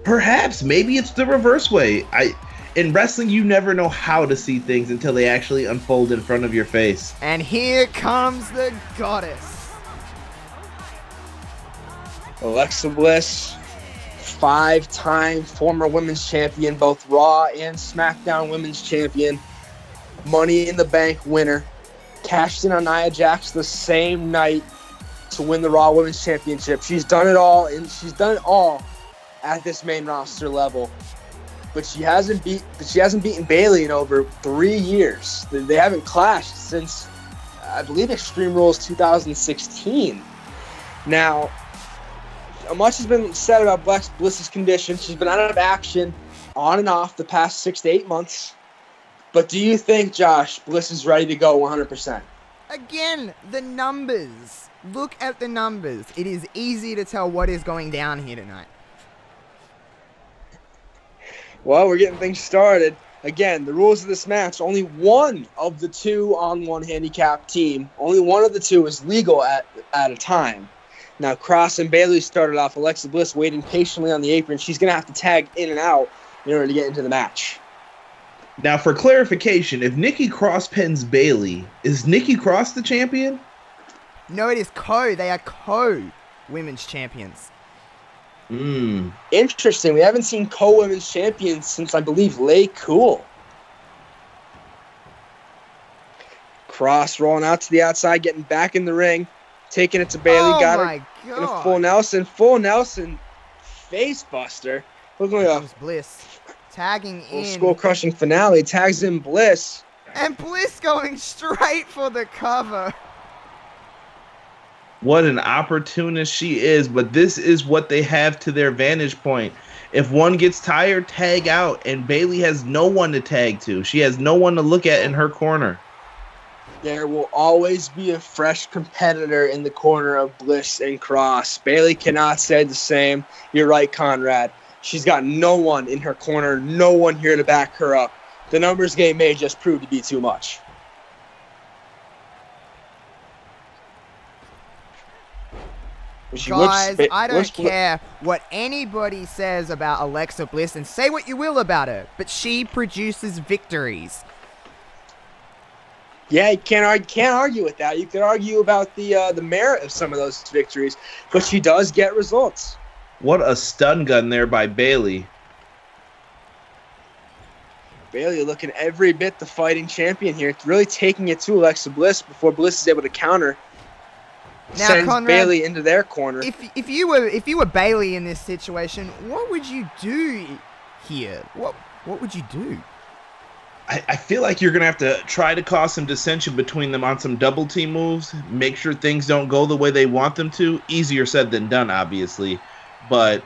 F: Perhaps, maybe it's the reverse way. In wrestling, you never know how to see things until they actually unfold in front of your face.
A: And here comes the goddess.
G: Alexa Bliss, 5-time former women's champion, both Raw and SmackDown women's champion. Money in the Bank winner. Cashed in on Nia Jax the same night. to win the Raw Women's Championship. She's done it all, and she's done it all at this main roster level. But she hasn't beaten Bayley in over 3 years. They haven't clashed since, I believe, Extreme Rules 2016. Now, much has been said about Bliss's condition. She's been out of action on and off the past 6 to 8 months. But do you think, Josh, Bliss is ready to go 100%?
A: Again, the numbers. Look at the numbers. It is easy to tell what is going down here tonight.
G: Well, we're getting things started. Again, the rules of this match, only one of the 2-on-1 handicap team, only one of the two is legal at a time. Now, Cross and Bayley started off. Alexa Bliss waiting patiently on the apron. She's going to have to tag in and out in order to get into the match.
F: Now, for clarification, if Nikki Cross pins Bayley, is Nikki Cross the champion?
A: No, it is Co. They are co-women's champions.
G: Interesting. We haven't seen co-women's champions since, I believe, Lay Cool. Cross rolling out to the outside, getting back in the ring, taking it to Bayley.
A: Oh
G: got
A: my
G: her in a
A: God.
G: full Nelson face buster. Looking like
A: That
G: a
A: was Bliss. Tagging in.
G: skull-crushing finale. Tags in Bliss.
A: And Bliss going straight for the cover.
F: What an opportunist she is, but this is what they have to their vantage point. If one gets tired, tag out, and Bayley has no one to tag to. She has no one to look at in her corner.
G: There will always be a fresh competitor in the corner of Bliss and Cross. Bayley cannot say the same. You're right, Conrad. She's got no one in her corner, no one here to back her up. The numbers game may just prove to be too much.
A: Guys, I don't care what anybody says about Alexa Bliss, and say what you will about her, but she produces victories.
G: Yeah, you can't argue with that. You could argue about the merit of some of those victories, but she does get results.
F: What a stun gun there by Bayley.
G: Bayley looking every bit the fighting champion here. It's really taking it to Alexa Bliss before Bliss is able to counter.
A: Now,
G: Sends
A: Conrad,
G: Bayley into their corner.
A: If you were Bayley in this situation, what would you do here? What would you do?
F: I feel like you're going to have to try to cause some dissension between them on some double team moves. Make sure things don't go the way they want them to. Easier said than done, obviously. But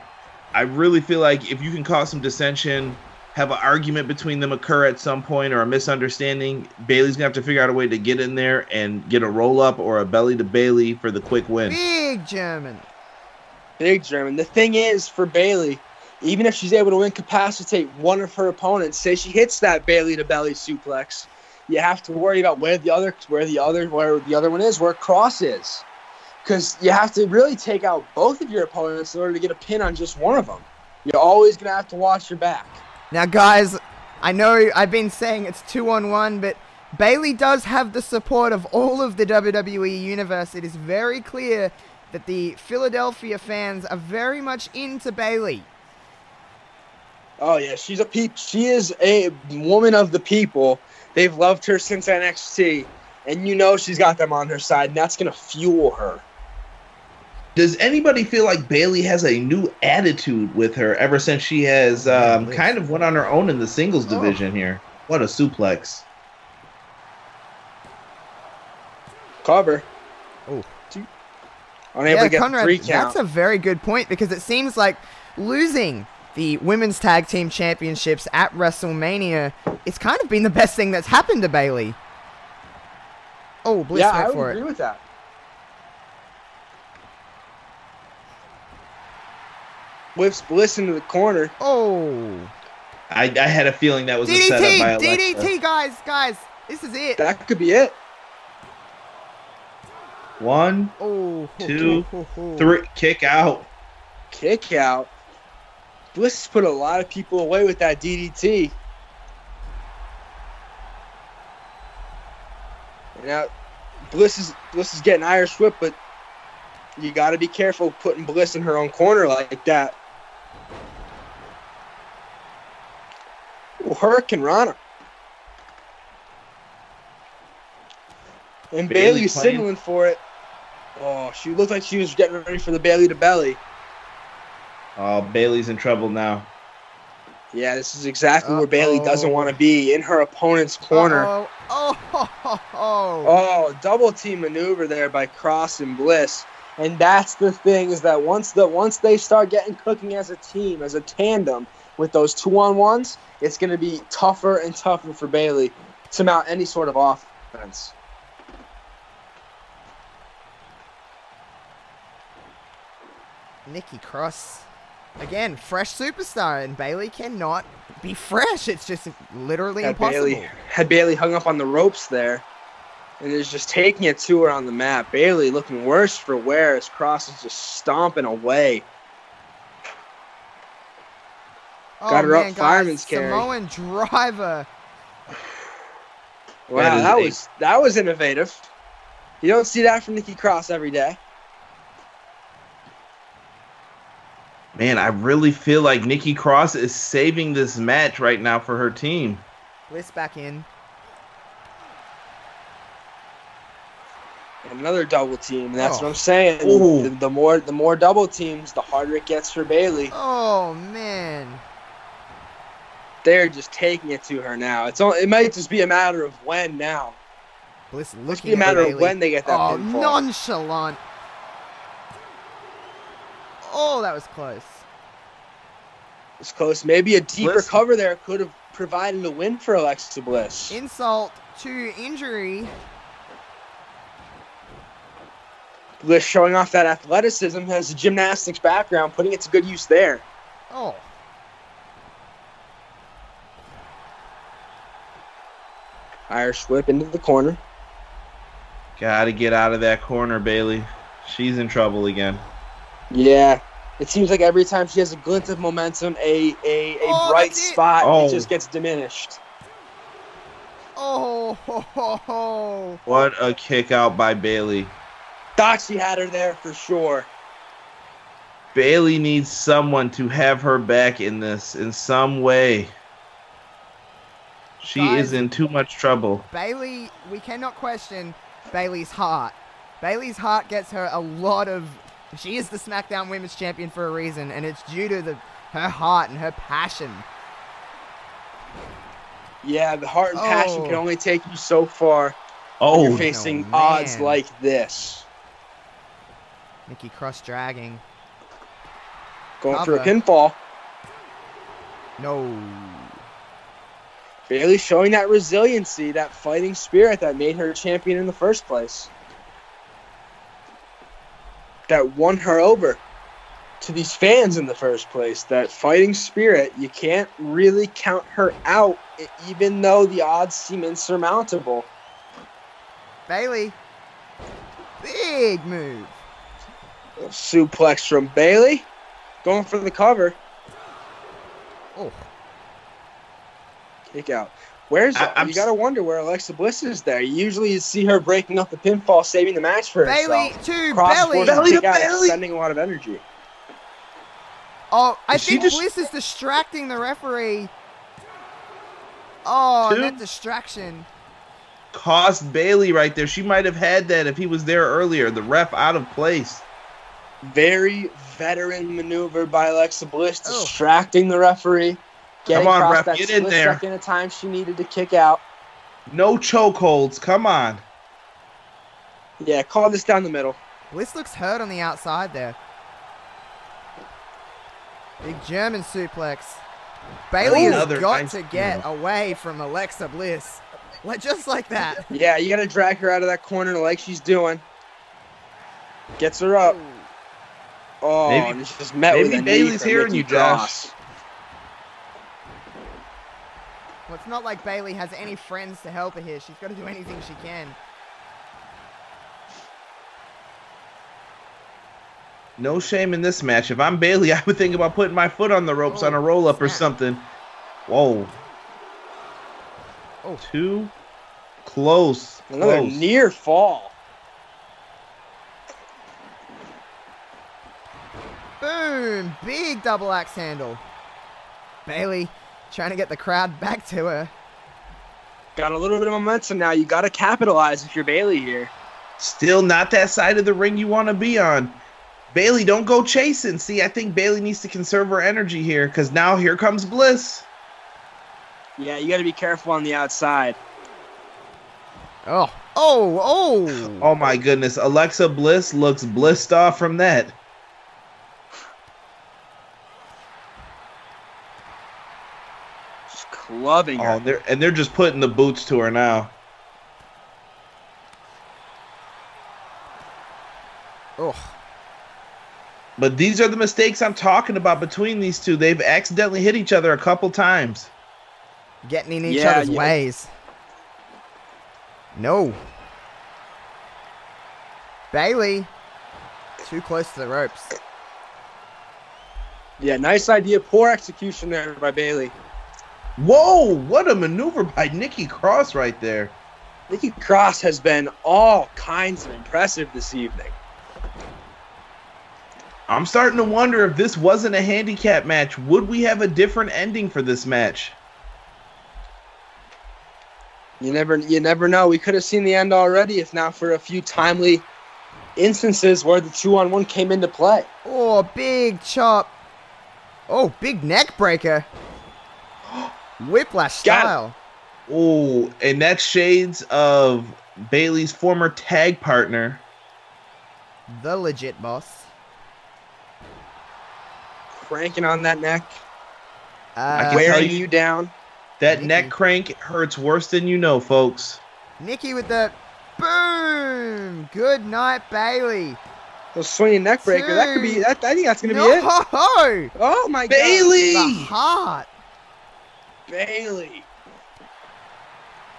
F: I really feel like if you can cause some dissension, have an argument between them occur at some point or a misunderstanding, Bayley's going to have to figure out a way to get in there and get a roll-up or a belly to Bayley for the quick win.
A: Big German.
G: Big German. The thing is, for Bayley, even if she's able to incapacitate one of her opponents, say she hits that Bayley to belly suplex, you have to worry about where the other one is, where Cross is. Because you have to really take out both of your opponents in order to get a pin on just one of them. You're always going to have to watch your back.
A: Now, guys, I know I've been saying it's 2-on-1, but Bayley does have the support of all of the WWE Universe. It is very clear that the Philadelphia fans are very much into Bayley.
G: Oh, yeah, she is a woman of the people. They've loved her since NXT, and you know she's got them on her side, and that's going to fuel her.
F: Does anybody feel like Bayley has a new attitude with her ever since she has kind of went on her own in the singles division here? What a suplex.
G: Cover.
A: Oh.
G: Unable to get
A: Conrad,
G: 3 count.
A: that's a very good point, because it seems like losing the Women's Tag Team Championships at WrestleMania, it's kind of been the best thing that's happened to Bayley. Oh, Bliss went
G: I
A: for
G: would
A: it.
G: agree with that. Whips Bliss into the corner.
A: Oh.
F: I had a feeling that was a setup by Alexa.
A: DDT, guys. This is it.
G: That could be it.
F: 1,
A: Oh.
F: 2, 3, kick out.
G: Kick out. Bliss has put a lot of people away with that DDT. And now Bliss is getting Irish whip, but you got to be careful putting Bliss in her own corner like that. Ooh, Hurricane Rana. And
F: Bayley
G: Bayley's
F: playing.
G: signaling for it. Oh, she looked like she was getting ready for the Bailey to belly.
F: Oh, Bailey's in trouble now.
G: Yeah, this is exactly where Bailey doesn't want to be, in her opponent's corner. Oh, double team maneuver there by Cross and Bliss. And that's the thing, is that once they start getting cooking as a team, as a tandem with those 2-on-1s, it's going to be tougher and tougher for Bailey to mount any sort of offense.
A: Nikki Cross, again, fresh superstar, and Bailey cannot be fresh. It's just literally impossible.
G: Had Bailey hung up on the ropes there, and is just taking it to her on the mat. Bailey looking worse for wear as Cross is just stomping away. Got her up, fireman's carry.
A: Samoan driver.
G: Wow, that was innovative. You don't see that from Nikki Cross every day.
F: Man, I really feel like Nikki Cross is saving this match right now for her team.
A: Bliss back in.
G: Another double team. That's what I'm saying. The more double teams, the harder it gets for Bailey.
A: Oh man.
G: They're just taking it to her now. It might just be a matter of when now.
A: Bliss looking
G: It's be a matter of when they get that pinfall.
A: Nonchalant. Oh, that was close.
G: It's close. Maybe a deeper cover there could have provided a win for Alexa Bliss.
A: Insult to injury.
G: Bliss showing off that athleticism, has a gymnastics background, putting it to good use there.
A: Oh.
G: Irish whip into the corner.
F: Gotta get out of that corner, Bailey. She's in trouble again.
G: Yeah. It seems like every time she has a glint of momentum, a bright spot, it just gets diminished.
A: Oh.
F: What a kick out by Bailey.
G: Thought she had her there for sure.
F: Bailey needs someone to have her back in this in some way. She is in too much trouble.
A: Bailey, we cannot question Bailey's heart. Bailey's heart gets her a lot of... She is the SmackDown Women's Champion for a reason, and it's due to her heart and her passion.
G: Yeah, the heart and passion can only take you so far when you're facing odds like this.
A: Nikki Cross dragging.
G: Going for a pinfall.
A: No.
G: Bailey showing that resiliency, that fighting spirit that made her champion in the first place. That won her over to these fans in the first place. That fighting spirit, you can't really count her out, even though the odds seem insurmountable.
A: Bailey. Big move.
G: A suplex from Bailey. Going for the cover.
A: Oh.
G: Kick out. You gotta wonder where Alexa Bliss is there. Usually you see her breaking up the pinfall, saving the match for herself.
A: Bailey to
G: Belly
A: belly.
G: To belly. Spending a lot of energy.
A: Oh, I think Bliss is distracting the referee. Oh, that distraction.
F: Cost Bailey right there. She might have had that if he was there earlier. The ref out of place.
G: Very veteran maneuver by Alexa Bliss, distracting the referee.
F: Come on, ref, get in there.
G: Second of time she needed to kick out.
F: No chokeholds. Come on.
G: Yeah, call this down the middle.
A: Bliss looks hurt on the outside there. Big German suplex. Bailey has got to get away from Alexa Bliss. Just like that.
G: Yeah, you got to drag her out of that corner like she's doing. Gets her up. Oh, and she's just met with a
F: Bailey's hearing you, Josh.
A: Well, it's not like Bailey has any friends to help her here. She's got to do anything she can.
F: No shame in this match. If I'm Bailey, I would think about putting my foot on the ropes on a roll-up or something. Whoa.
A: Oh.
F: Too close.
G: Another near fall.
A: Boom. Big double axe handle. Bailey trying to get the crowd back to her.
G: Got a little bit of momentum now. You got to capitalize if you're Bailey here.
F: Still not that side of the ring you want to be on. Bayley, don't go chasing. See, I think Bayley needs to conserve her energy here because now here comes Bliss.
G: Yeah, you got to be careful on the outside.
A: Oh,
F: Oh my goodness. Alexa Bliss looks blissed off from that.
G: Just clubbing her.
F: Oh, they're just putting the boots to her now.
A: oh.
F: But these are the mistakes I'm talking about between these two. They've accidentally hit each other a couple times.
A: Getting in each other's ways. No. Bayley. Too close to the ropes.
G: Yeah, nice idea. Poor execution there by Bayley.
F: Whoa, what a maneuver by Nikki Cross right there.
G: Nikki Cross has been all kinds of impressive this evening.
F: I'm starting to wonder if this wasn't a handicap match, would we have a different ending for this match?
G: You never know. We could have seen the end already if not for a few timely instances where the 2-on-1 came into play.
A: Oh, big chop. Oh, big neck breaker. Whiplash style.
F: Oh, and that's shades of Bayley's former tag partner.
A: The legit boss.
G: Cranking on that neck.
F: I can tell
G: Wearing you down.
F: That
A: Nikki.
F: neck crank hurts worse than you know, folks.
A: Nikki with the boom. Good night, Bayley.
G: The swinging neck breaker. That could be. I think that's gonna be it.
A: No.
G: Oh my
F: Bayley!
A: The heart.
G: God, Bayley.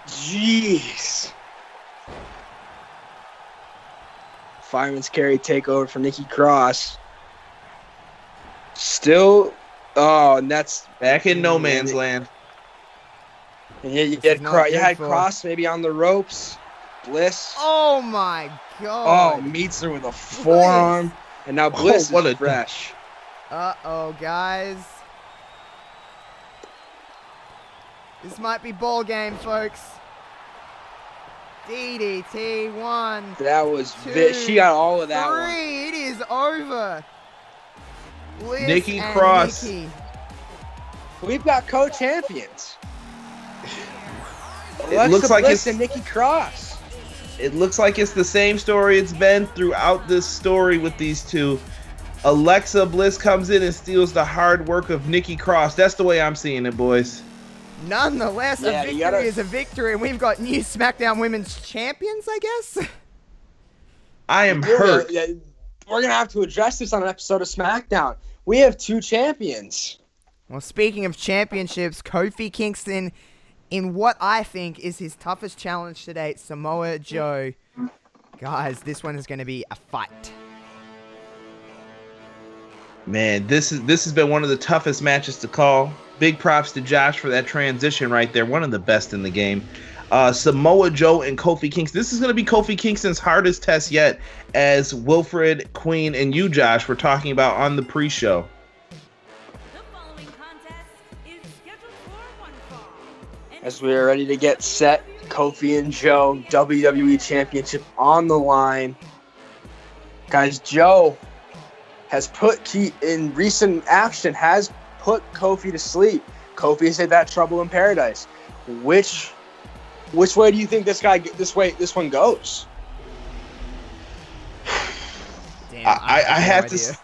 G: Jeez. Fireman's carry takeover for Nikki Cross. Still, and that's
F: Back in no man's land.
G: And you
A: This is not good
G: had
A: for-
G: Cross maybe on the ropes. Bliss.
A: Oh my god.
G: Meets her with a forearm. And now Bliss
F: what
G: is
F: a-
G: fresh.
A: Uh-oh, guys. This might be ball game, folks. DDT 1,
G: That was
A: two,
G: she got all of that
A: 3.
G: one.
A: It is over. Bliss
F: Nikki
A: and
F: Cross.
A: Nikki.
G: We've got co-champions.
F: It looks like
G: Bliss
F: it's
G: and Nikki Cross.
F: It looks like it's the same story it's been throughout this story with these two. Alexa Bliss comes in and steals the hard work of Nikki Cross. That's the way I'm seeing it, boys.
A: Nonetheless,
G: Yeah,
A: a
G: you
A: victory
G: gotta-
A: is a victory, and we've got new SmackDown Women's Champions, I guess?
F: I am hurt.
G: We're going to have to address this on an episode of SmackDown. We have 2 champions.
A: Well, speaking of championships, Kofi Kingston in what I think is his toughest challenge to date, Samoa Joe. Guys, this one is going to be a fight.
F: Man, this has been one of the toughest matches to call. Big props to Josh for that transition right there. One of the best in the game. Samoa Joe and Kofi Kingston. This is going to be Kofi Kingston's hardest test yet, as Wilfred, Queen, and you, Josh, were talking about on the pre-show.
H: The following contest is scheduled for one fall.
G: As we are ready to get set, Kofi and Joe, WWE Championship on the line. Guys, Joe has in recent action, has put Kofi to sleep. Kofi has had that trouble in paradise. Which way do you think this one goes?
A: Damn,
F: I
A: have
F: have
A: no
F: to.
A: idea.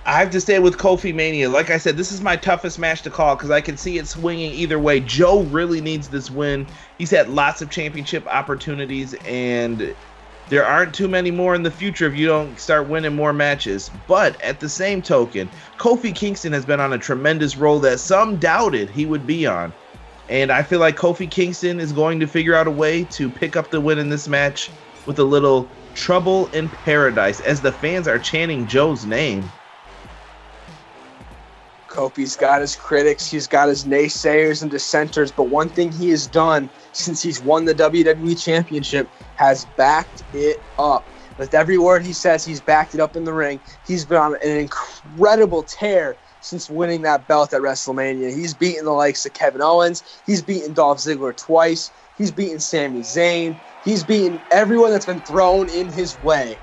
F: I have to stay with Kofi Mania. Like I said, this is my toughest match to call because I can see it swinging either way. Joe really needs this win. He's had lots of championship opportunities, and there aren't too many more in the future if you don't start winning more matches. But at the same token, Kofi Kingston has been on a tremendous roll that some doubted he would be on. And I feel like Kofi Kingston is going to figure out a way to pick up the win in this match with a little trouble in paradise as the fans are chanting Joe's name.
G: Kofi's got his critics, he's got his naysayers and dissenters, but one thing he has done since he's won the WWE Championship has backed it up. With every word he says, he's backed it up in the ring. He's been on an incredible tear since winning that belt at WrestleMania. He's beaten the likes of Kevin Owens. He's beaten Dolph Ziggler twice. He's beaten Sami Zayn. He's beaten everyone that's been thrown in his way.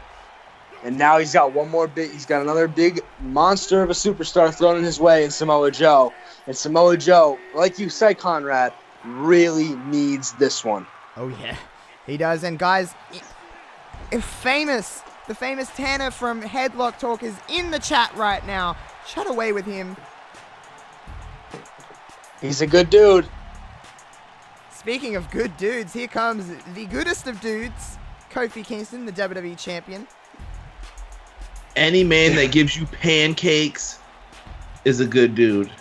G: And now he's got another big monster of a superstar thrown in his way in Samoa Joe. And Samoa Joe, like you said, Conrad, really needs this one.
A: Oh, yeah, he does. And guys, the famous Tanner from Headlock Talk is in the chat right now. Chat away with him.
G: He's a good dude.
A: Speaking of good dudes, here comes the goodest of dudes, Kofi Kingston, the WWE champion.
F: Any man that gives you pancakes is a good dude.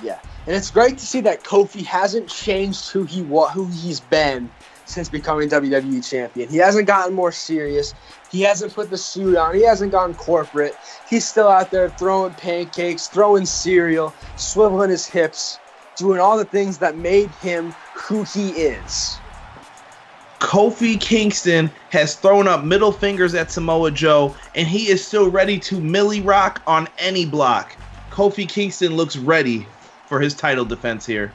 G: Yeah, and it's great to see that Kofi hasn't changed who he's been since becoming WWE champion. He hasn't gotten more serious. He hasn't put the suit on. He hasn't gone corporate. He's still out there throwing pancakes, throwing cereal, swiveling his hips, doing all the things that made him who he is.
F: Kofi Kingston has thrown up middle fingers at Samoa Joe, and he is still ready to Millie Rock on any block. Kofi Kingston looks ready for his title defense here.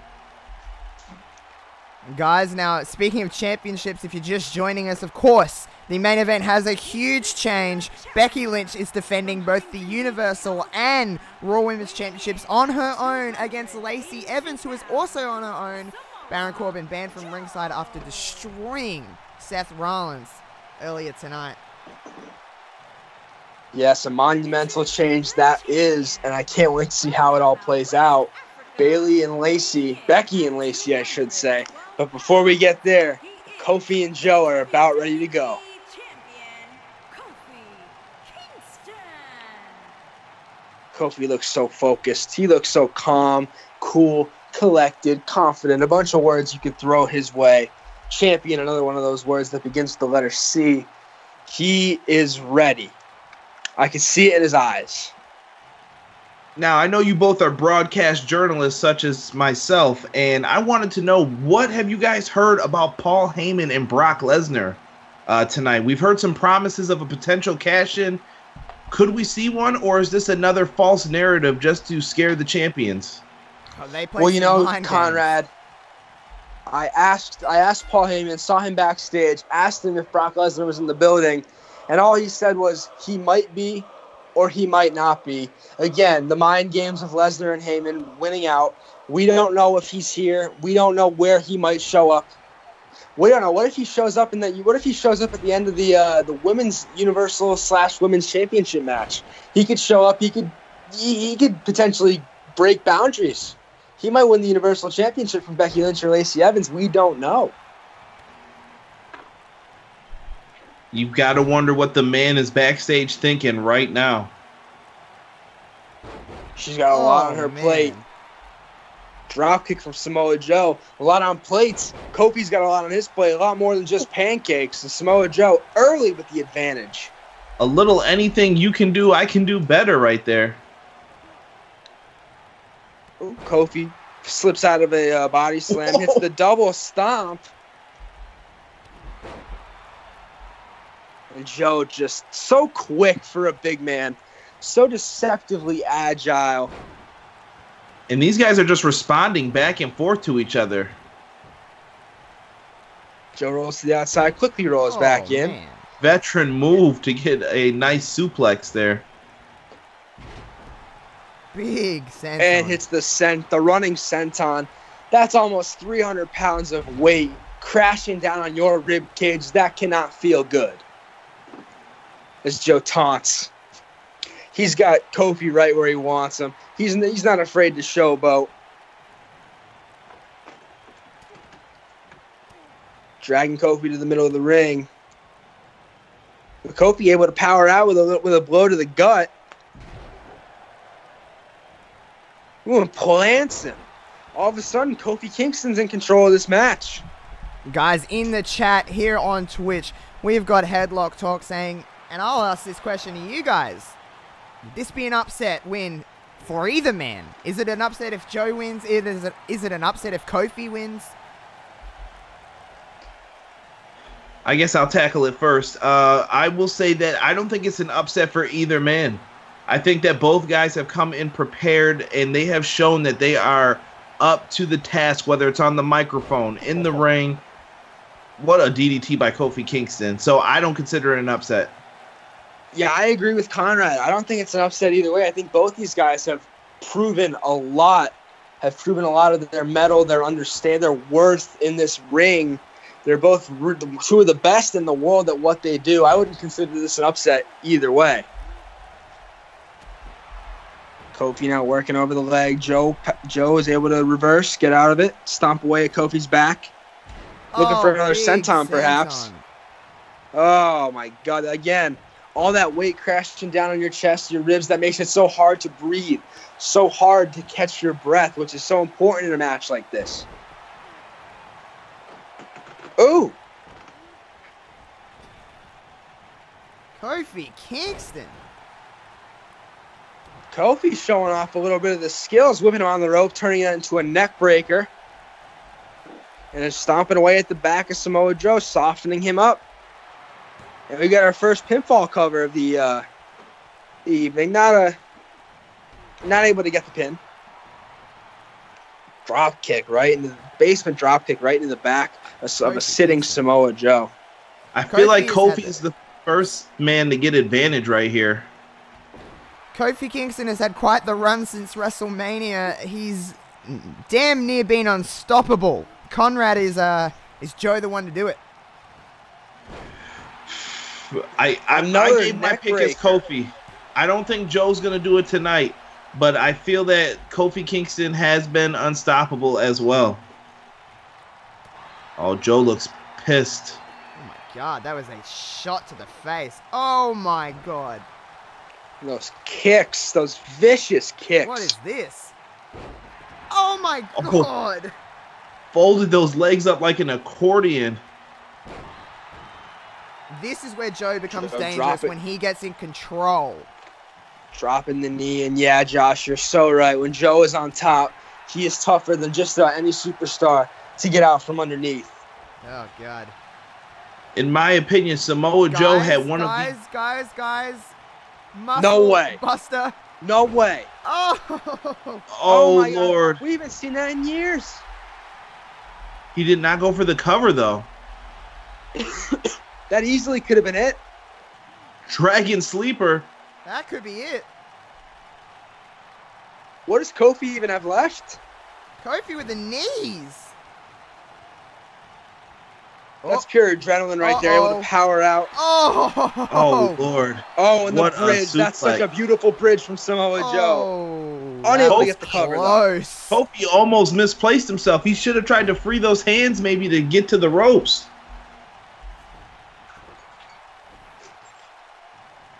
A: Guys, now, speaking of championships, if you're just joining us, of course, the main event has a huge change. Becky Lynch is defending both the Universal and Raw Women's Championships on her own against Lacey Evans, who is also on her own. Baron Corbin banned from ringside after destroying Seth Rollins earlier tonight.
G: Yes, a monumental change that is, and I can't wait to see how it all plays out. Becky and Lacey, I should say. But before we get there, Kofi and Joe are about ready to go. Kofi looks so focused. He looks so calm, cool, collected, confident. A bunch of words you could throw his way. Champion, another one of those words that begins with the letter C. He is ready. I can see it in his eyes.
F: Now, I know you both are broadcast journalists such as myself, and I wanted to know, what have you guys heard about Paul Heyman and Brock Lesnar tonight? We've heard some promises of a potential cash-in. Could we see one, or is this another false narrative just to scare the champions?
G: Well, you know, Conrad, I asked Paul Heyman, saw him backstage, asked him if Brock Lesnar was in the building, and all he said was he might be or he might not be. Again, the mind games of Lesnar and Heyman winning out. We don't know if he's here. We don't know where he might show up. We don't know. What if he shows up at the end of the women's Universal / Women's Championship match? He could show up. He could potentially break boundaries. He might win the Universal Championship from Becky Lynch or Lacey Evans. We don't know.
F: You've got to wonder what the man is backstage thinking right now.
G: She's got a lot on her plate. Dropkick from Samoa Joe. A lot on plates. Kofi's got a lot on his plate. A lot more than just pancakes. And Samoa Joe early with the advantage.
F: A little anything you can do, I can do better right there.
G: Ooh, Kofi slips out of a body slam. Hits the double stomp. And Joe just so quick for a big man. So deceptively agile.
F: And these guys are just responding back and forth to each other.
G: Joe rolls to the outside, quickly rolls back in.
A: Man.
F: Veteran move to get a nice suplex there.
A: Big senton.
G: And hits the running senton. That's almost 300 pounds of weight crashing down on your rib cage. That cannot feel good. As Joe taunts. He's got Kofi right where he wants him. He's not afraid to showboat. Dragging Kofi to the middle of the ring. But Kofi able to power out with a blow to the gut. Ooh, and plants him. All of a sudden, Kofi Kingston's in control of this match.
A: Guys, in the chat here on Twitch, we've got Headlock Talk saying, and I'll ask this question to you guys. Would this be an upset win for either man? Is it an upset if Joe wins? Is it an upset if Kofi wins?
F: I guess I'll tackle it first. I will say that I don't think it's an upset for either man. I think that both guys have come in prepared, and they have shown that they are up to the task, whether it's on the microphone, in the ring. What a DDT by Kofi Kingston. So I don't consider it an upset.
G: Yeah, I agree with Conrad. I don't think it's an upset either way. I think both these guys have proven a lot of their mettle, their worth in this ring. They're both two of the best in the world at what they do. I wouldn't consider this an upset either way. Kofi now working over the leg. Joe is able to reverse, get out of it, stomp away at Kofi's back. Looking for another senton, perhaps. Oh, my God. Again, all that weight crashing down on your chest, your ribs, that makes it so hard to breathe, so hard to catch your breath, which is so important in a match like this. Ooh.
A: Kofi Kingston.
G: Kofi's showing off a little bit of the skills, whipping him on the rope, turning it into a neck breaker. And is stomping away at the back of Samoa Joe, softening him up. And we got our first pinfall cover of the evening. Not able to get the pin. Drop kick right into the basement. Drop kick right into the back of a sitting Samoa Joe.
F: I feel like Kofi is the first man to get advantage right here.
A: Kofi Kingston has had quite the run since WrestleMania. He's damn near been unstoppable. Conrad is Joe the one to do it?
F: I gave my pick as Kofi. I don't think Joe's going to do it tonight, but I feel that Kofi Kingston has been unstoppable as well. Oh, Joe looks pissed.
A: Oh my God, that was a shot to the face. Oh my God.
G: Those kicks, those vicious kicks.
A: What is this? Oh my God.
F: Folded those legs up like an accordion.
A: This is where Joe becomes dangerous, when he gets in control.
G: Dropping the knee, and yeah, Josh, you're so right. When Joe is on top, he is tougher than just about any superstar to get out from underneath.
A: Oh, God.
F: In my opinion, Samoa Joe had one of the...
A: Guys. Muscle
G: No way.
A: Buster.
G: No way.
F: Oh,
G: my
F: Lord.
G: God. We haven't seen that in years.
F: He did not go for the cover, though.
G: That easily could have been it.
F: Dragon Sleeper.
A: That could be it.
G: What does Kofi even have left?
A: Kofi with the knees.
G: That's pure adrenaline right there, able to power out.
F: Oh, Lord.
G: Oh, and
F: What
G: the bridge.
F: a
G: That's such
F: suplex.
G: a beautiful bridge from Samoa Joe. Unable to get the cover, though.
A: Close.
F: Kofi almost misplaced himself. He should have tried to free those hands maybe to get to the ropes.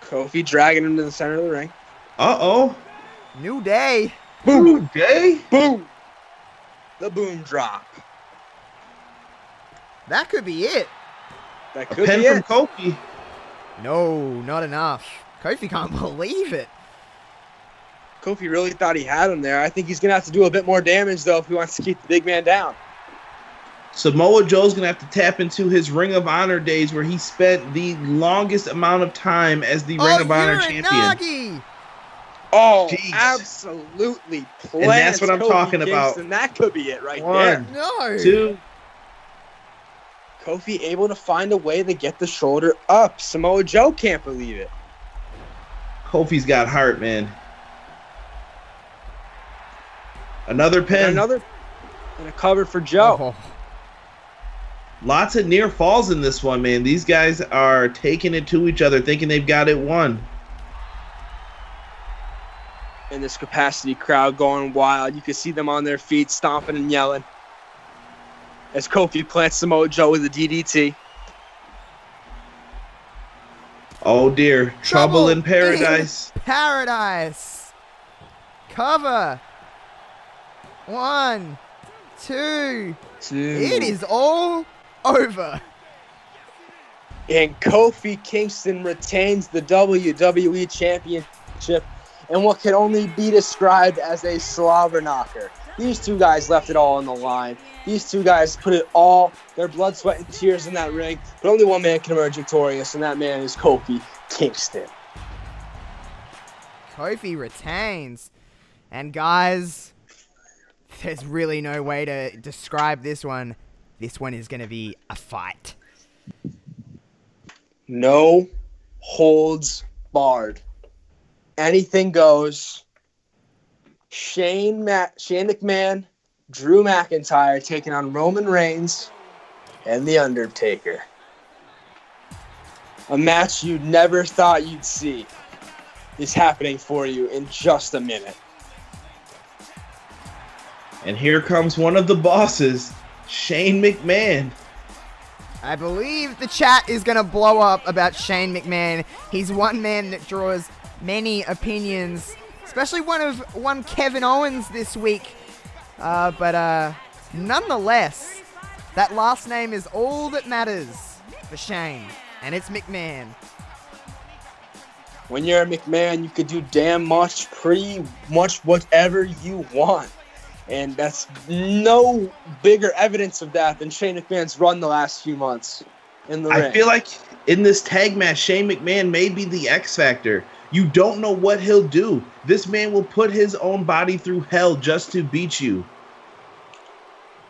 G: Kofi dragging him to the center of the ring.
F: Uh-oh.
A: New day.
F: Boom. Day?
G: Boom. The boom drop.
A: That could be it.
G: That
F: A
G: could
F: pin
G: be
F: from
G: it.
F: Kofi.
A: No, not enough. Kofi can't believe it.
G: Kofi really thought he had him there. I think he's going to have to do a bit more damage, though, if he wants to keep the big man down.
F: Samoa Joe's going to have to tap into his Ring of Honor days where he spent the longest amount of time as the Ring of Honor champion.
A: Uranagi.
G: Oh,
F: Jeez.
G: absolutely.
F: And that's what I'm
G: Kofi
F: talking about.
G: Kingston. That could be it right there.
F: 1,
A: No.
F: 2.
G: Kofi able to find a way to get the shoulder up. Samoa Joe can't believe it.
F: Kofi's got heart, man. Another pin.
G: And a cover for Joe.
A: Oh.
F: Lots of near falls in this one, man. These guys are taking it to each other, thinking they've got it won.
G: And this capacity crowd going wild. You can see them on their feet, stomping and yelling. As Kofi plants Samoa Joe with a DDT.
F: Oh, dear. Trouble in paradise.
A: Paradise. Cover. 1, 2. It is all over.
G: And Kofi Kingston retains the WWE Championship in what can only be described as a slobber knocker. These two guys left it all on the line. These two guys put it all, their blood, sweat, and tears in that ring. But only one man can emerge victorious, and that man is Kofi Kingston.
A: Kofi retains. And guys, there's really no way to describe this one. this one is going to be a fight.
G: No holds barred. Anything goes. Shane McMahon, Drew McIntyre taking on Roman Reigns and The Undertaker. A match you never thought you'd see is happening for you in just a minute.
F: And here comes one of the bosses, Shane McMahon.
A: I believe the chat is going to blow up about Shane McMahon. He's one man that draws many opinions, especially one Kevin Owens this week. But nonetheless, that last name is all that matters for Shane, and it's McMahon.
G: When you're a McMahon, you could do pretty much whatever you want. And that's no bigger evidence of that than Shane McMahon's run the last few months in the ring.
F: I feel like in this tag match, Shane McMahon may be the X Factor. You don't know what he'll do. This man will put his own body through hell just to beat you.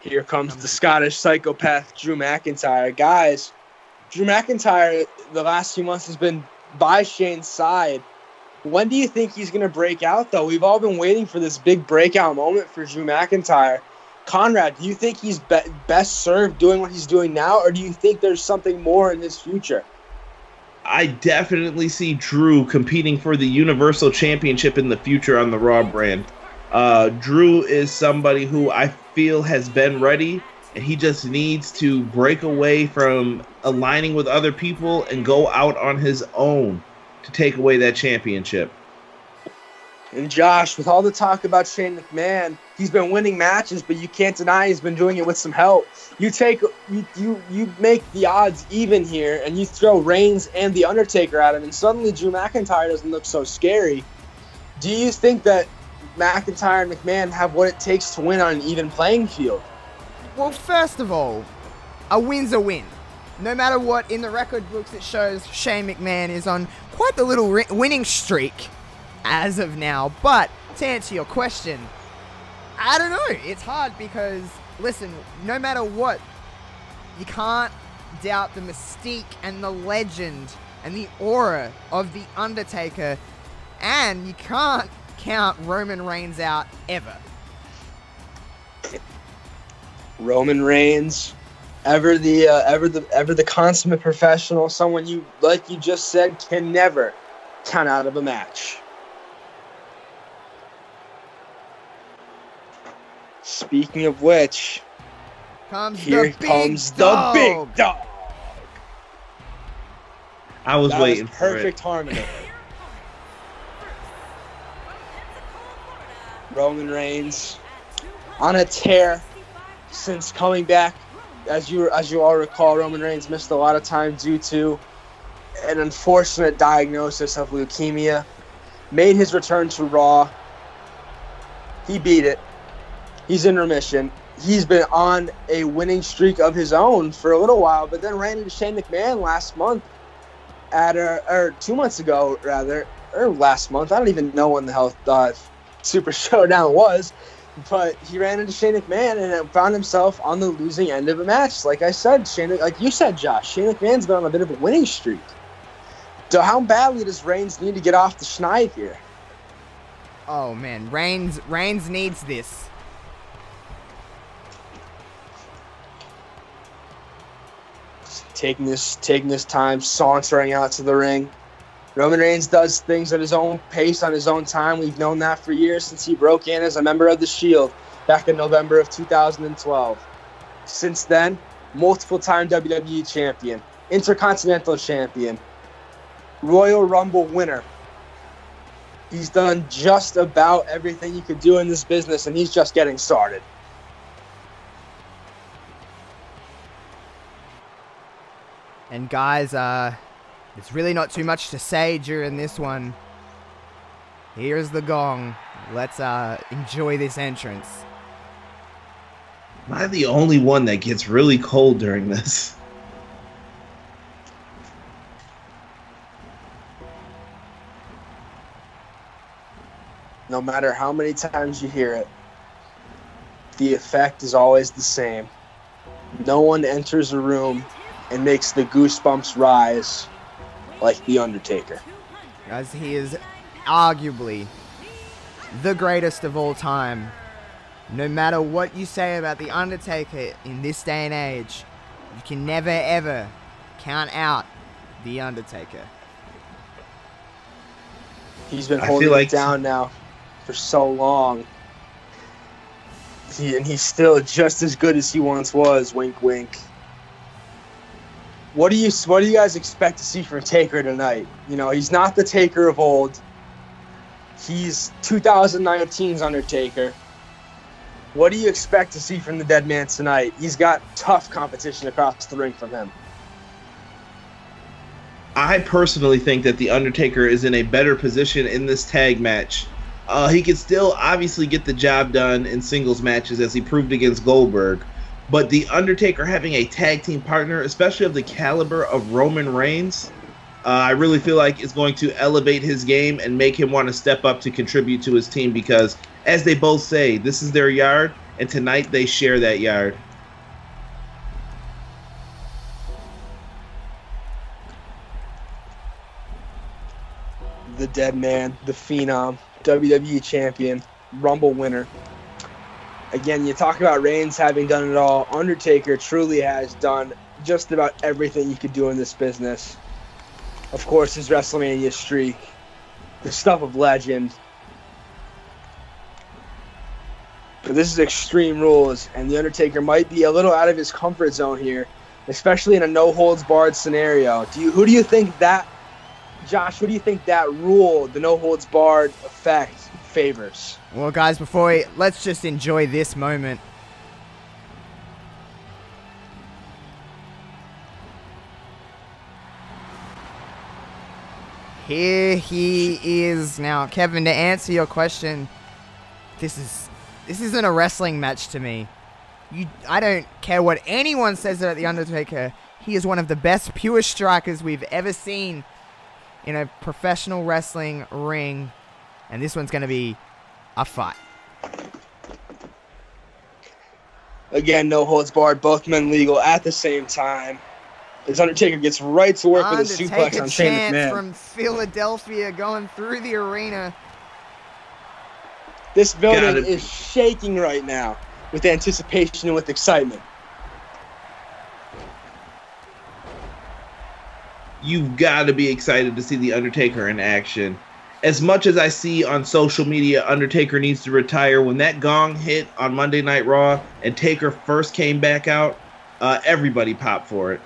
G: Here comes the Scottish psychopath, Drew McIntyre. Guys, Drew McIntyre the last few months has been by Shane's side. When do you think he's going to break out, though? We've all been waiting for this big breakout moment for Drew McIntyre. Conrad, do you think he's best served doing what he's doing now, or do you think there's something more in his future?
F: I definitely see Drew competing for the Universal Championship in the future on the Raw brand. Drew is somebody who I feel has been ready, and he just needs to break away from aligning with other people and go out on his own to take away that championship.
G: And Josh, with all the talk about Shane McMahon, he's been winning matches, but you can't deny he's been doing it with some help. You make the odds even here, and you throw Reigns and The Undertaker at him, and suddenly Drew McIntyre doesn't look so scary. Do you think that McIntyre and McMahon have what it takes to win on an even playing field?
A: Well, first of all, a win's a win. No matter what, in the record books it shows Shane McMahon is on quite the little winning streak as of now. But to answer your question, I don't know. It's hard because, listen, no matter what, you can't doubt the mystique and the legend and the aura of The Undertaker, and you can't count Roman Reigns out ever.
G: Roman Reigns, ever the consummate professional, someone you, like you just said, can never count out of a match. Speaking of which, here comes the big dog.
F: I was waiting for it.
G: Perfect harmony. Roman Reigns on a tear since coming back. As you all recall, Roman Reigns missed a lot of time due to an unfortunate diagnosis of leukemia. Made his return to Raw. He beat it. He's in remission. He's been on a winning streak of his own for a little while, but then ran into Shane McMahon last month, or 2 months ago, rather, or last month. I don't even know when the hell Super Showdown was, but he ran into Shane McMahon and found himself on the losing end of a match. Like I said, like you said, Josh, Shane McMahon's been on a bit of a winning streak. So how badly does Reigns need to get off the schneid here?
A: Oh man, Reigns needs this.
G: Taking this time, sauntering out to the ring. Roman Reigns does things at his own pace on his own time. We've known that for years since he broke in as a member of the Shield back in November of 2012. Since then, multiple-time WWE champion, Intercontinental champion, Royal Rumble winner. He's done just about everything you could do in this business, and he's just getting started.
A: And guys, there's really not too much to say during this one. Here's the gong. Let's enjoy this entrance.
F: Am I the only one that gets really cold during this?
G: No matter how many times you hear it, the effect is always the same. No one enters a room and makes the goosebumps rise like The Undertaker.
A: As he is arguably the greatest of all time. No matter what you say about The Undertaker in this day and age, you can never ever count out The Undertaker.
G: He's been holding it down now for so long. And he's still just as good as he once was. Wink, wink. What do you guys expect to see from Taker tonight? You know, he's not the Taker of old. He's 2019's Undertaker. What do you expect to see from the dead man tonight? He's got tough competition across the ring from him.
F: I personally think that The Undertaker is in a better position in this tag match. He could still obviously get the job done in singles matches as he proved against Goldberg. But The Undertaker having a tag team partner, especially of the caliber of Roman Reigns, I really feel like it's going to elevate his game and make him want to step up to contribute to his team because, as they both say, this is their yard, and tonight they share that yard.
G: The dead man, the Phenom, WWE champion, Rumble winner. Again, you talk about Reigns having done it all. Undertaker truly has done just about everything you could do in this business. Of course, his WrestleMania streak, the stuff of legend. But this is Extreme Rules, and The Undertaker might be a little out of his comfort zone here, especially in a no-holds-barred scenario. Who do you think that, Josh, who do you think that rule, the no-holds-barred effect, favors?
A: Well, guys, let's just enjoy this moment. Here he is now, Kevin. To answer your question, this isn't a wrestling match to me. I don't care what anyone says about The Undertaker. He is one of the best pure strikers we've ever seen in a professional wrestling ring, and this one's going to be a fight.
G: Again, no holds barred, both men legal at the same time. As Undertaker gets right to work with a suplex on Shane McMahon.
A: From Philadelphia going through the arena.
G: This building is shaking right now with anticipation and with excitement.
F: You've got to be excited to see The Undertaker in action. As much as I see on social media, Undertaker needs to retire, when that gong hit on Monday Night Raw and Taker first came back out, everybody popped for it.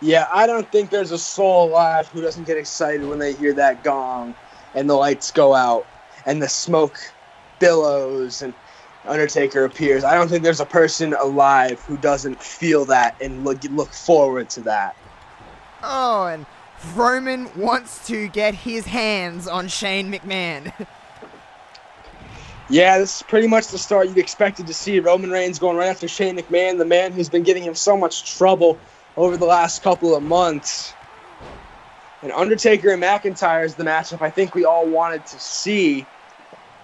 G: Yeah, I don't think there's a soul alive who doesn't get excited when they hear that gong and the lights go out and the smoke billows and Undertaker appears. I don't think there's a person alive who doesn't feel that and look forward to that.
A: Oh, and Roman wants to get his hands on Shane McMahon.
G: Yeah, this is pretty much the start you'd expected to see. Roman Reigns going right after Shane McMahon, the man who's been getting him so much trouble over the last couple of months. And Undertaker and McIntyre is the matchup I think we all wanted to see.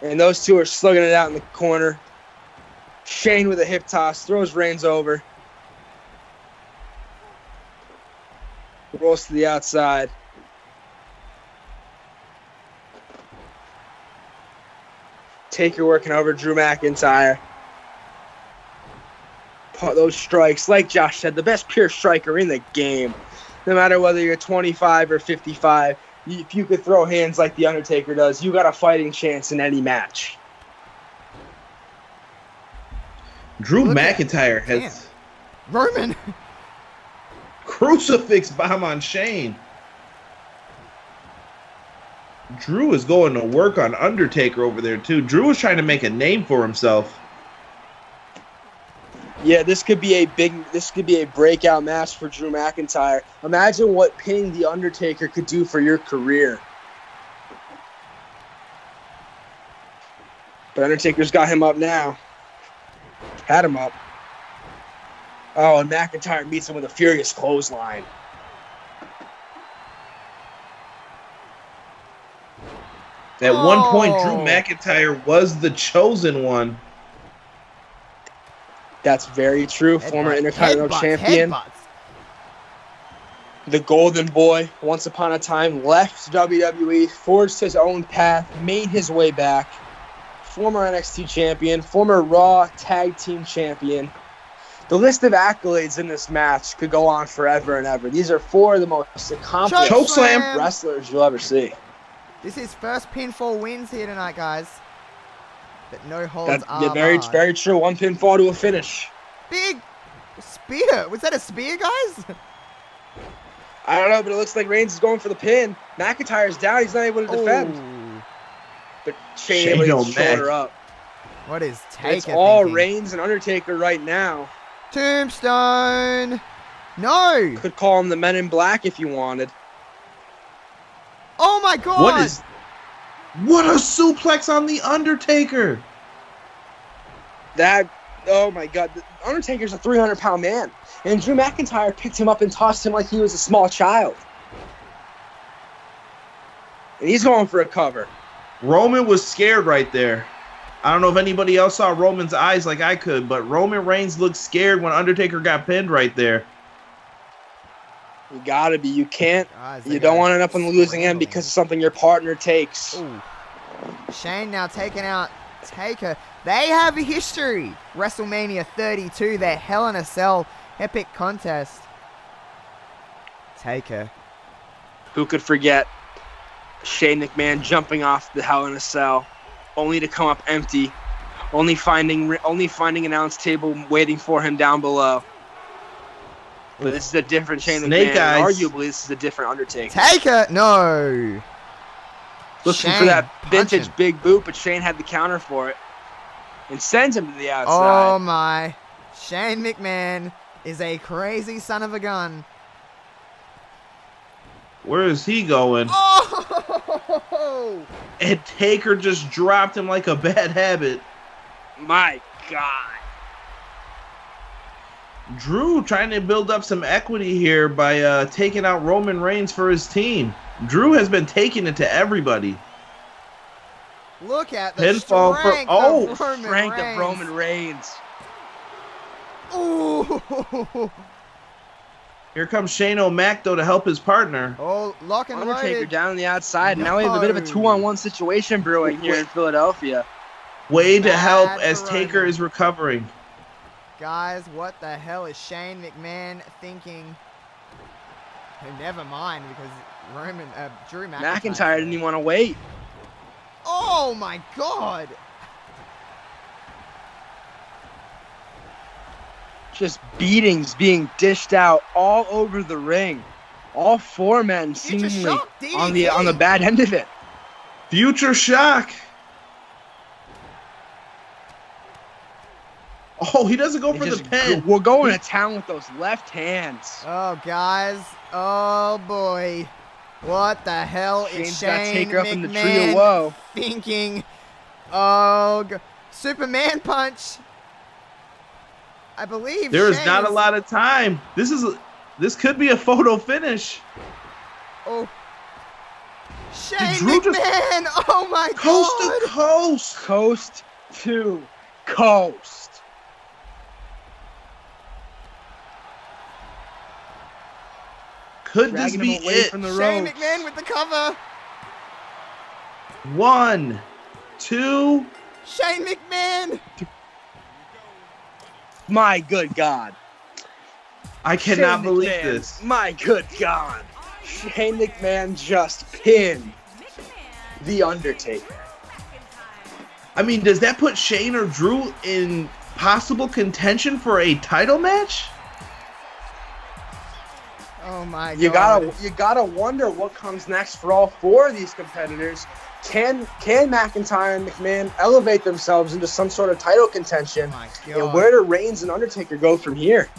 G: And those two are slugging it out in the corner. Shane with a hip toss, throws Reigns over. Rolls to the outside. Taker working over Drew McIntyre. Those strikes, like Josh said, the best pure striker in the game. No matter whether you're 25 or 55, if you could throw hands like The Undertaker does, you got a fighting chance in any match.
F: Drew McIntyre has...
A: Roman!
F: Crucifix bomb on Shane. Drew is going to work on Undertaker over there, too. Drew is trying to make a name for himself.
G: Yeah, this could be a breakout match for Drew McIntyre. Imagine what pinning The Undertaker could do for your career. But Undertaker's got him up now. Had him up. Oh, and McIntyre meets him with a furious clothesline.
F: At one point, Drew McIntyre was the chosen one.
G: That's very true. Former Intercontinental Champion.
A: Headbutts.
G: The Golden Boy, once upon a time, left WWE, forged his own path, made his way back. Former NXT champion, former Raw Tag Team champion. The list of accolades in this match could go on forever and ever. These are four of the most accomplished
F: Chokeslam.
G: wrestlers you'll ever see.
A: This is first pinfall wins here tonight, guys. But no holds are
G: Very
A: barred.
G: true. One pinfall to a finish.
A: Big spear. Was that a spear, guys?
G: I don't know, but it looks like Reigns is going for the pin. McIntyre's down. He's not able to defend.
A: Ooh.
G: But Shane able to short her up.
A: What is Taker
G: It's all
A: thinking?
G: Reigns and Undertaker right now.
A: Tombstone. No.
G: Could call him the Men in Black if you wanted.
A: Oh my God.
F: What a suplex on the Undertaker!
G: Oh my God. The Undertaker's a 300-pound man. And Drew McIntyre picked him up and tossed him like he was a small child. And he's going for a cover.
F: Roman was scared right there. I don't know if anybody else saw Roman's eyes like I could, but Roman Reigns looked scared when Undertaker got pinned right there.
G: You gotta be. You can't.
A: Guys,
G: You don't want to end up on the losing end because of something your partner takes.
A: Ooh. Shane now taking out Taker. They have a history. WrestleMania 32, their Hell in a Cell epic contest. Taker.
G: Who could forget Shane McMahon jumping off the Hell in a Cell, only to come up empty, only finding announce table waiting for him down below. But this is a different Shane
F: Snake
G: McMahon.
F: eyes.
G: Arguably, this is a different Undertaker.
A: Taker, no.
G: Looking for
A: Shane,
G: that
A: punch
G: vintage
A: him.
G: big boot, but Shane had the counter for it and sends him to the
A: Oh
G: outside.
A: my. Shane McMahon is a crazy son of a gun.
F: Where is he going?
A: Oh!
F: And Taker just dropped him like a bad habit.
G: My God.
F: Drew trying to build up some equity here by taking out Roman Reigns for his team. Drew has been taking it to everybody.
A: Look at the
F: Pinfall for-
A: strength
F: oh,
A: of Roman
G: Strength
A: Reigns.
G: of Roman Reigns.
A: Ooh!
F: Here comes Shane O'Mac, though, to help his partner.
A: Oh, lock and
G: Undertaker
A: loaded.
G: down on the outside. Now we have a bit of a 2-on-1 situation brewing here in Philadelphia.
F: Way to help
A: Bad
F: as
A: for
F: Taker
A: Roman.
F: is recovering.
A: Guys, what the hell is Shane McMahon thinking? Oh, never mind, because Drew
G: McIntyre didn't even want to wait.
A: Oh my God!
G: Just beatings being dished out all over the ring. All four men
A: Future
G: seemingly
A: shock,
G: on the bad end of it.
F: Future shock. Oh, he doesn't go for the pin.
G: We're going to town with those left hands.
A: Oh, guys. Oh, boy. What the hell is
G: Shane's got
A: Shane
G: Taker up in the tree of
A: McMahon
G: woe.
A: thinking? Oh, Superman punch. I believe
F: There is
A: Shane
F: not a lot of time. This could be a photo finish.
A: Oh. Shane
F: Drew just-
A: McMahon. Oh, my
F: Coast
A: God.
F: to coast.
G: Coast to coast.
F: Could this
G: Dragging
F: be
G: him away
F: it?
G: from the
A: Shane
G: ropes.
A: McMahon with the cover.
F: 1, 2.
A: Shane McMahon.
G: My good God.
F: I cannot
G: Shane
F: believe
G: McMahon,
F: this.
G: My good God. Shane McMahon just pinned The Undertaker.
F: I mean, does that put Shane or Drew in possible contention for a title match?
A: Oh my
G: You
A: God.
G: gotta wonder what comes next for all four of these competitors. Can McIntyre and McMahon elevate themselves into some sort of title contention?
A: My
G: And
A: God.
G: where do Reigns and Undertaker go from here?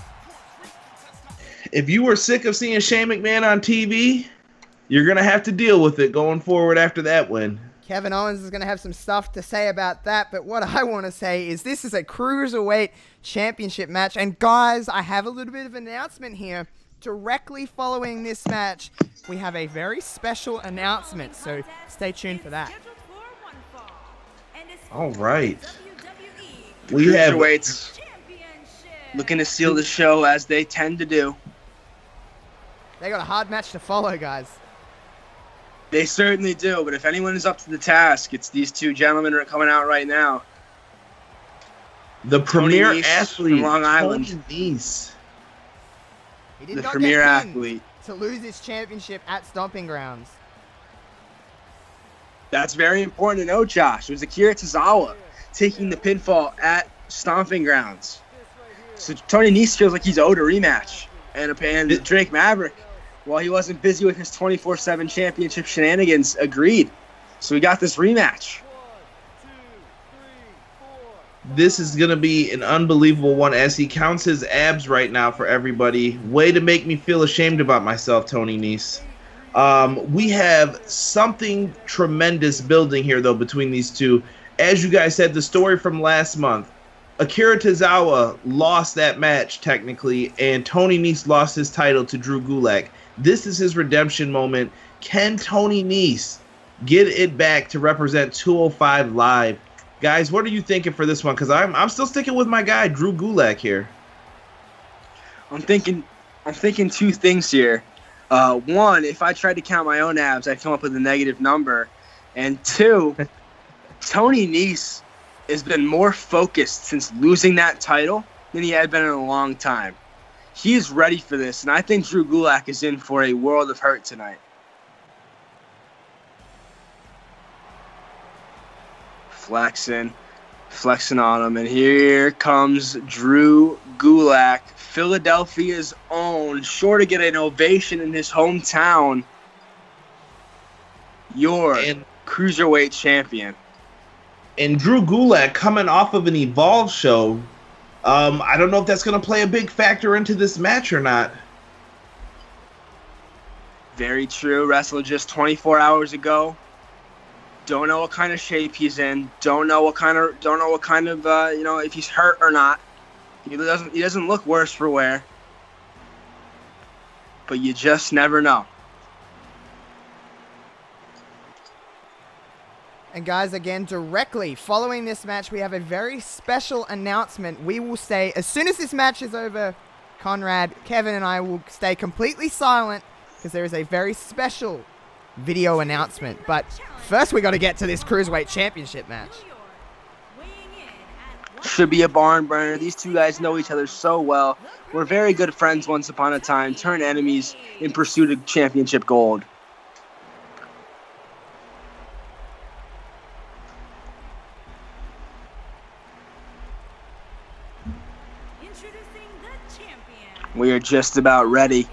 F: If you were sick of seeing Shane McMahon on TV, you're going to have to deal with it going forward after that win.
A: Kevin Owens is going to have some stuff to say about that, but what I want to say is this is a Cruiserweight Championship match, and guys, I have a little bit of an announcement here. Directly following this match, we have a very special announcement, so stay tuned for that.
F: All right. We have
G: Cruiserweights. looking to steal the show as they tend to do.
A: They got a hard match to follow, guys.
G: They certainly do, but if anyone is up to the task, it's these two gentlemen who are coming out right now.
F: The premier
G: Nese
F: athlete,
G: from Long Island.
F: Tony Nese.
A: He did
G: The
A: not
G: premier
A: get pinned
G: athlete.
A: to lose his championship at Stomping Grounds.
G: That's very important to know, Josh. It was Akira Tozawa taking the pinfall at Stomping Grounds. So Tony Nese feels like he's owed a rematch. And Drake Maverick, while he wasn't busy with his 24/7 championship shenanigans, agreed. So we got this rematch.
F: This is going to be an unbelievable one as he counts his abs right now for everybody. Way to make me feel ashamed about myself, Tony Nese. We have something tremendous building here, though, between these two. As you guys said, the story from last month, Akira Tozawa lost that match, technically, and Tony Nese lost his title to Drew Gulak. This is his redemption moment. Can Tony Nese get it back to represent 205 Live? Guys, what are you thinking for this one? Because I'm still sticking with my guy, Drew Gulak here.
G: I'm thinking two things here. One, if I tried to count my own abs, I'd come up with a negative number. And two, Tony Nese has been more focused since losing that title than he had been in a long time. He is ready for this, and I think Drew Gulak is in for a world of hurt tonight. Flexing on him, and here comes Drew Gulak, Philadelphia's own, sure to get an ovation in his hometown. Your Cruiserweight champion.
F: And Drew Gulak coming off of an Evolve show. I don't know if that's going to play a big factor into this match or not.
G: Very true. Wrestled just 24 hours ago. Don't know what kind of shape he's in. Don't know what kind of if he's hurt or not. He doesn't look worse for wear. But you just never know.
A: And guys, again, directly following this match, we have a very special announcement. We will stay, as soon as this match is over, Conrad, Kevin, and I will stay completely silent because there is a very special video announcement. But first, we got to get to this Cruiserweight Championship match.
G: Should be a barn burner. These two guys know each other so well. We're very good friends once upon a time, turned enemies in pursuit of championship gold. We are just about ready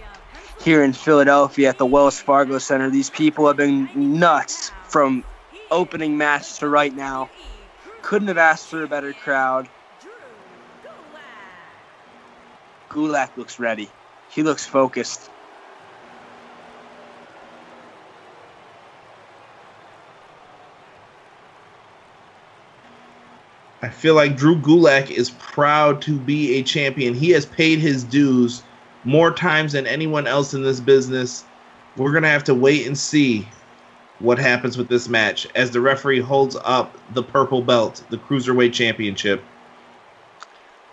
G: here in Philadelphia at the Wells Fargo Center. These people have been nuts from opening match to right now. Couldn't have asked for a better crowd. Gulak looks ready. He looks focused.
F: I feel like Drew Gulak is proud to be a champion. He has paid his dues more times than anyone else in this business. We're going to have to wait and see what happens with this match as the referee holds up the purple belt, the Cruiserweight Championship.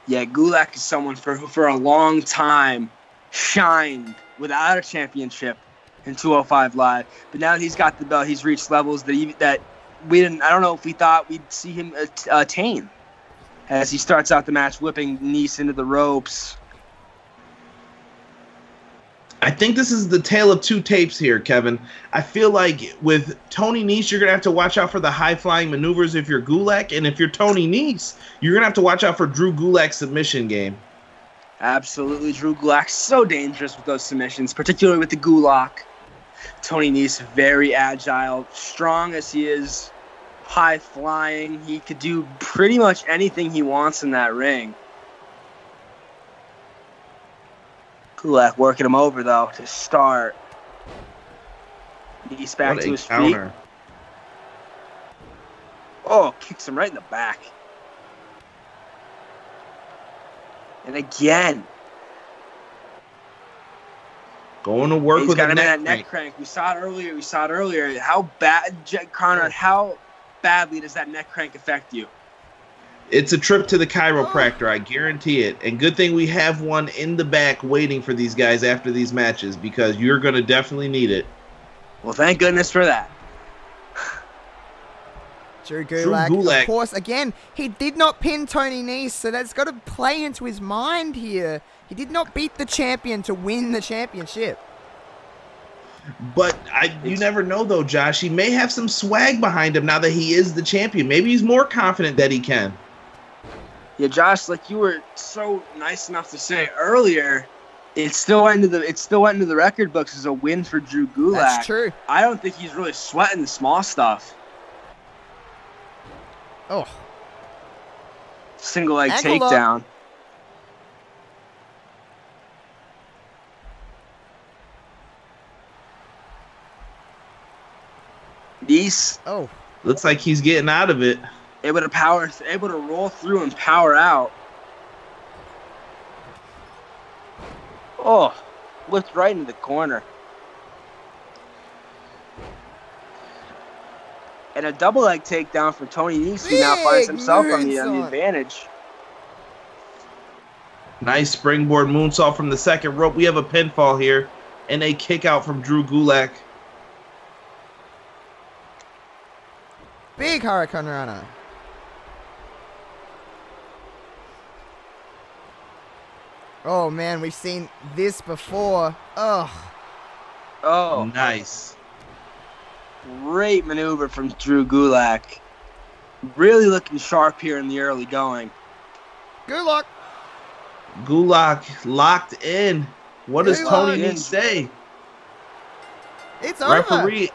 G: Yeah, Gulak is someone for a long time shined without a championship in 205 Live. But now that he's got the belt, he's reached levels that we didn't. I don't know if we thought we'd see him attain as he starts out the match whipping Nese into the ropes.
F: I think this is the tale of two tapes here, Kevin. I feel like with Tony Nese, you're going to have to watch out for the high-flying maneuvers if you're Gulak, and if you're Tony Nese, you're going to have to watch out for Drew Gulak's submission game.
G: Absolutely, Drew Gulak so dangerous with those submissions, particularly with the Gulak. Tony Nese very agile, strong as he is, high-flying. He could do pretty much anything he wants in that ring. Gulak working him over, though, to start. Nese back to his feet. Oh, kicks him right in the back. And again.
F: Going to work with
G: that neck crank. We saw it earlier. How bad, Conrad, how badly does that neck crank affect you?
F: It's a trip to the chiropractor, I guarantee it. And good thing we have one in the back waiting for these guys after these matches, because you're going to definitely need it.
G: Well, thank goodness for that.
A: Drew Gulak, of course, again, he did not pin Tony Nese, so that's got to play into his mind here. He did not beat the champion to win the championship.
F: But you never know, though, Josh. He may have some swag behind him now that he is the champion. Maybe he's more confident that he can.
G: Yeah, Josh, like you were so nice enough to say earlier, it still went into the record books as a win for Drew Gulak.
A: That's true.
G: I don't think he's really sweating the small stuff.
A: Oh.
G: Single leg
A: Ankle
G: takedown.
A: lock.
G: Nese.
A: Oh.
F: Looks like he's getting out of it.
G: Able to roll through and power out. Oh, whipped right into the corner. And a double leg takedown for Tony Nese, who now finds himself on the advantage.
F: Nice springboard moonsault from the second rope. We have a pinfall here and a kick out from Drew Gulak.
A: Big Hurricane Rana. Oh, man, we've seen this before. Ugh.
G: Oh,
F: Nice.
G: great maneuver from Drew Gulak. Really looking sharp here in the early going.
A: Good luck.
F: Gulak locked in. What does
A: Gulak.
F: Tony Nese say?
A: It's over.
F: Referee.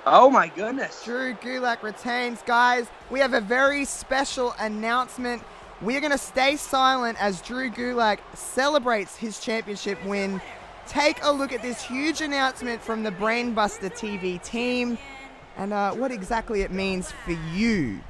G: Oh my goodness.
A: Drew Gulak retains. Guys, we have a very special announcement. We're going to stay silent as Drew Gulak celebrates his championship win. Take a look at this huge announcement from the Brainbuster TV team and what exactly it means for you.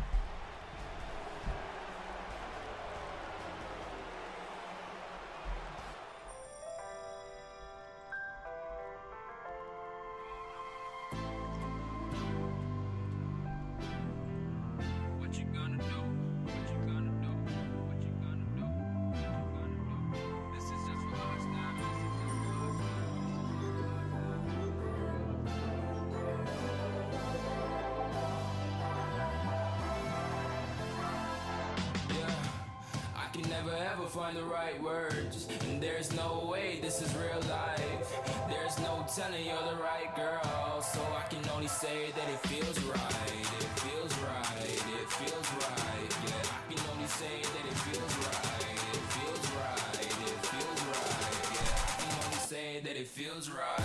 I: Never ever find the right words, and there's no way this is real life. There's no telling you're the right girl, so I can only say that it feels right. It feels right. It feels right. Yeah, I can only say that it feels right. It feels right. It feels right. Yeah, I can only say that it feels right.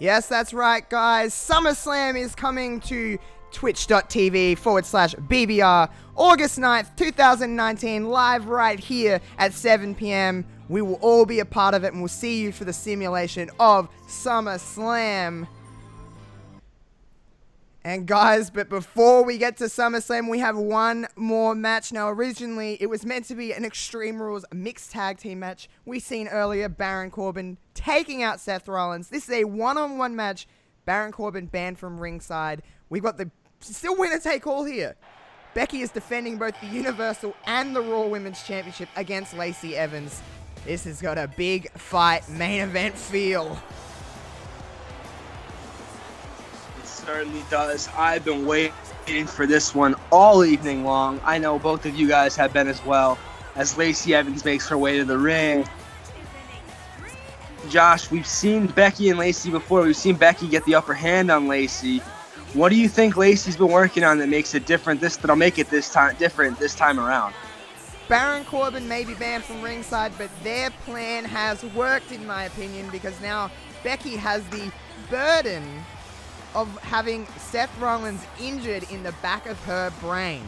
A: Yes, that's right, guys. SummerSlam is coming to twitch.tv/BBR August 9th, 2019, live right here at 7 p.m. We will all be a part of it, and we'll see you for the simulation of SummerSlam. And guys, but before we get to SummerSlam, we have one more match. Now, originally, it was meant to be an Extreme Rules mixed tag team match. We seen earlier Baron Corbin taking out Seth Rollins. This is a one-on-one match. Baron Corbin banned from ringside. We've got the still winner take all here. Becky is defending both the Universal and the Raw Women's Championship against Lacey Evans. This has got a big fight main event feel.
G: Certainly does. I've been waiting for this one all evening long. I know both of you guys have been as well, as Lacey Evans makes her way to the ring. Josh, we've seen Becky and Lacey before. We've seen Becky get the upper hand on Lacey. What do you think Lacey's been working on that makes it different? That'll make it different this time around.
A: Baron Corbin may be banned from ringside, but their plan has worked, in my opinion, because now Becky has the burden of having Seth Rollins injured in the back of her brain.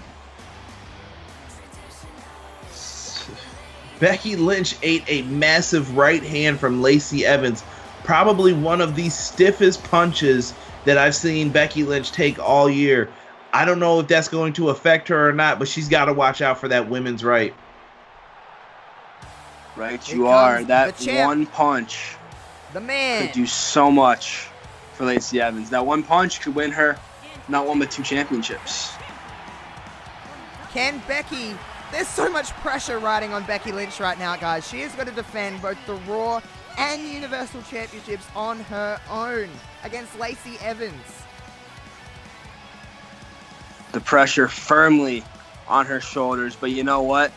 F: Becky Lynch ate a massive right hand from Lacey Evans. Probably one of the stiffest punches that I've seen Becky Lynch take all year. I don't know if that's going to affect her or not, but she's got to watch out for that women's right.
G: Right,
A: Here
G: you are.
A: comes
G: That
A: the champ.
G: one punch
A: The man.
G: could do so much for Lacey Evans. That one punch could win her not one but 2 championships.
A: Can Becky... There's so much pressure riding on Becky Lynch right now, guys. She has got to defend both the Raw and Universal Championships on her own against Lacey Evans.
G: The pressure firmly on her shoulders, but you know what?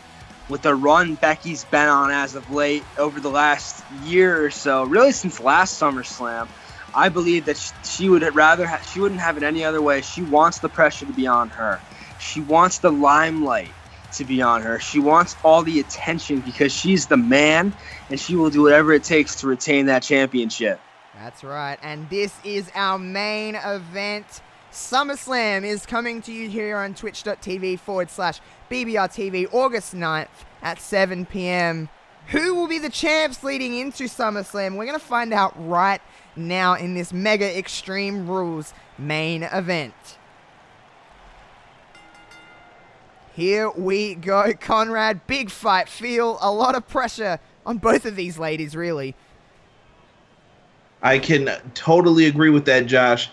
G: With the run Becky's been on as of late over the last year or so, really since last SummerSlam, I believe that she would she wouldn't have it any other way. She wants the pressure to be on her. She wants the limelight to be on her. She wants all the attention because she's the man, and she will do whatever it takes to retain that championship.
A: That's right, and this is our main event. SummerSlam is coming to you here on twitch.tv/BBRTV August 9th at 7 p.m. Who will be the champs leading into SummerSlam? We're going to find out right now in this Mega Extreme Rules main event. Here we go, Conrad. Big fight. Feel a lot of pressure on both of these ladies, really.
F: I can totally agree with that, Josh.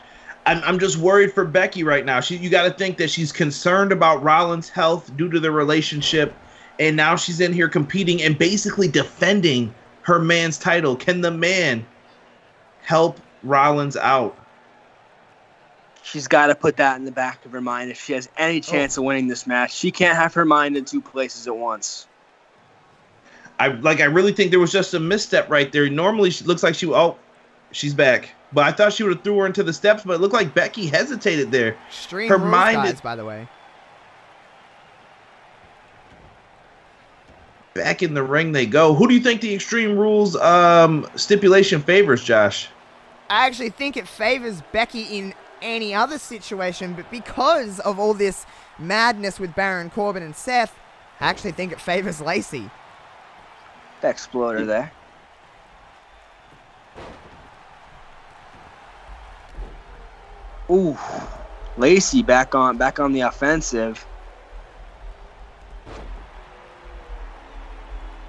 F: I'm just worried for Becky right now. You got to think that she's concerned about Rollins' health due to the relationship, and now she's in here competing and basically defending her man's title. Can the man help Rollins out?
G: She's got to put that in the back of her mind if she has any chance of winning this match. She can't have her mind in 2 places at once.
F: I really think there was just a misstep right there. Normally, she looks like she's back. But I thought she would have threw her into the steps, but it looked like Becky hesitated there.
A: Extreme
F: her
A: Rules
F: mind
A: guys,
F: is
A: by the way.
F: Back in the ring they go. Who do you think the Extreme Rules stipulation favors, Josh?
A: I actually think it favors Becky in any other situation, but because of all this madness with Baron Corbin and Seth, I actually think it favors Lacey.
G: The exploder there. Ooh, Lacey back on the offensive.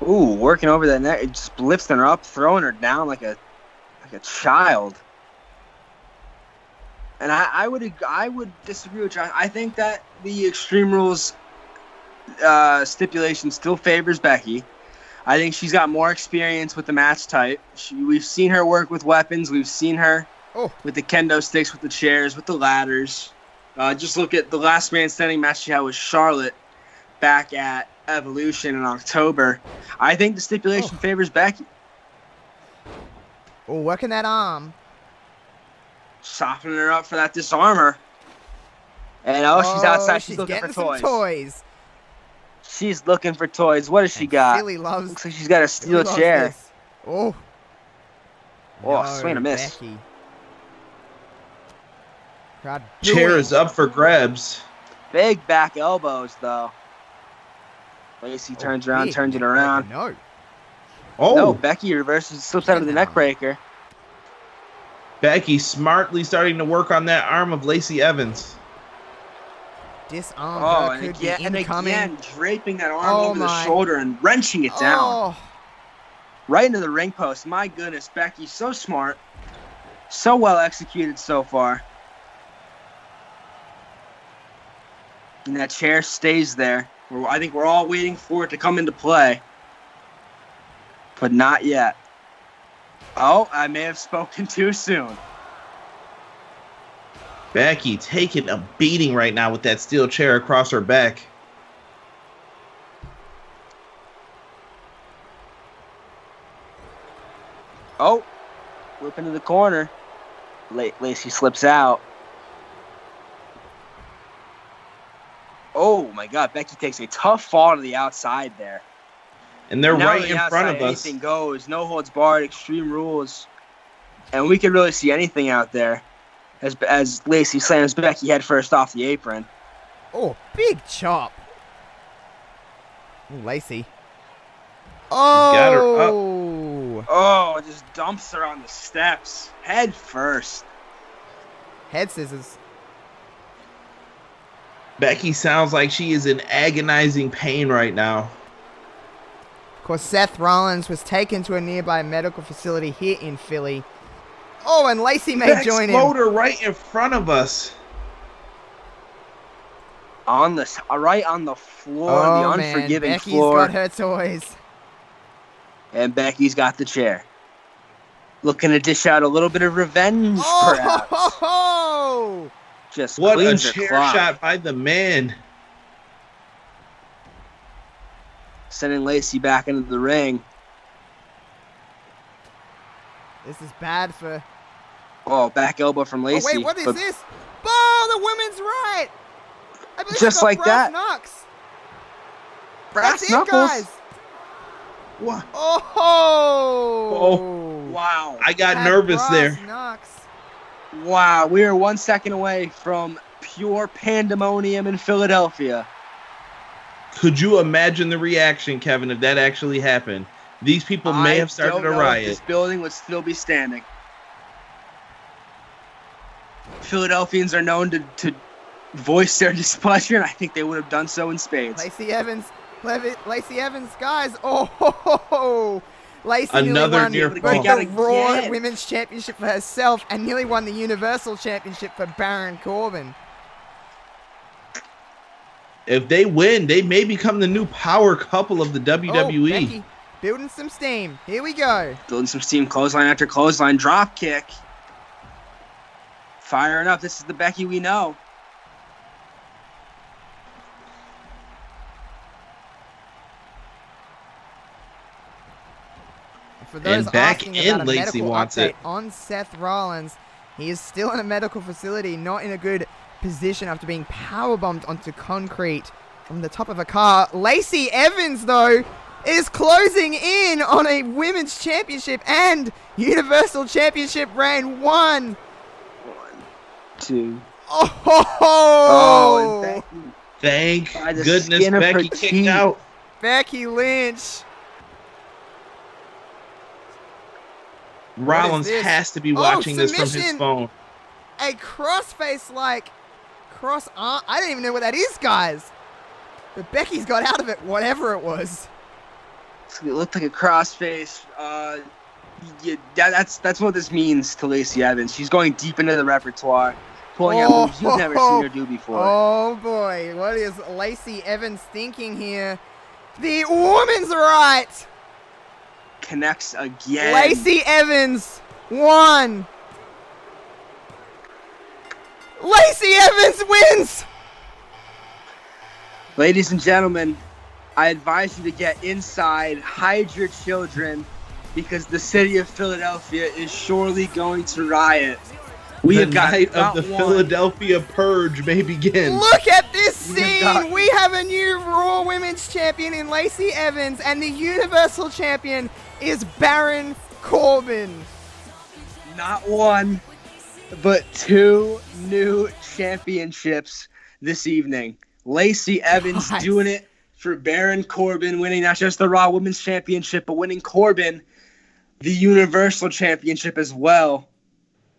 G: Ooh, working over that net, just lifting her up, throwing her down like a child. And I would disagree with John. I think that the Extreme Rules stipulation still favors Becky. I think she's got more experience with the match type. We've seen her work with weapons. We've seen her with the kendo sticks, with the chairs, with the ladders. Just look at the last man standing match she had with Charlotte back at Evolution in October. I think the stipulation favors Becky.
A: Oh, working that arm.
G: Softening her up for that disarmer. And she's outside. She's looking for
A: some toys.
G: She's looking for toys. What has she got?
A: Philly loves.
G: Looks like she's got a steel chair.
A: This. Oh,
G: swing and a miss.
A: Becky. Crowd
F: Chair
A: booing.
F: is up for grabs.
G: Big back elbows, though. Lacey turns around, turns it around.
A: No.
G: No, Becky reverses, slips out of the neck breaker.
F: Becky smartly starting to work on that arm of Lacey Evans.
A: Disarm her, could be incoming.
G: And again, draping that arm over the shoulder and wrenching it down. Right into the ring post. My goodness, Becky, so smart. So well executed so far. And that chair stays there. I think we're all waiting for it to come into play. But not yet. Oh, I may have spoken too soon.
F: Becky taking a beating right now with that steel chair across her back.
G: Oh, whip into the corner. Lacey slips out. Oh my God, Becky takes a tough fall to the outside there.
F: And they're right in front of us.
G: Anything goes, no holds barred, Extreme Rules. And we can really see anything out there as Lacey slams Becky head first off the apron.
A: Oh, big chop. Ooh, Lacey. Oh.
F: Got her up.
G: Oh, just dumps her on the steps. Head first.
A: Head scissors.
F: Becky sounds like she is in agonizing pain right now.
A: Of course, Seth Rollins was taken to a nearby medical facility here in Philly. Oh, and Lacey may
F: The
A: join him.
F: exploder right in front of us.
G: Right on the floor,
A: Oh,
G: the
A: man.
G: unforgiving
A: Becky's
G: floor.
A: got her toys.
G: And Becky's got the chair. Looking to dish out a little bit of revenge, perhaps.
A: Oh!
G: Just
F: What a
G: cleans her
F: chair
G: clock.
F: shot by the man.
G: Sending Lacey back into the ring.
A: This is bad for...
G: Oh, back elbow from
A: Oh,
G: Lacey.
A: wait, what is
G: but
A: this? Oh, the women's right! I believe
G: Just
A: she got
G: like
A: brass
G: that.
A: knucks.
G: Brass
A: That's
G: knuckles.
A: it, guys.
F: What?
A: Oh!
G: Wow.
F: I got
A: Had
F: nervous
A: brass
F: there.
A: knucks.
G: Wow. We are 1 second away from pure pandemonium in Philadelphia.
F: Could you imagine the reaction, Kevin, if that actually happened? These people may have started
G: don't
F: a
G: know if
F: riot.
G: This building would still be standing. Philadelphians are known to voice their displeasure, and I think they would have done so in spades.
A: Lacey Evans, guys. Oh, Lacey
F: Another
A: nearly
F: near
A: won
F: fall.
A: both the Raw
G: Again.
A: Women's Championship for herself and nearly won the Universal Championship for Baron Corbin.
F: If they win, they may become the new power couple of the
A: Oh,
F: WWE.
A: Becky, building some steam. Here we go.
G: Building some steam, clothesline after clothesline, drop kick. Firing up. This is the Becky we know.
A: For those
F: And back
A: asking
F: in,
A: about a
F: Lacey
A: medical
F: wants
A: update
F: it.
A: on Seth Rollins, he is still in a medical facility, not in a good position after being powerbombed onto concrete from the top of a car. Lacey Evans, though, is closing in on a Women's Championship and Universal Championship reign. 1,
G: 1, 2.
A: Oh,
G: and
F: Thank
G: By the
F: goodness
G: skin of her
F: Becky kicked
G: teeth.
F: out.
A: Becky Lynch.
F: Rollins
A: this?
F: has to be watching this from his
A: submission.
F: phone.
A: A crossface like cross arm. I don't even know what that is, guys. But Becky's got out of it, whatever it was.
G: It looked like a crossface. Yeah, that's what this means to Lacey Evans. She's going deep into the repertoire, pulling out moves you've never seen her do before.
A: Oh boy, what is Lacey Evans thinking here? The woman's right.
G: Connects again.
A: Lacey Evans 1. Lacey Evans wins.
G: Ladies and gentlemen, I advise you to get inside, hide your children, because the city of Philadelphia is surely going to riot. We
F: The
G: have got
F: night of
G: not
F: the
G: one,
F: Philadelphia Purge may begin.
A: Look at this
G: We have got-
A: scene. We have a new Raw Women's Champion in Lacey Evans, and the Universal Champion is Baron Corbin.
G: not one, but 2 new championships this evening. Lacey Evans
A: Guys.
G: doing it for Baron Corbin, winning not just the Raw Women's Championship, but winning Corbin the Universal Championship as well.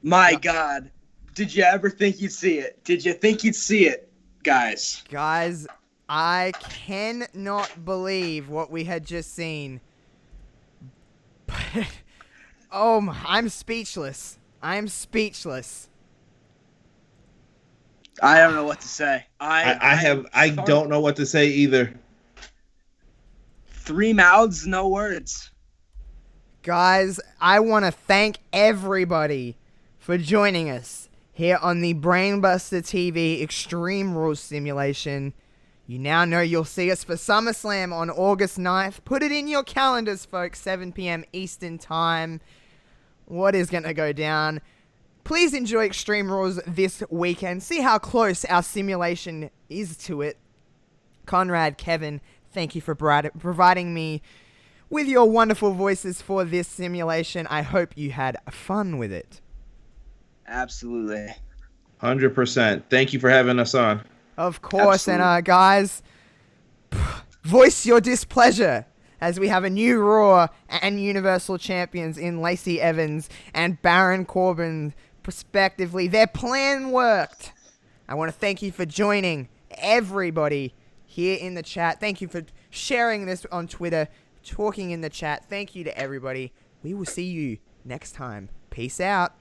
G: My God, did you ever think you'd see it? Did you think you'd see it, guys?
A: Guys, I cannot believe what we had just seen. But, I'm speechless. I'm speechless.
G: I don't know what to say.
F: I don't know what to say either.
G: 3 mouths, no words.
A: Guys, I want to thank everybody for joining us here on the Brainbuster TV Extreme Rules Simulation. You now know you'll see us for SummerSlam on August 9th. Put it in your calendars, folks, 7 p.m. Eastern Time. What is going to go down? Please enjoy Extreme Rules this weekend. See how close our simulation is to it. Conrad, Kevin, thank you for providing me with your wonderful voices for this simulation. I hope you had fun with it.
G: Absolutely.
F: 100%. Thank you for having us on.
A: Of course,
G: Absolutely.
A: and guys, voice your displeasure as we have a new Raw and Universal Champions in Lacey Evans and Baron Corbin, respectively. Their plan worked. I want to thank you for joining everybody here in the chat. Thank you for sharing this on Twitter. talking in the chat. Thank you to everybody. We will see you next time. Peace out.